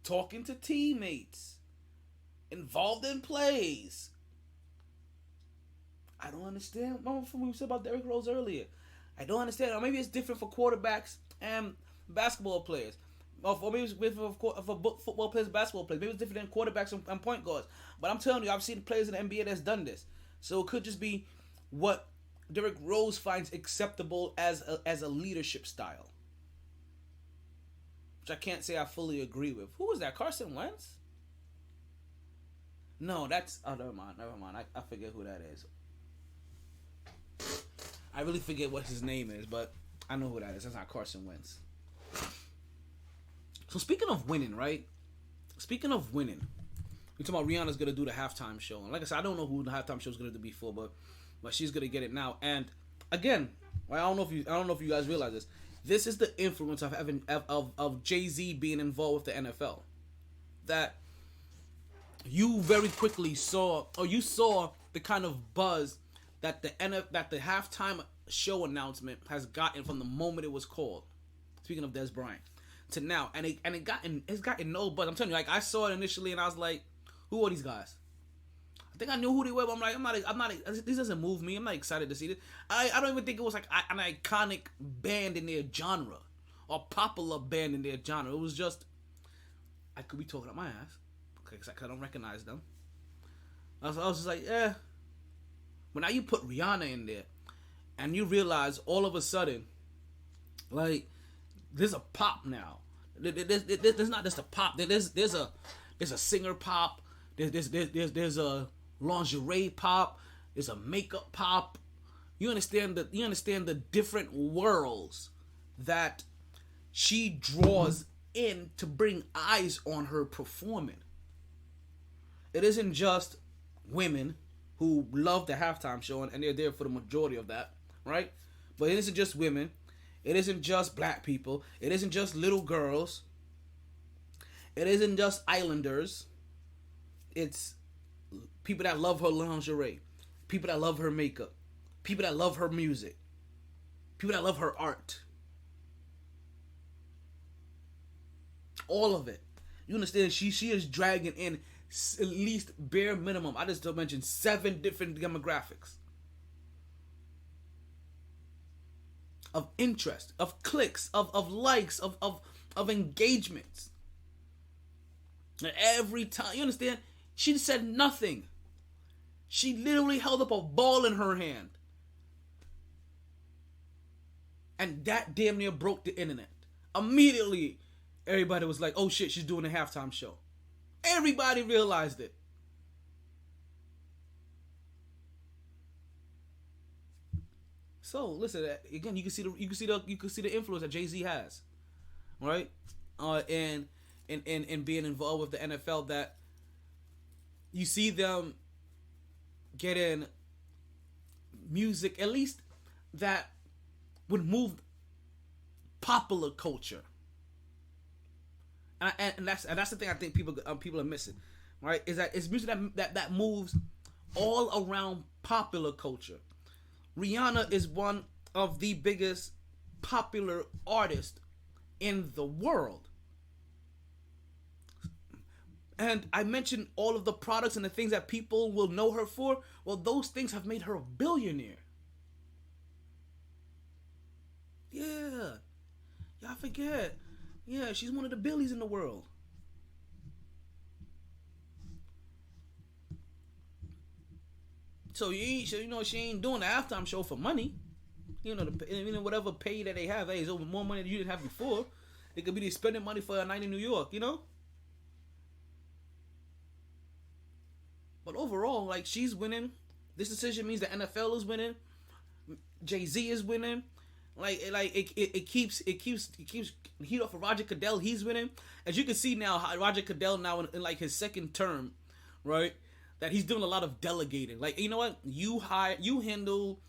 talking to teammates, involved in plays. I don't understand. Remember what we said about Derrick Rose earlier? I don't understand. Or maybe it's different for quarterbacks and basketball players. Or maybe it's different for football players and basketball players. Maybe it's different than quarterbacks and point guards. But I'm telling you, I've seen players in the NBA that's done this. So it could just be what Derrick Rose finds acceptable as a leadership style. Which I can't say I fully agree with. Who was that? Carson Wentz? No, that's... Oh, never mind. I forget who that is. I really forget what his name is, but I know who that is. That's not Carson Wentz. So speaking of winning, right? Speaking of winning, we're talking about Rihanna's gonna do the halftime show, and like I said, I don't know who the halftime show is gonna be for, but she's gonna get it now. And again, I don't know if you guys realize this. This is the influence of Jay-Z being involved with the NFL. That you very quickly saw the kind of buzz that the halftime show announcement has gotten from the moment it was called. Speaking of Des Bryant, to now, and it's gotten no buzz. I'm telling you, like I saw it initially, and I was like, "Who are these guys?" I think I knew who they were, but I'm not. This doesn't move me. I'm not excited to see this. I don't even think it was like an iconic band in their genre or popular band in their genre. It was just, I could be talking up my ass, because I don't recognize them. I was just like, yeah. But now you put Rihanna in there, and you realize all of a sudden, like, there's a pop now. There's not just a pop. There's a singer pop. There's a lingerie pop. There's a makeup pop. You understand the different worlds that she draws in to bring eyes on her performing. It isn't just women who love the halftime show, and they're there for the majority of that, right? But it isn't just women. It isn't just black people. It isn't just little girls. It isn't just islanders. It's people that love her lingerie, people that love her makeup, people that love her music, people that love her art. All of it. You understand? She is dragging in at least bare minimum. I just mentioned 7 different demographics of interest, of clicks, of likes, of engagements. And every time, you understand? She said nothing. She literally held up a ball in her hand. And that damn near broke the internet. Immediately, everybody was like, oh shit, she's doing a halftime show. Everybody realized it. So listen, again, you can see the influence that Jay-Z has, right? And being involved with the NFL, that you see them getting music, at least that would move popular culture. And that's the thing I think people are missing, right? Is that it's music that moves all around popular culture. Rihanna is one of the biggest popular artists in the world. And I mentioned all of the products and the things that people will know her for. Well, those things have made her a billionaire. Yeah. Y'all forget. Yeah, she's one of the billies in the world. So she ain't doing the halftime show for money. Whatever pay that they have, hey, it's over more money than you didn't have before. It could be they spending money for a night in New York, But overall, like, she's winning. This decision means the NFL is winning. Jay-Z is winning. It keeps heat off of Roger Goodell. He's winning. As you can see now, Roger Goodell now in like his second term, right? That he's doing a lot of delegating. Like, you know what? You handle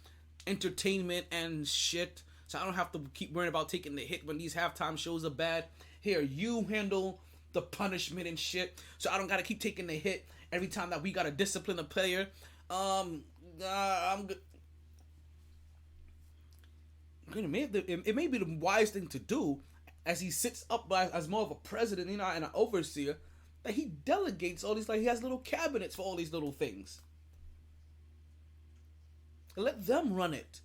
entertainment and shit, so I don't have to keep worrying about taking the hit when these halftime shows are bad. Here, you handle the punishment and shit, so I don't gotta keep taking the hit every time that we gotta discipline a player. I'm good. It may be the wise thing to do as he sits up as more of a president, and an overseer, that he delegates all these, like he has little cabinets for all these little things. Let them run it.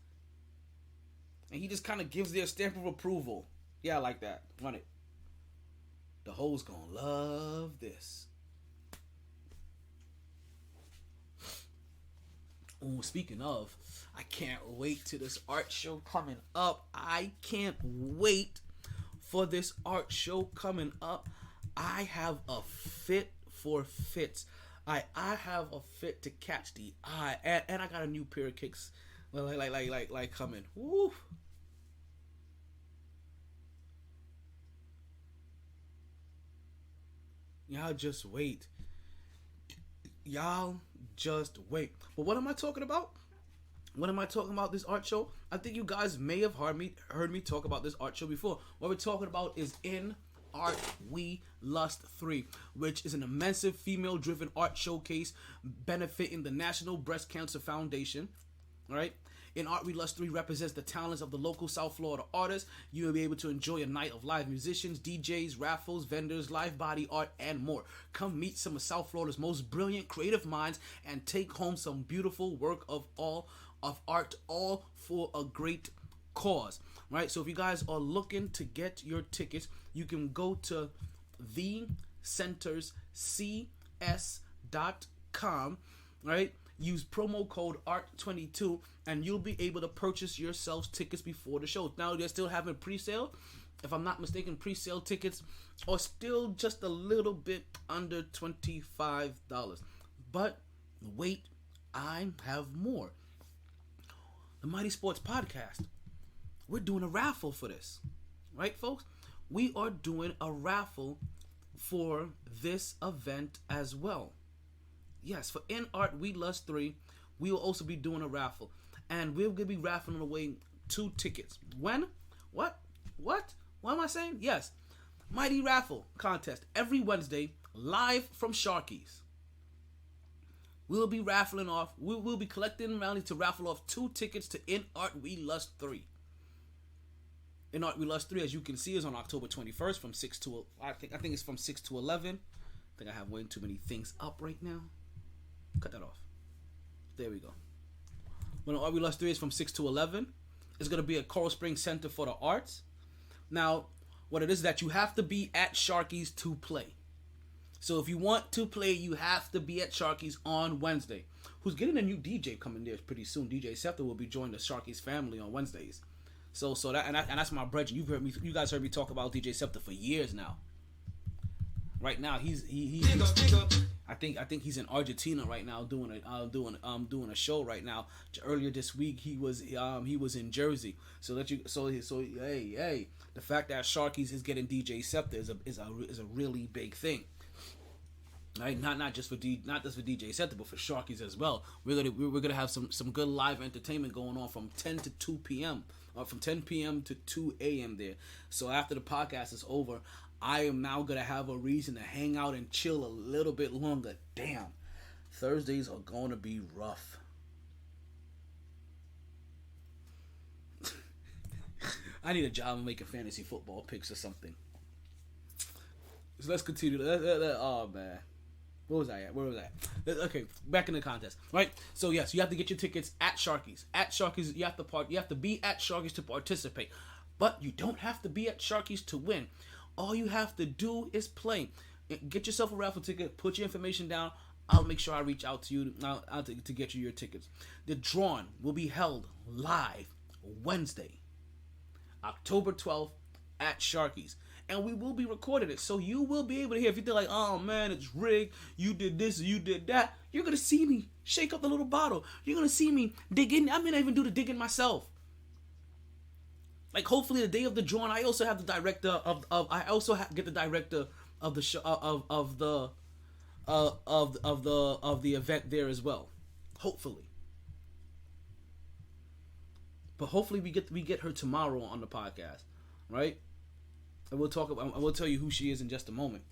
And he just kind of gives their stamp of approval. Yeah, I like that. Run it. The hoes gonna love this. Oh, speaking of, I can't wait to this art show coming up. I can't wait for this art show coming up. I have a fit for fits. I have a fit to catch the eye, and I got a new pair of kicks, like coming. Woo! Y'all just wait. Y'all just wait. But what am I talking about? What am I talking about? This art show? I think you guys may have heard me talk about this art show before. What we're talking about is In Art We Lust 3, which is an immense female-driven art showcase benefiting the National Breast Cancer Foundation. All right. In Art We Lust 3 represents the talents of the local South Florida artists. You will be able to enjoy a night of live musicians, DJs, raffles, vendors, live body art, and more. Come meet some of South Florida's most brilliant creative minds and take home some beautiful work of art, all for a great cause. Right? So if you guys are looking to get your tickets, you can go to thecenterscs.com, right? Use promo code ART22 and you'll be able to purchase yourselves tickets before the show. Now they're still having pre-sale. If I'm not mistaken, pre-sale tickets are still just a little bit under $25. But wait, I have more. The Mighty Sports Podcast. We're doing a raffle for this. Right, folks? We are doing a raffle for this event as well. Yes, for In Art We Lust 3, we will also be doing a raffle. And we're going to be raffling away 2 tickets. When? What? What am I saying? Yes. Mighty Raffle Contest every Wednesday, live from Sharky's. We'll be raffling off. We'll be collecting money to raffle off 2 tickets to In Art We Lust 3. In Art We Lust 3, as you can see, is on October 21st from 6 to... I think it's from 6 to 11. I think I have way too many things up right now. Cut that off. There we go. When Art We Lust 3 is from 6 to 11, it's going to be at Coral Springs Center for the Arts. Now, what it is that you have to be at Sharky's to play. So if you want to play, you have to be at Sharky's on Wednesday. Who's getting a new DJ coming there pretty soon. DJ Scepter will be joining the Sharky's family on Wednesdays. So that's my brethren. You guys heard me talk about DJ Scepter for years now. Right now he's I think he's in Argentina right now doing a show right now. Earlier this week he was in Jersey. So hey, the fact that Sharky's is getting DJ Scepter is a really big thing. Right? Not just for DJ Scepter, but for Sharky's as well. We're gonna have some good live entertainment going on from 10 to 2 p.m. From 10 p.m. to 2 a.m. there. So after the podcast is over, I am now going to have a reason to hang out and chill a little bit longer. Damn. Thursdays are going to be rough. I need a job of making fantasy football picks or something. So let's continue. Oh, man. Where was I at? Okay, back in the contest. Right? So, yes, you have to get your tickets at Sharky's. At Sharky's, you have to be at Sharky's to participate. But you don't have to be at Sharky's to win. All you have to do is play. Get yourself a raffle ticket. Put your information down. I'll make sure I reach out to you to get you your tickets. The drawing will be held live Wednesday, October 12th at Sharky's. And we will be recording it. So you will be able to hear. If you're like, oh man, it's rigged. You did this, you did that. You're going to see me shake up the little bottle. You're going to see me dig in. I'm going to even do the digging myself. Like hopefully the day of the drawing, I also have the director get the director of the show of the event there as well. Hopefully, but hopefully we get her tomorrow on the podcast, right? And we'll tell you who she is in just a moment.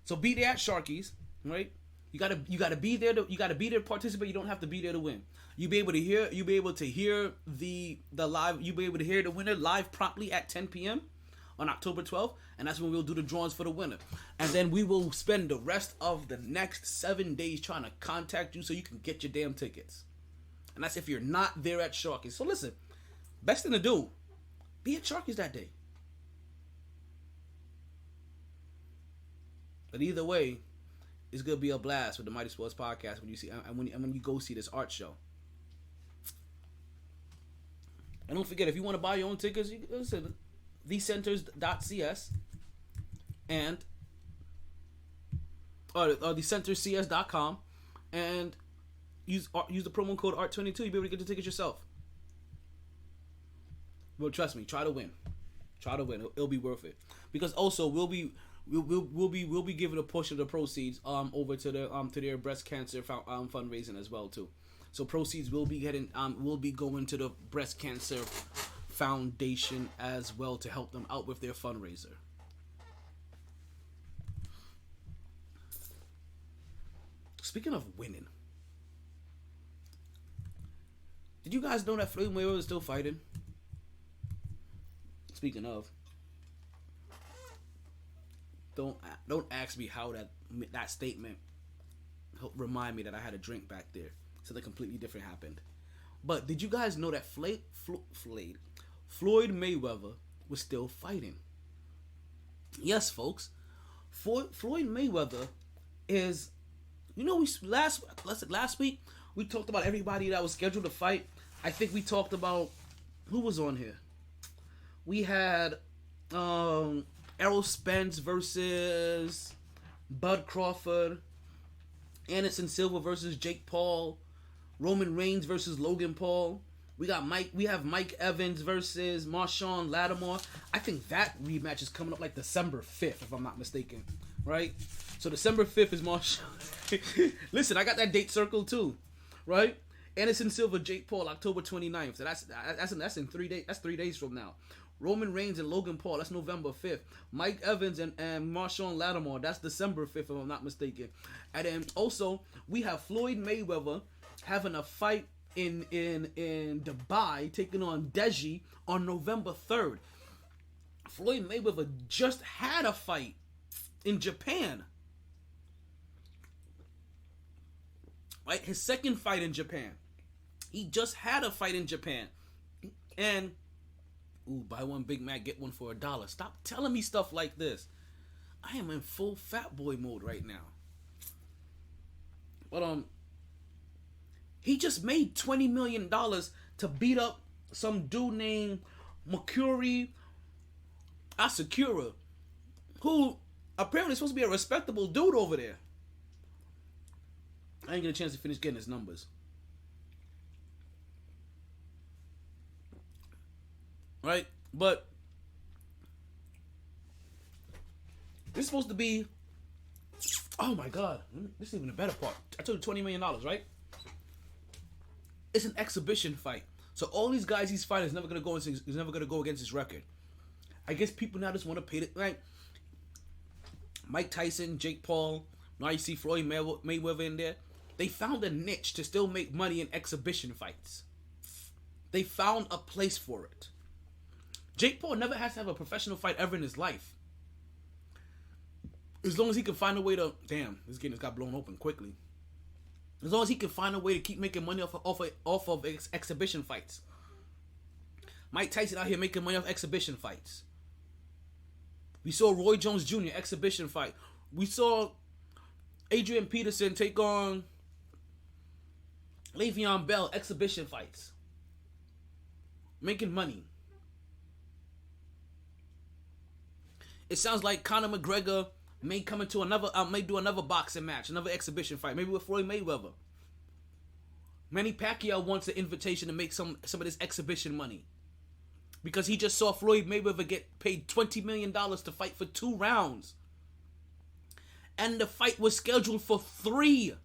So be there at Sharky's, right? You gotta be there to participate. You don't have to be there to win. You'll be able to hear the live. You'll be able to hear the winner live promptly at 10 p.m. on October 12th, and that's when we'll do the drawings for the winner. And then we will spend the rest of the next 7 days trying to contact you so you can get your damn tickets. And that's if you're not there at Sharky's. So listen, best thing to do, be at Sharky's that day. But either way, it's gonna be a blast with the Mighty Sports Podcast when you see and when you go see this art show. And don't forget, if you want to buy your own tickets, you can listen, thecenters.cs and thecenterscs.com and use the promo code ART22. You'll be able to get the tickets yourself. Well, trust me, try to win. It'll be worth it, because also we'll be giving a portion of the proceeds over to their breast cancer fundraising as well too. So proceeds will be going to the breast cancer foundation as well to help them out with their fundraiser. Speaking of winning, did you guys know that Floyd Mayweather is still fighting? Speaking of, don't ask me how that statement helped remind me that I had a drink back there. Something completely different happened. But did you guys know that Floyd Mayweather was still fighting? Yes, folks. Floyd Mayweather is, last week we talked about everybody that was scheduled to fight. I think we talked about who was on here. We had Errol Spence versus Bud Crawford, Anderson Silva versus Jake Paul, Roman Reigns versus Logan Paul. We have Mike Evans versus Marshawn Lattimore. I think that rematch is coming up like December 5th, if I'm not mistaken. Right? So December 5th is Marshawn. Listen, I got that date circled too. Right? Anderson Silva, Jake Paul, October 29th. So that's in 3 days. That's 3 days from now. Roman Reigns and Logan Paul, that's November 5th. Mike Evans and Marshawn Lattimore, that's December 5th, if I'm not mistaken. And then also, we have Floyd Mayweather having a fight in Dubai, taking on Deji on November 3rd. Floyd Mayweather just had a fight in Japan. Right? His second fight in Japan. He just had a fight in Japan. And buy one Big Mac, get one for $1. Stop telling me stuff like this. I am in full fat boy mode right now. But he just made $20 million to beat up some dude named Makuri Asakura, who apparently is supposed to be a respectable dude over there. I didn't get a chance to finish getting his numbers. Right? But this is supposed to be, oh my God, this is even a better part. I told you $20 million, right? It's an exhibition fight. So all these guys he's fighting is never gonna go against his record. I guess people now just want to pay it, right? Mike Tyson, Jake Paul, now you see Floyd Mayweather in there. They found a niche to still make money in exhibition fights. They found a place for it. Jake Paul never has to have a professional fight ever in his life. As long as he can find a way to... Damn, this game just got blown open quickly. As long as he can find a way to keep making money off of exhibition fights. Mike Tyson out here making money off exhibition fights. We saw Roy Jones Jr. exhibition fight. We saw Adrian Peterson take on Le'Veon Bell exhibition fights. Making money. It sounds like Conor McGregor may come into may do another boxing match, another exhibition fight, maybe with Floyd Mayweather. Manny Pacquiao wants an invitation to make some of this exhibition money, because he just saw Floyd Mayweather get paid $20 million to fight for 2 rounds, and the fight was scheduled for 3.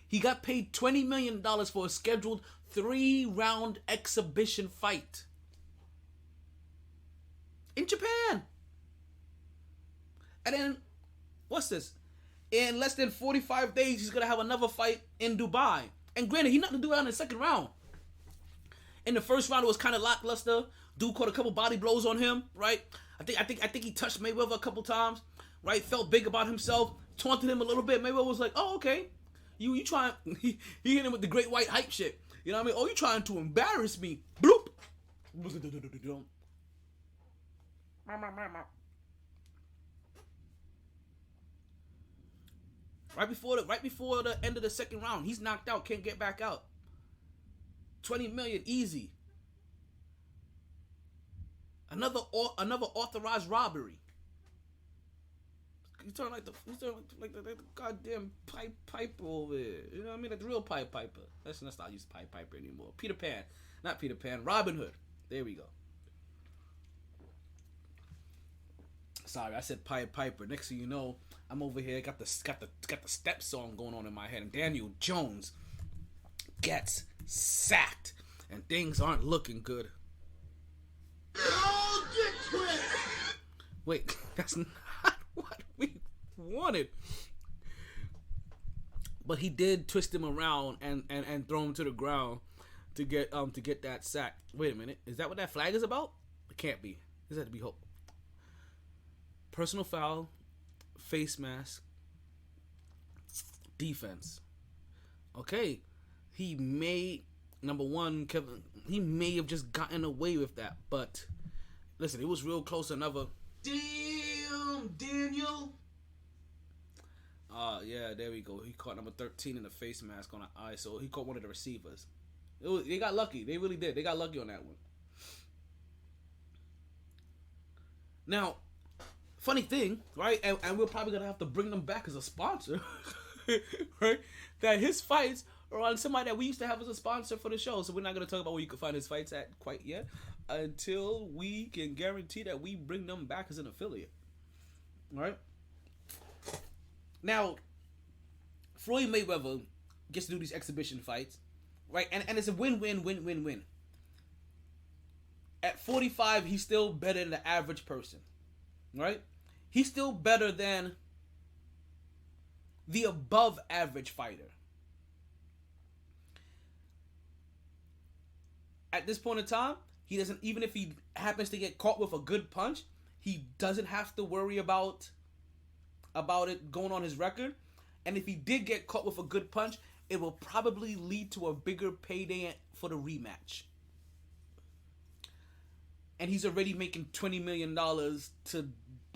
He got paid $20 million for a scheduled 3-round exhibition fight in Japan. And then, what's this? in less than 45 days, he's going to have another fight in Dubai. And granted, he nothing to do out in the second round. In the first round, it was kind of lackluster. Dude caught a couple body blows on him, right? I think he touched Mayweather a couple times, right? Felt big about himself, taunted him a little bit. Mayweather was like, "Oh, okay, you trying?" He hit him with the great white hype shit. You know what I mean? "Oh, you trying to embarrass me?" Bloop. Right before the end of the second round, he's knocked out, can't get back out. 20 million easy. Another authorized robbery. He's turning like the goddamn Piper over there. You know what I mean? Like the real Piper. Let's not use Piper anymore. Peter Pan. Not Peter Pan. Robin Hood. There we go. Sorry, I said Piper. Next thing you know, I'm over here, got the step song going on in my head, and Daniel Jones gets sacked, and things aren't looking good. Oh, get quick! Wait, that's not what we wanted. But he did twist him around and throw him to the ground to get that sack. Wait a minute, is that what that flag is about? It can't be. This had to be hope. Personal foul, face mask, defense. Okay, he may have just gotten away with that, but listen, it was real close to another. Damn, Daniel. Yeah, there we go. He caught number 13 in the face mask on the eye, so he caught one of the receivers. They got lucky. They really did. They got lucky on that one. Now, funny thing, right? And we're probably gonna have to bring them back as a sponsor, right? That his fights are on somebody that we used to have as a sponsor for the show. So we're not gonna talk about where you can find his fights at quite yet, until we can guarantee that we bring them back as an affiliate. All right. Now, Floyd Mayweather gets to do these exhibition fights, right? And it's a win-win-win-win-win. At 45, he's still better than the average person. Right? He's still better than the above average fighter. At this point in time, he doesn't, even if he happens to get caught with a good punch, he doesn't have to worry about it going on his record. And if he did get caught with a good punch, it will probably lead to a bigger payday for the rematch. And he's already making $20 million to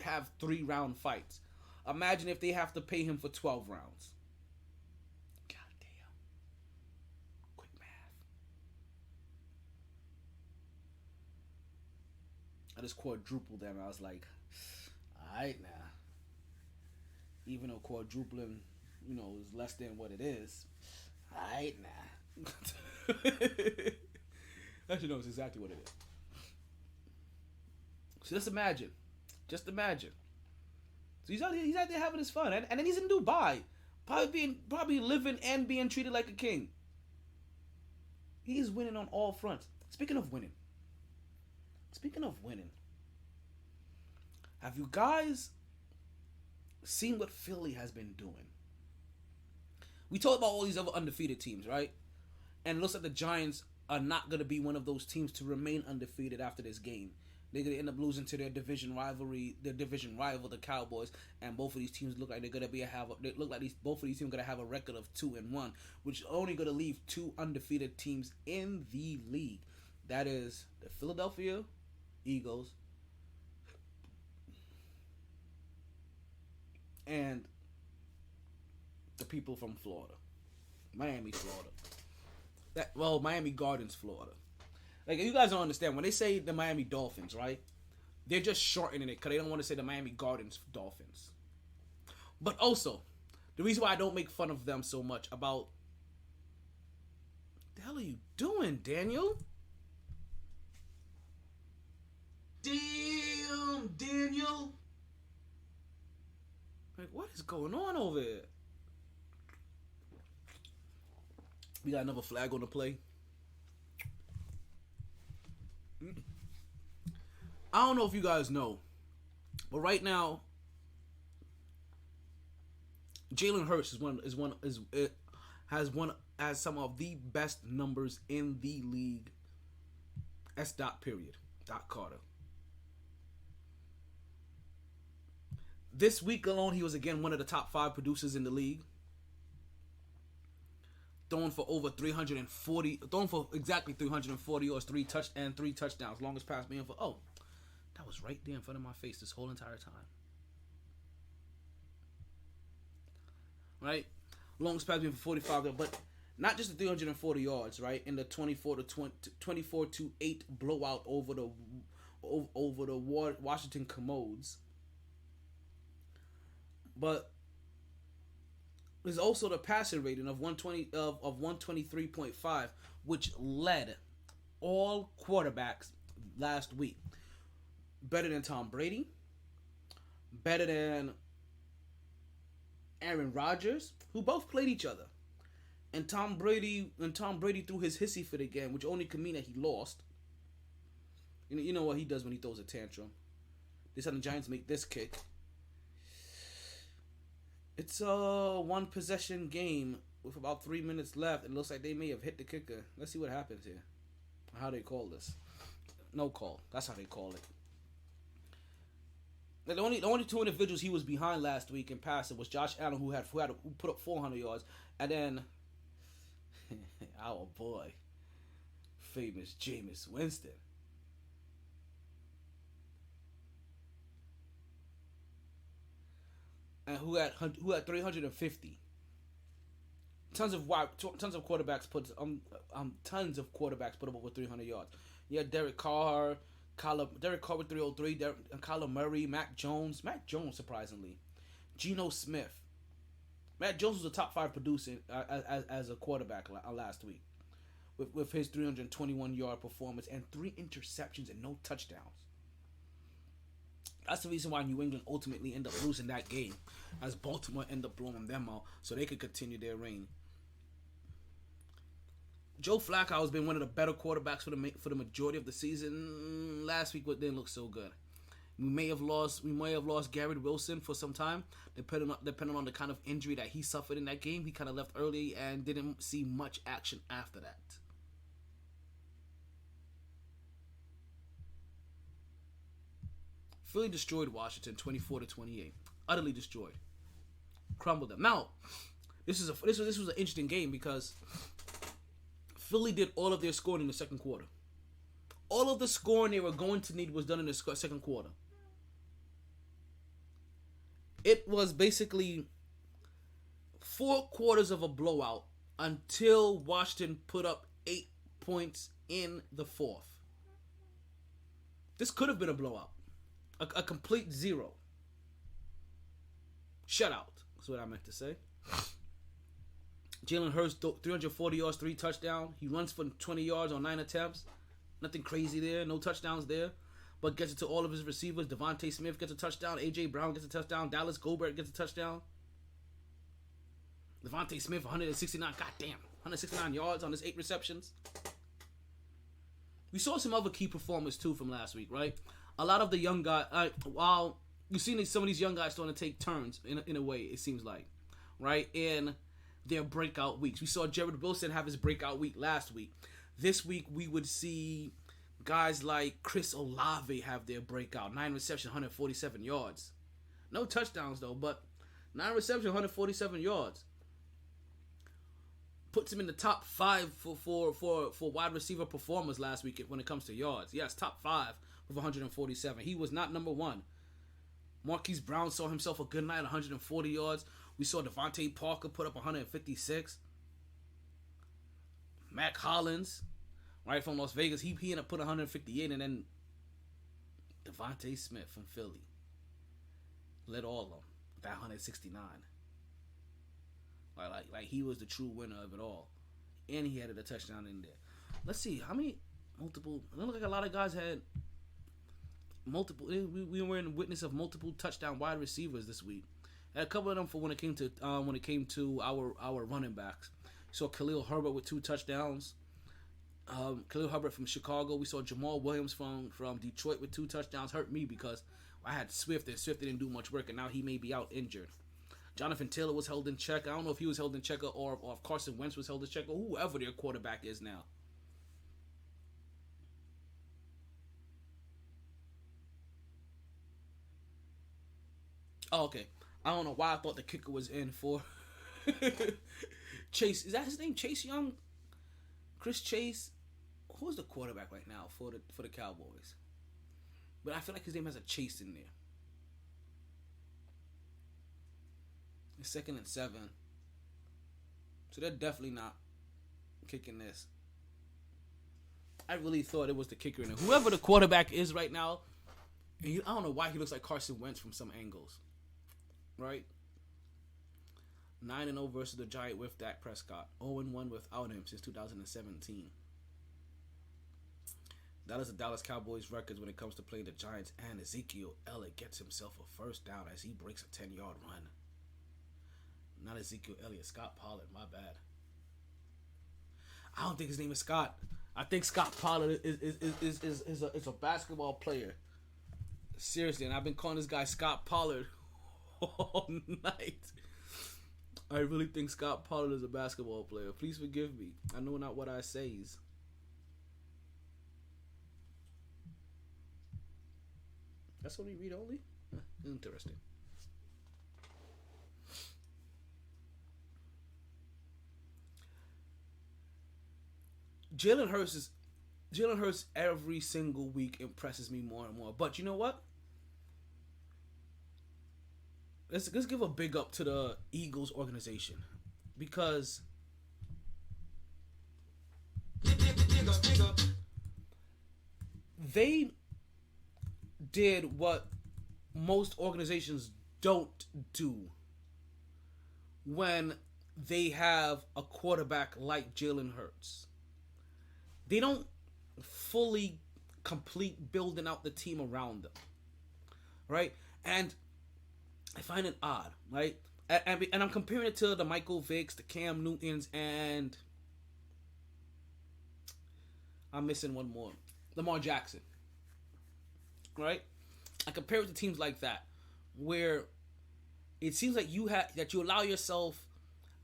have 3-round fights. Imagine if they have to pay him for 12 rounds. God damn. Quick math. I just quadrupled them. I was like, alright now. Even though quadrupling, is less than what it is. Alright now. Actually, no, it's exactly what it is. So just imagine. So he's out there having his fun, and then he's in Dubai, probably living and being treated like a king. He's winning on all fronts. Speaking of winning, have you guys seen what Philly has been doing? We talked about all these other undefeated teams, right? And it looks like the Giants are not going to be one of those teams to remain undefeated after this game. They're going to end up losing to their division rival, the Cowboys, and both of these teams look like both of these teams are going to have a record of 2-1, which is only going to leave 2 undefeated teams in the league. That is the Philadelphia Eagles and the people from Florida, Miami, Florida. Miami Gardens, Florida. Like, you guys don't understand, when they say the Miami Dolphins, right? They're just shortening it because they don't want to say the Miami Gardens Dolphins. But also, the reason why I don't make fun of them so much about... What the hell are you doing, Daniel? Damn, Daniel. Like, what is going on over here? We got another flag on the play. I don't know if you guys know, but right now, Jalen Hurts has some of the best numbers in the league. S. Period. Carter. This week alone, he was again one of the top 5 producers in the league. Throwing for exactly 340 yards, 3 touchdowns. Longest pass being that was right there in front of my face this whole entire time. Right? Longest pass being for 45 yards, but not just the 340 yards, right? In the 24-8 blowout over the Washington Commodes. But there's also the passing rating of 123.5, which led all quarterbacks last week. Better than Tom Brady, better than Aaron Rodgers, who both played each other. And Tom Brady threw his hissy fit again, which only could mean that he lost. You know what he does when he throws a tantrum. They said the Giants make this kick. It's a 1 possession game with about 3 minutes left, and it looks like they may have hit the kicker. Let's see what happens here. How they call this? No call. That's how they call it. The only 2 individuals he was behind last week in passing was Josh Allen, who put up 400 yards, and then our boy, famous Jameis Winston. And who had 350. Tons of quarterbacks put up over 300 yards. You had Derek Carr with 303. Kyler Murray, Mac Jones, surprisingly, Geno Smith. Mac Jones was a top 5 producer as a quarterback last week, with his 321-yard performance and 3 interceptions and no touchdowns. That's the reason why New England ultimately ended up losing that game, as Baltimore ended up blowing them out so they could continue their reign. Joe Flacco has been one of the better quarterbacks for the majority of the season. Last week, it didn't look so good. We may have lost Garrett Wilson for some time, depending on the kind of injury that he suffered in that game. He kind of left early and didn't see much action after that. Philly destroyed Washington 24-28. Utterly destroyed. Crumbled them. Now, this was an interesting game because Philly did all of their scoring in the second quarter. All of the scoring they were going to need was done in the second quarter. It was basically 4 quarters of a blowout until Washington put up 8 points in the 4th. This could have been a blowout. A complete 0. Shutout. That's what I meant to say. Jalen Hurts, 340 yards, 3 touchdowns. He runs for 20 yards on 9 attempts. Nothing crazy there. No touchdowns there. But gets it to all of his receivers. Devontae Smith gets a touchdown. A.J. Brown gets a touchdown. Dallas Goedert gets a touchdown. Devontae Smith, 169. Goddamn. 169 yards on his 8 receptions. We saw some other key performers, too, from last week, right? A lot of the young guys, while you've seen some of these young guys starting to take turns in a way, it seems like, right, in their breakout weeks. We saw Jared Wilson have his breakout week last week. This week, we would see guys like Chris Olave have their breakout. 9 receptions, 147 yards. No touchdowns, though, but 9 receptions, 147 yards. Puts him in the top 5 for wide receiver performers last week when it comes to yards. Yes, top 5 with 147. He was not number 1. Marquise Brown saw himself a good night, 140 yards. We saw Devontae Parker put up 156. Mac Hollins, right from Las Vegas, he ended up putting 158, and then Devontae Smith from Philly led all of them with that 169. Like he was the true winner of it all, and he had a touchdown in there. Let's see how many multiple. It looked like a lot of guys had multiple. We were in witness of multiple touchdown wide receivers this week. Had a couple of them for when it came to our running backs. Saw Khalil Herbert with 2 touchdowns. Khalil Herbert from Chicago. We saw Jamal Williams from Detroit with 2 touchdowns. Hurt me because I had Swift, and Swift didn't do much work, and now he may be out injured. Jonathan Taylor was held in check. I don't know if he was held in check or if Carson Wentz was held in check or whoever their quarterback is now. Oh, okay. I don't know why I thought the kicker was in for Chase. Is that his name? Chase Young? Chris Chase? Who's the quarterback right now for the Cowboys? But I feel like his name has a Chase in there. It's 2nd and 7. So they're definitely not kicking this. I really thought it was the kicker in there. Whoever the quarterback is right now, and I don't know why he looks like Carson Wentz from some angles. Right? 9-0 versus the Giants with Dak Prescott. 0-1 without him since 2017. That is the Dallas Cowboys records when it comes to playing the Giants, and Ezekiel Elliott gets himself a first down as he breaks a 10-yard run. Not Ezekiel Elliott, Scott Pollard, my bad. I don't think his name is Scott. I think Scott Pollard is a basketball player. Seriously, and I've been calling this guy Scott Pollard all night. I really think Scott Pollard is a basketball player. Please forgive me. I know not what I says. That's what we read only? Interesting. Jalen Hurts every single week impresses me more and more. But you know what? Let's give a big up to the Eagles organization, because they did what most organizations don't do when they have a quarterback like Jalen Hurts. They don't fully complete building out the team around them, right? And I find it odd, right? And I'm comparing it to the Michael Vicks, the Cam Newtons, and I'm missing one more, Lamar Jackson, right? I compare it to teams like that, where it seems like you allow yourself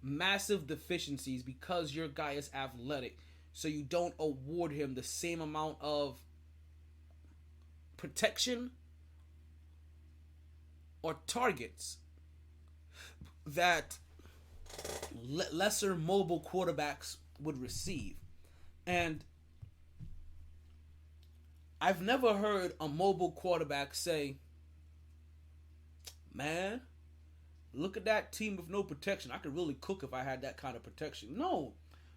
massive deficiencies because your guy is athletic, so you don't award him the same amount of protection or targets that lesser mobile quarterbacks would receive. And I've never heard a mobile quarterback say, man, look at that team with no protection. I could really cook if I had that kind of protection. No.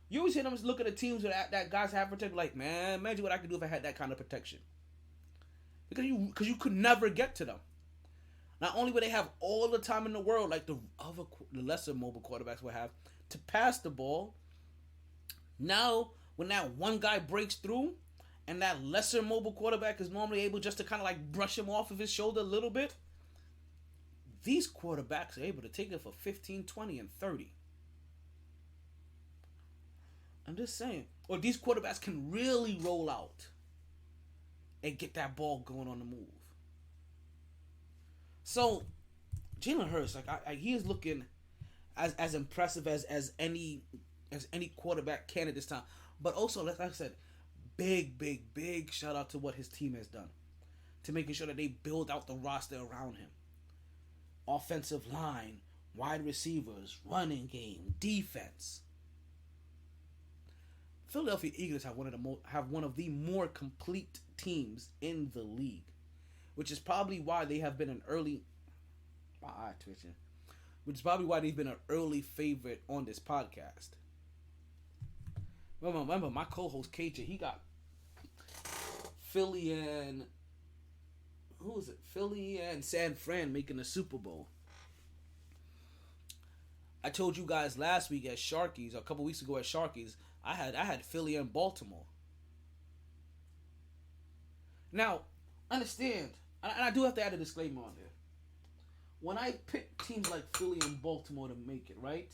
You always hear them look at the teams that guys have protection like, man, imagine what I could do if I had that kind of protection. Because you could never get to them. Not only would they have all the time in the world, like the lesser mobile quarterbacks would have, to pass the ball. Now, when that one guy breaks through, and that lesser mobile quarterback is normally able just to kind of like brush him off of his shoulder a little bit, these quarterbacks are able to take it for 15, 20, and 30. I'm just saying. Or these quarterbacks can really roll out and get that ball going on the move. So, Jalen Hurts, like he is looking as impressive as any quarterback can at this time. But also, like I said, big shout out to what his team has done to making sure that they build out the roster around him. Offensive line, wide receivers, running game, defense. Philadelphia Eagles have one of the more complete teams in the league, which is probably why they have been an early. My eye twitching. Which is probably why they've been an early favorite on this podcast. Remember my co-host KJ, he got Philly and Philly and San Fran making the Super Bowl. I told you guys last week at Sharkies, a couple weeks ago at Sharkies, I had Philly and Baltimore. Now, understand, and I do have to add a disclaimer on there. When I pick teams like Philly and Baltimore to make it, right?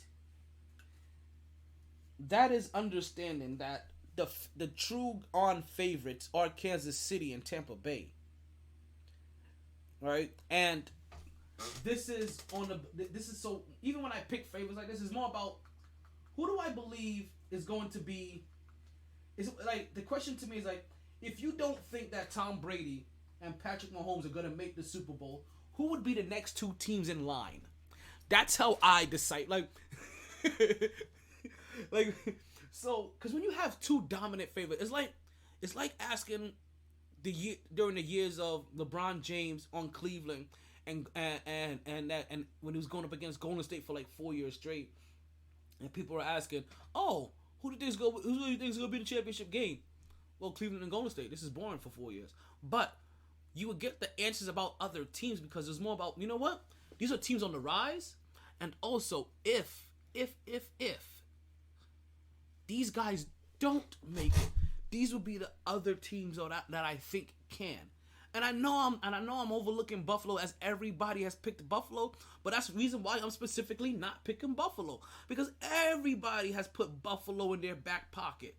That is understanding that the true on favorites are Kansas City and Tampa Bay. Right? And this is so. Even when I pick favorites like this, is more about who do I believe is going to be. Is like the question to me is like, if you don't think that Tom Brady and Patrick Mahomes are going to make the Super Bowl, who would be the next two teams in line? That's how I decide. Like, so because when you have two dominant favorites, it's like asking during the years of LeBron James on Cleveland and when he was going up against Golden State for like 4 years straight, and people were asking, oh, who do you think is going to be the championship game? Well, Cleveland and Golden State. This is boring for 4 years. But you would get the answers about other teams because there's more about, you know what? These are teams on the rise. And also, if these guys don't make it, these will be the other teams that I think can. And I know I'm overlooking Buffalo as everybody has picked Buffalo, but that's the reason why I'm specifically not picking Buffalo, because everybody has put Buffalo in their back pocket.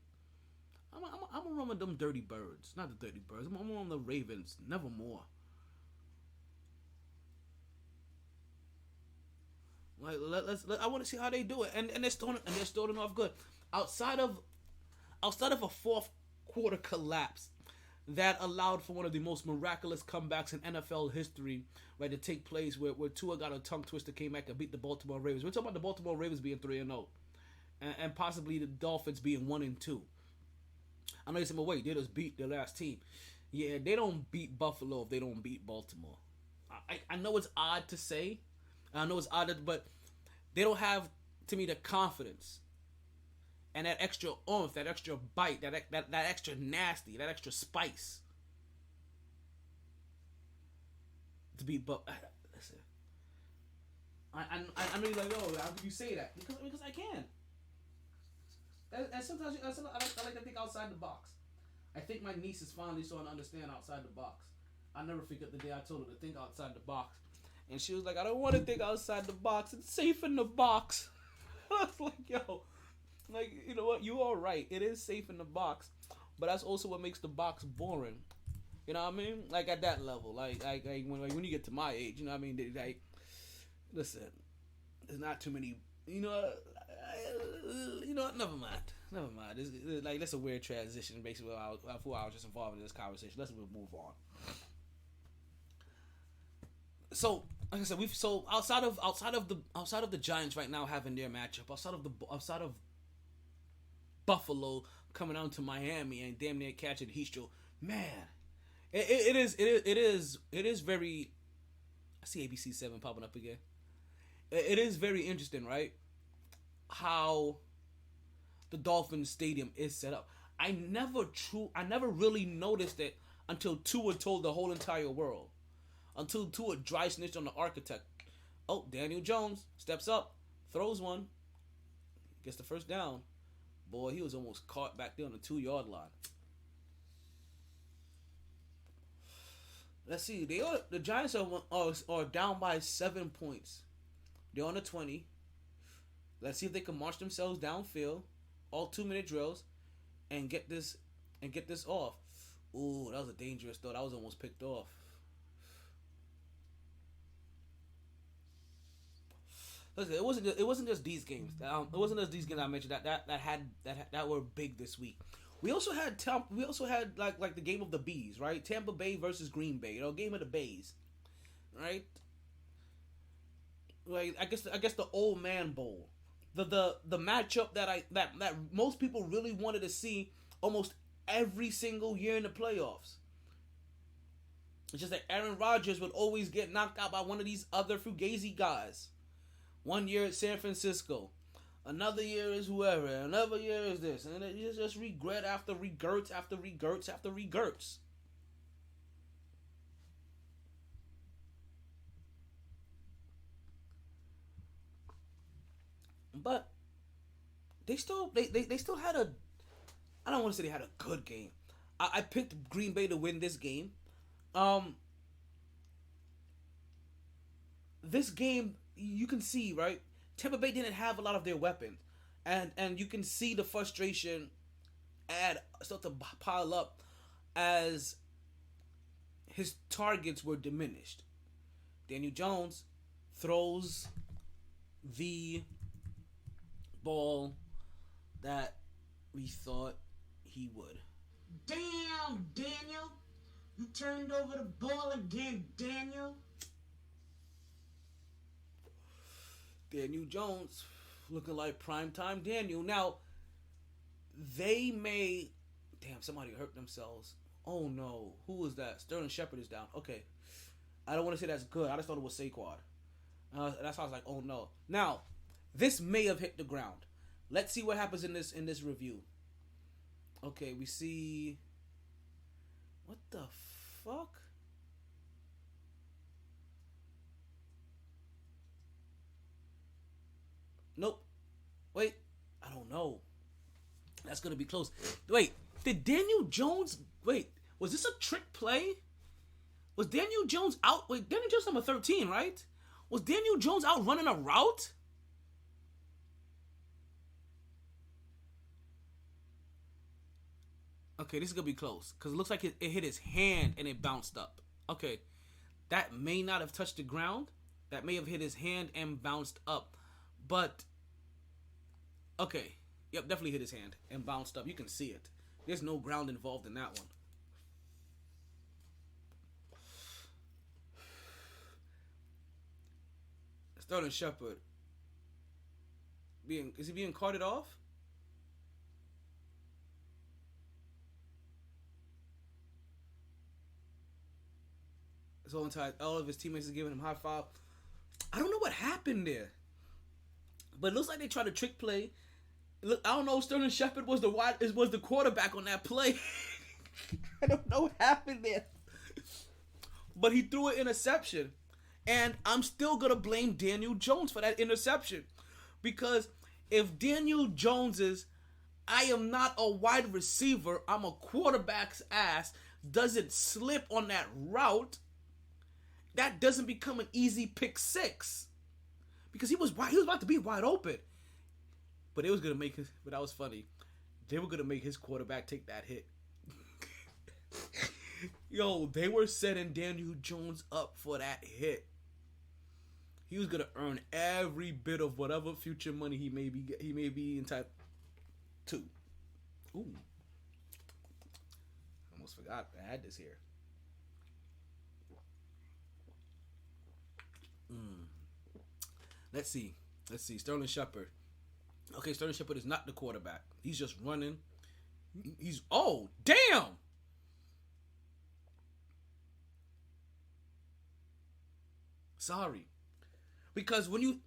I'm gonna run with them dirty birds, not the dirty birds. I'm gonna run the Ravens, nevermore. Like I want to see how they do it, and they're starting off good. Outside of a fourth quarter collapse that allowed for one of the most miraculous comebacks in NFL history, right, to take place where Tua got a tongue twister, came back and beat the Baltimore Ravens. We're talking about the Baltimore Ravens being 3-0, and possibly the Dolphins being 1-2. I know you said, but wait, they just beat their last team. Yeah, they don't beat Buffalo if they don't beat Baltimore. I know it's odd to say, but they don't have, to me, the confidence and that extra oomph, that extra bite, that extra nasty, that extra spice to beat. But listen, I know you're like, oh, how could you say that? Because I can. And sometimes I like to think outside the box. I think my niece is finally starting to understand outside the box. I'll never forget the day I told her to think outside the box. And she was like, I don't want to think outside the box. It's safe in the box. I was like, yo, like, you know what? You are right. It is safe in the box. But that's also what makes the box boring. You know what I mean? Like, at that level. Like when you get to my age, you know what I mean? Like, listen, there's not too many, never mind. It's like, that's a weird transition, basically, before I was just involved in this conversation. Let's move on. So, like I said, outside of the Giants right now having their matchup, outside of Buffalo coming down to Miami and damn near catching the heat stroke, man, it is very. I see ABC 7 popping up again. It is very interesting, right? How the Dolphins stadium is set up. I never really noticed it until Tua told the whole entire world. Until Tua dry snitched on the architect. Oh, Daniel Jones steps up, throws one, gets the first down. Boy, he was almost caught back there on the 2-yard line. Let's see. The Giants are down by 7 points. They're on the 20. Let's see if they can march themselves downfield, all 2-minute drills, and get this off. Ooh, that was a dangerous throw. That was almost picked off. Listen, it wasn't just these games. It wasn't just these games I mentioned that were big this week. We also had like the game of the Bees, right? Tampa Bay versus Green Bay. Game of the Bays, right? Like I guess the Old Man Bowl, the matchup that most people really wanted to see almost every single year in the playoffs. It's just that Aaron Rodgers would always get knocked out by one of these other fugazi guys. 1 year at San Francisco, another year is whoever, another year is this, and it's just regret after regrets after regrets after regrets. But they still had a, I don't want to say they had a good game. I picked Green Bay to win this game. This game, you can see, right? Tampa Bay didn't have a lot of their weapons, and you can see the frustration start to pile up as his targets were diminished. Daniel Jones throws the ball that we thought he would. Damn, Daniel. You turned over the ball again, Daniel. Daniel Jones looking like primetime Daniel. Now, they may... Damn, somebody hurt themselves. Oh, no. Who was that? Sterling Shepard is down. Okay. I don't want to say that's good. I just thought it was Saquon. That's why I was like, oh, no. Now, this may have hit the ground. Let's see what happens in this review. Okay, we see... What the fuck? Nope. Wait. I don't know. That's going to be close. Wait. Did Daniel Jones... Wait. Was this a trick play? Was Daniel Jones out... Wait, Daniel Jones number 13, right? Was Daniel Jones out running a route? Okay, this is going to be close. Because it looks like it hit his hand and it bounced up. Okay. That may not have touched the ground. That may have hit his hand and bounced up. But... Okay. Yep, definitely hit his hand and bounced up. You can see it. There's no ground involved in that one. Sterling Shepard. Is he being carted off? So all of his teammates are giving him high five. I don't know what happened there. But it looks like they tried a trick play. Look, I don't know if Sterling Shepard was the quarterback on that play. I don't know what happened there. But he threw an interception. And I'm still going to blame Daniel Jones for that interception. Because if Daniel Jones is, I am not a wide receiver, I'm a quarterback's ass, doesn't slip on that route, that doesn't become an easy pick six. Because he was about to be wide open. But it was gonna make but that was funny. They were gonna make his quarterback take that hit. Yo, they were setting Daniel Jones up for that hit. He was gonna earn every bit of whatever future money he may be entitled to. Ooh. Almost forgot I had this here. Let's see. Sterling Shepard. Okay, Sterling Shepard is not the quarterback. He's just running. Oh, damn! Sorry. Because when you...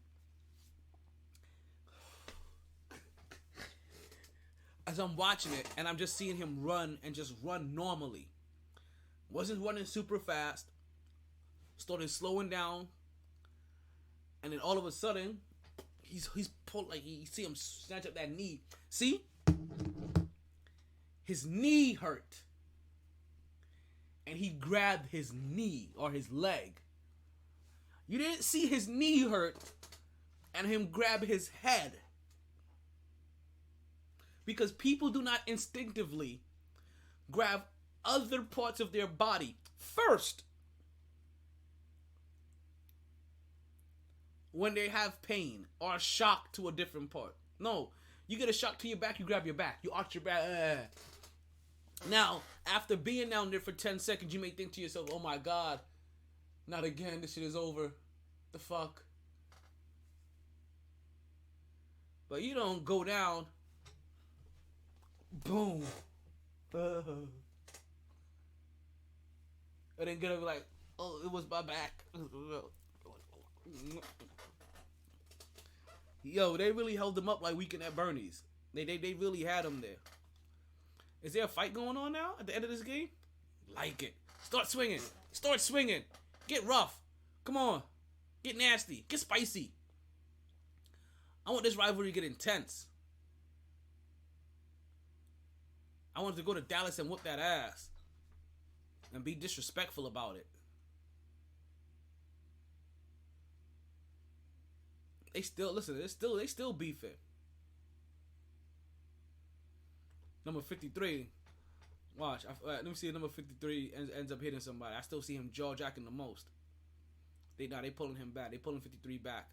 As I'm watching it, and I'm just seeing him run and just run normally. Wasn't running super fast. Started slowing down. And then all of a sudden, he's pulled, like, you see him snatch up that knee. See? His knee hurt. And he grabbed his knee or his leg. You didn't see his knee hurt and him grab his head. Because people do not instinctively grab other parts of their body first when they have pain or a shock to a different part. No, you get a shock to your back, you grab your back, you arch your back. Now, after being down there for 10 seconds, you may think to yourself, oh my God, not again, this shit is over. The fuck? But you don't go down, boom, and then get up like, oh, it was my back. Yo, they really held him up like Weekend at Bernie's. They really had him there. Is there a fight going on now at the end of this game? Like it. Start swinging. Get rough. Come on. Get nasty. Get spicy. I want this rivalry to get intense. I want to go to Dallas and whoop that ass. And be disrespectful about it. They still beefing. Number 53. Watch. Let me see if number 53 ends up hitting somebody. I still see him jaw jacking the most. They pulling him back. They pulling 53 back.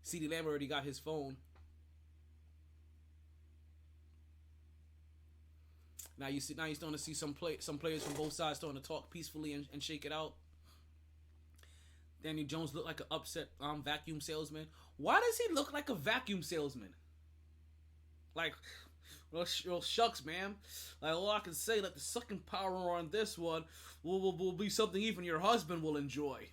CeeDee Lamb already got his phone. Now you're starting to see some players from both sides starting to talk peacefully and shake it out. Daniel Jones looked like an upset vacuum salesman. Why does he look like a vacuum salesman? Like, well, shucks, man. Like, all I can say, like, the sucking power on this one will be something even your husband will enjoy.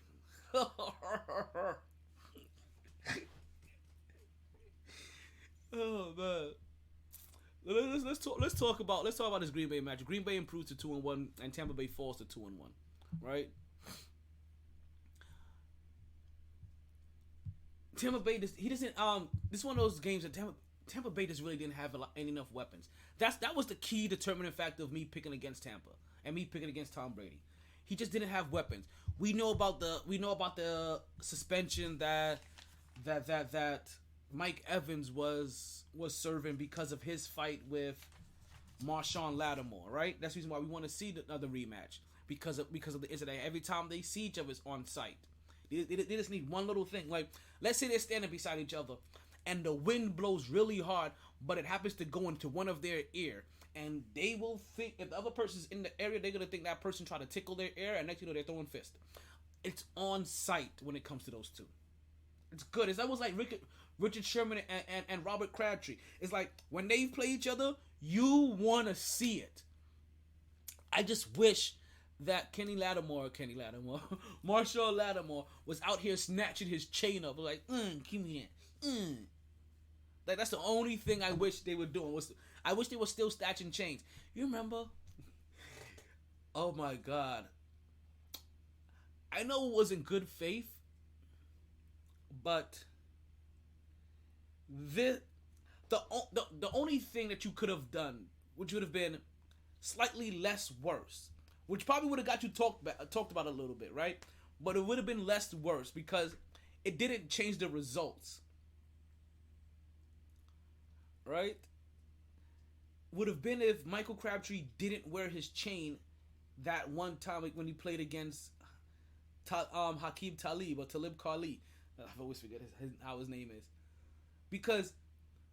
Oh man. Let's talk about this Green Bay match. Green Bay improves to 2-1, and Tampa Bay falls to 2-1. Right? Tampa Bay, he doesn't. This is one of those games that Tampa Bay just really didn't have enough weapons. That was the key determining factor of me picking against Tampa and me picking against Tom Brady. He just didn't have weapons. We know about the suspension that Mike Evans was serving because of his fight with Marshawn Lattimore, right? That's the reason why we want to see another rematch because of the incident. Every time they see each other, it's on site. They just need one little thing. Like, let's say they're standing beside each other, and the wind blows really hard, but it happens to go into one of their ear, and they will think if the other person's in the area, they're gonna think that person tried to tickle their ear, and next thing you know, they're throwing fists. It's on site when it comes to those two. It's good. It's almost like Richard Sherman and Robert Crabtree. It's like when they play each other, you want to see it. I just wish that Marshall Lattimore was out here snatching his chain up. Like, give me that. Like, that's the only thing I wish they were doing. I wish they were still snatching chains. You remember? Oh my God. I know it was in good faith, but the only thing that you could have done, which would have been slightly less worse, which probably would have got you talked about a little bit, right? But it would have been less worse because it didn't change the results, right? Would have been if Michael Crabtree didn't wear his chain that one time when he played against Hakeem Talib or Talib Kweli. I always forget how his name is. Because,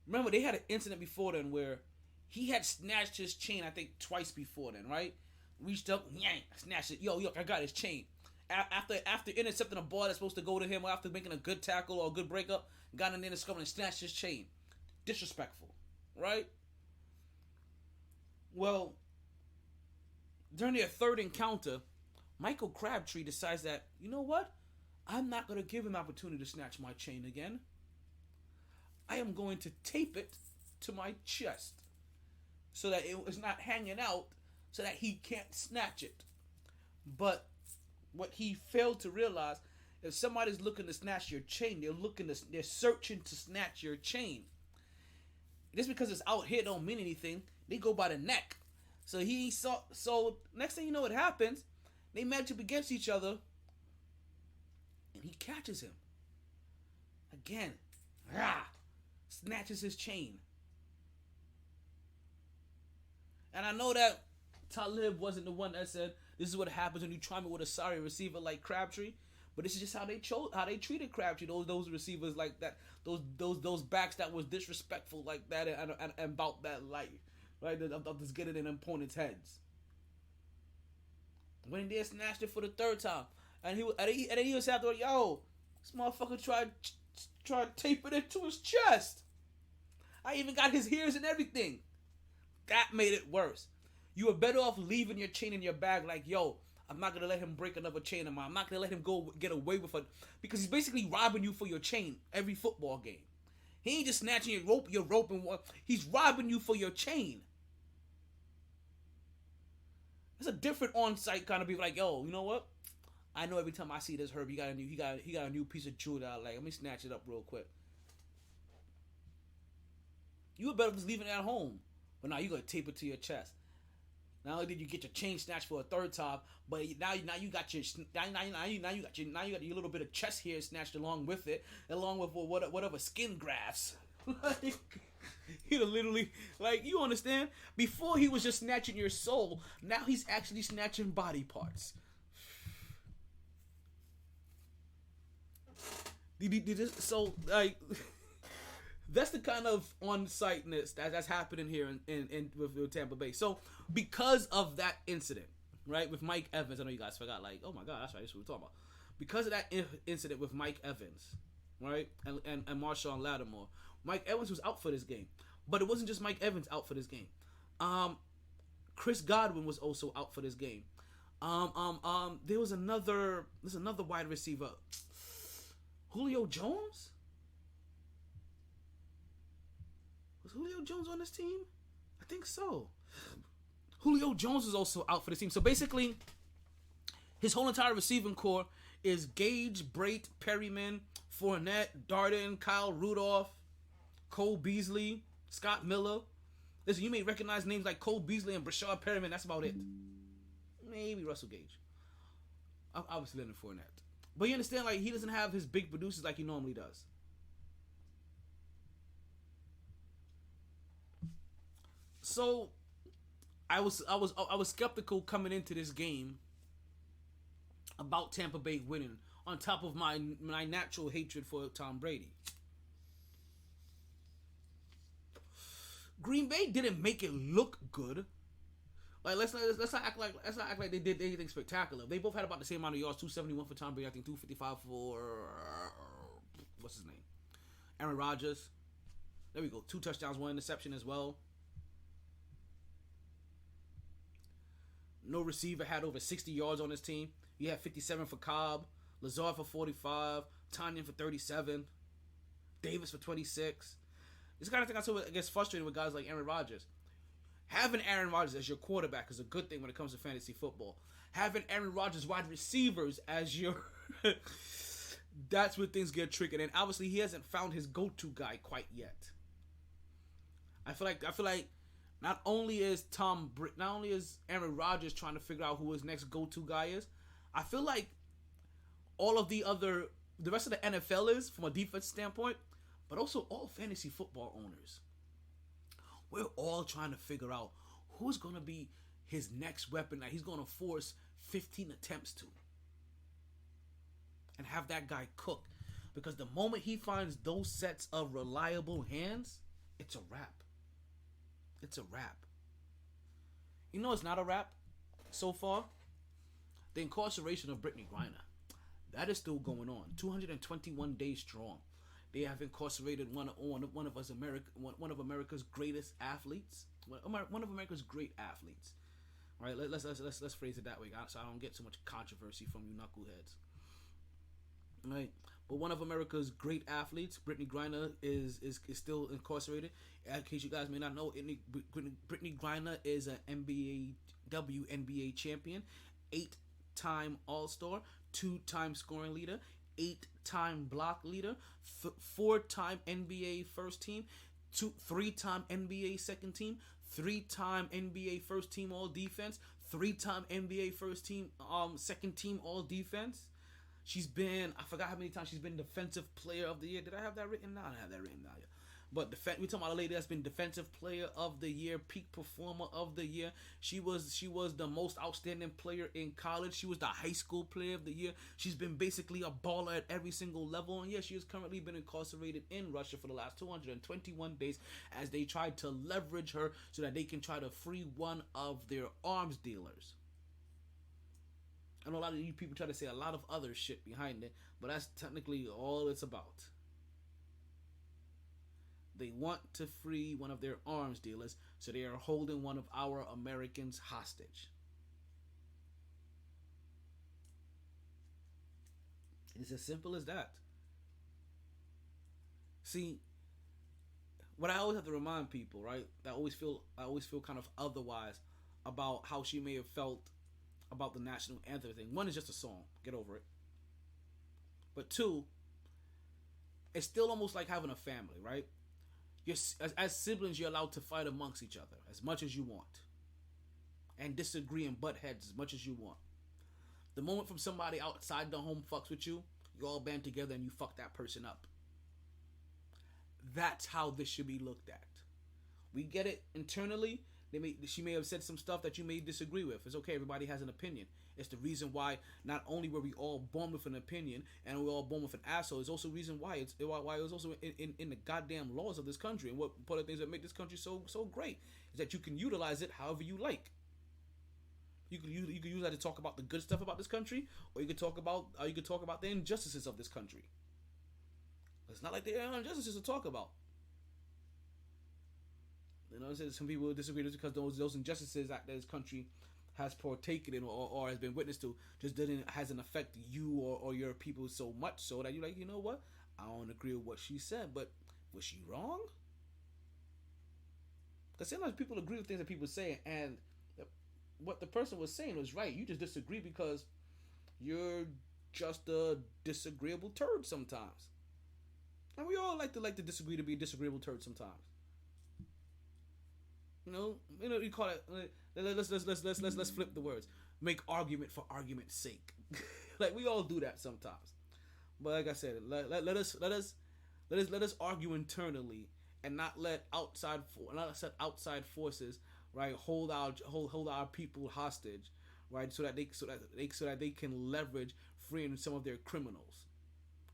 remember, they had an incident before then where he had snatched his chain, I think, twice before then, right? Reached up, yank, snatched it. Yo, I got his chain. After intercepting a ball that's supposed to go to him, or after making a good tackle or a good breakup, got in there and snatched his chain. Disrespectful, right? Well, during their third encounter, Michael Crabtree decides that, you know what? I'm not going to give him an opportunity to snatch my chain again. I am going to tape it to my chest so that it is not hanging out so that he can't snatch it. But what he failed to realize, if somebody's looking to snatch your chain, they're searching to snatch your chain. Just because it's out here don't mean anything. They go by the neck. So next thing you know what happens, they match up against each other and he catches him. Again. Snatches his chain. And I know that Talib wasn't the one that said this is what happens when you try me with a sorry receiver like Crabtree, but this is just how they treated Crabtree. Those receivers like that, those backs that was disrespectful like that and about that life, right? Of just getting in opponents' heads. When he did snatched it for the third time, and he was after, yo, this motherfucker tried to tape it into his chest. I even got his ears and everything. That made it worse. You were better off leaving your chain in your bag like, yo, I'm not going to let him break another chain of mine. I'm not going to let him go get away with it. Because he's basically robbing you for your chain every football game. He ain't just snatching your rope and he's robbing you for your chain. It's a different on-site kind of be like, yo, you know what? I know every time I see this Herb, he got a new piece of jewelry that I like. Let me snatch it up real quick. You would better just leave it at home. But now you're gonna tape it to your chest. Not only did you get your chain snatched for a third time, but now you got your little bit of chest hair snatched along with it, along with whatever skin grafts. Like, he literally, like, you understand? Before he was just snatching your soul, now he's actually snatching body parts. So like, that's the kind of on-siteness that's happening here in with Tampa Bay. So because of that incident, right, with Mike Evans, I know you guys forgot. Like, oh my God, that's right. That's what we're talking about. Because of that incident with Mike Evans, right, and Marshawn Lattimore, Mike Evans was out for this game. But it wasn't just Mike Evans out for this game. Chris Godwin was also out for this game. There's another wide receiver, Julio Jones. Was Julio Jones on this team? I think so. Julio Jones was also out for this team. So basically, his whole entire receiving core is Gage, Brait, Perryman, Fournette, Darden, Kyle Rudolph, Cole Beasley, Scott Miller. Listen, you may recognize names like Cole Beasley and Brashard Perryman. That's about it. Maybe Russell Gage. Obviously Leonard Fournette. But you understand, like, he doesn't have his big producers like he normally does. So I was skeptical coming into this game about Tampa Bay winning, on top of my natural hatred for Tom Brady. Green Bay didn't make it look good. Like, let's not act like they did anything spectacular. They both had about the same amount of yards, 271 for Tom Brady, I think 255 for what's his name? Aaron Rodgers. There we go. 2 touchdowns, 1 interception as well. No receiver had over 60 yards on his team. You had 57 for Cobb, Lazard for 45, Tanyan for 37, Davis for 26. This kind of thing I get frustrated with guys like Aaron Rodgers. Having Aaron Rodgers as your quarterback is a good thing when it comes to fantasy football. Having Aaron Rodgers wide receivers as your that's where things get tricky. And obviously he hasn't found his go-to guy quite yet. I feel like not only is Aaron Rodgers trying to figure out who his next go-to guy is, I feel like all of the rest of the NFL is, from a defense standpoint, but also all fantasy football owners. We're all trying to figure out who's going to be his next weapon that he's going to force 15 attempts to. And have that guy cook. Because the moment he finds those sets of reliable hands, it's a wrap. It's a wrap. You know it's not a wrap so far? The incarceration of Brittany Griner. That is still going on. 221 days strong. They have incarcerated one of America's greatest athletes. One of America's great athletes. All right, let's phrase it that way, so I don't get too much controversy from you knuckleheads. All right, but one of America's great athletes, Brittany Griner, is still incarcerated. In case you guys may not know, Brittany Griner is an WNBA champion, 8-time All-Star, 2-time scoring leader, 8-time block leader, 4-time NBA first team, 3-time NBA second team, 3-time NBA first team all defense, 3-time NBA first team second team all defense. She's been, I forgot how many times she's been defensive player of the year. Did I have that written down? I don't have that written down yet. But we're talking about a lady that's been defensive player of the year, peak performer of the year. She was the most outstanding player in college. She was the high school player of the year. She's been basically a baller at every single level. And yes, she has currently been incarcerated in Russia for the last 221 days as they tried to leverage her so that they can try to free one of their arms dealers. I know a lot of you people try to say a lot of other shit behind it, but that's technically all it's about. They want to free one of their arms dealers, so they are holding one of our Americans hostage. It's as simple as that. See, what I always have to remind people, right? I always feel kind of otherwise about how she may have felt about the national anthem thing. One is just a song, get over it. But 2, it's still almost like having a family, right? As siblings, you're allowed to fight amongst each other as much as you want, and disagree and butt heads as much as you want. The moment from somebody outside the home fucks with you, you all band together and you fuck that person up. That's how this should be looked at. We get it internally. She may have said some stuff that you may disagree with. It's okay. Everybody has an opinion. It's the reason why not only were we all born with an opinion and we're all born with an asshole. It's also the reason why it was also in the goddamn laws of this country. And what part of the things that make this country so great is that you can utilize it however you like. You can use that to talk about the good stuff about this country, or you could talk about the injustices of this country. It's not like there are injustices to talk about. You know, some people disagree just because those injustices that this country has partaken in or has been witness to just hasn't affected you or your people so much so that you're like, you know what? I don't agree with what she said, but was she wrong? Because sometimes people agree with things that people say, and what the person was saying was right. You just disagree because you're just a disagreeable turd sometimes. And we all like to disagree to be a disagreeable turd sometimes. You know, you call it. Let's flip the words. Make argument for argument's sake. Like we all do that sometimes. But like I said, let us argue internally and not let outside forces, right, hold our people hostage, right, so that they can leverage freeing some of their criminals.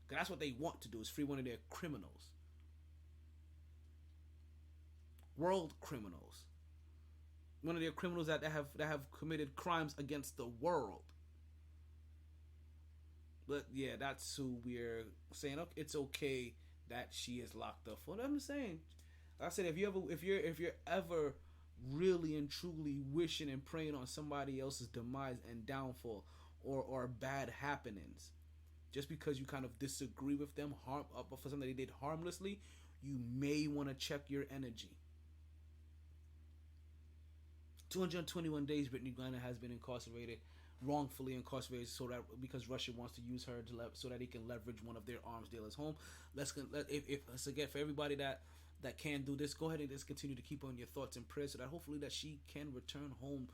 'Cause that's what they want to do, is free one of their criminals. World criminals. One of their criminals that have committed crimes against the world. But yeah, that's who we're saying. Okay, it's okay that she is locked up. What I'm saying, like I said, if you're ever really and truly wishing and praying on somebody else's demise and downfall or bad happenings, just because you kind of disagree with them for something they did harmlessly, you may want to check your energy. 221 days Brittany Griner has been wrongfully incarcerated, so that because Russia wants to use her so that he can leverage one of their arms dealers home. Let's again, for everybody that can do this, go ahead and just continue to keep on your thoughts and prayers so that hopefully that she can return home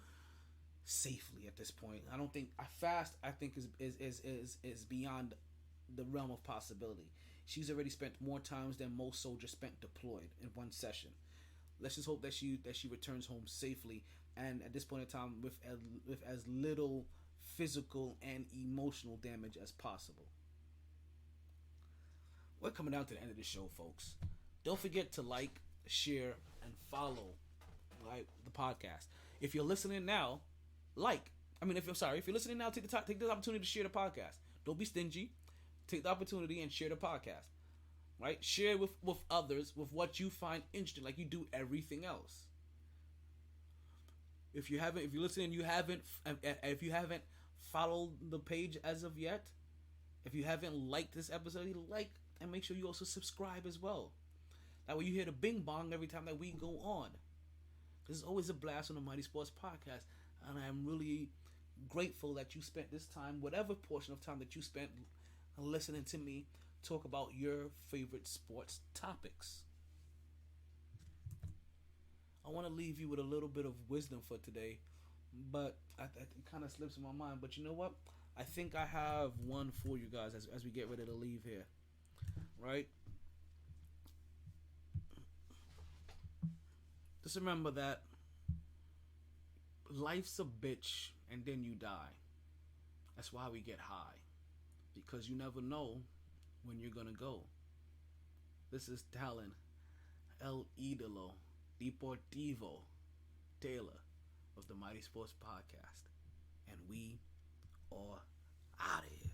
safely at this point. I think is beyond the realm of possibility. She's already spent more times than most soldiers spent deployed in one session. Let's just hope that she returns home safely, and at this point in time with as little physical and emotional damage as possible. We're coming down to the end of the show, folks. Don't forget to like, share, and follow the podcast. If you're listening now, if you're listening now, take the opportunity to share the podcast. Don't be stingy. Take the opportunity and share the podcast. Right? Share with others with what you find interesting, like you do everything else. If you're listening, if you haven't followed the page as of yet, if you haven't liked this episode, like and make sure you also subscribe as well. That way you hear the bing bong every time that we go on. This is always a blast on the Mighty Sports Podcast, and I'm really grateful that you spent this time, whatever portion of time that you spent listening to me talk about your favorite sports topics. I want to leave you with a little bit of wisdom for today, but it kind of slips in my mind. But you know what? I think I have one for you guys as we get ready to leave here. Right? Just remember that life's a bitch and then you die. That's why we get high. Because you never know when you're gonna go. This is Talon, El Idolo, Deportivo, Taylor of the Mighty Sports Podcast. And we are out of here.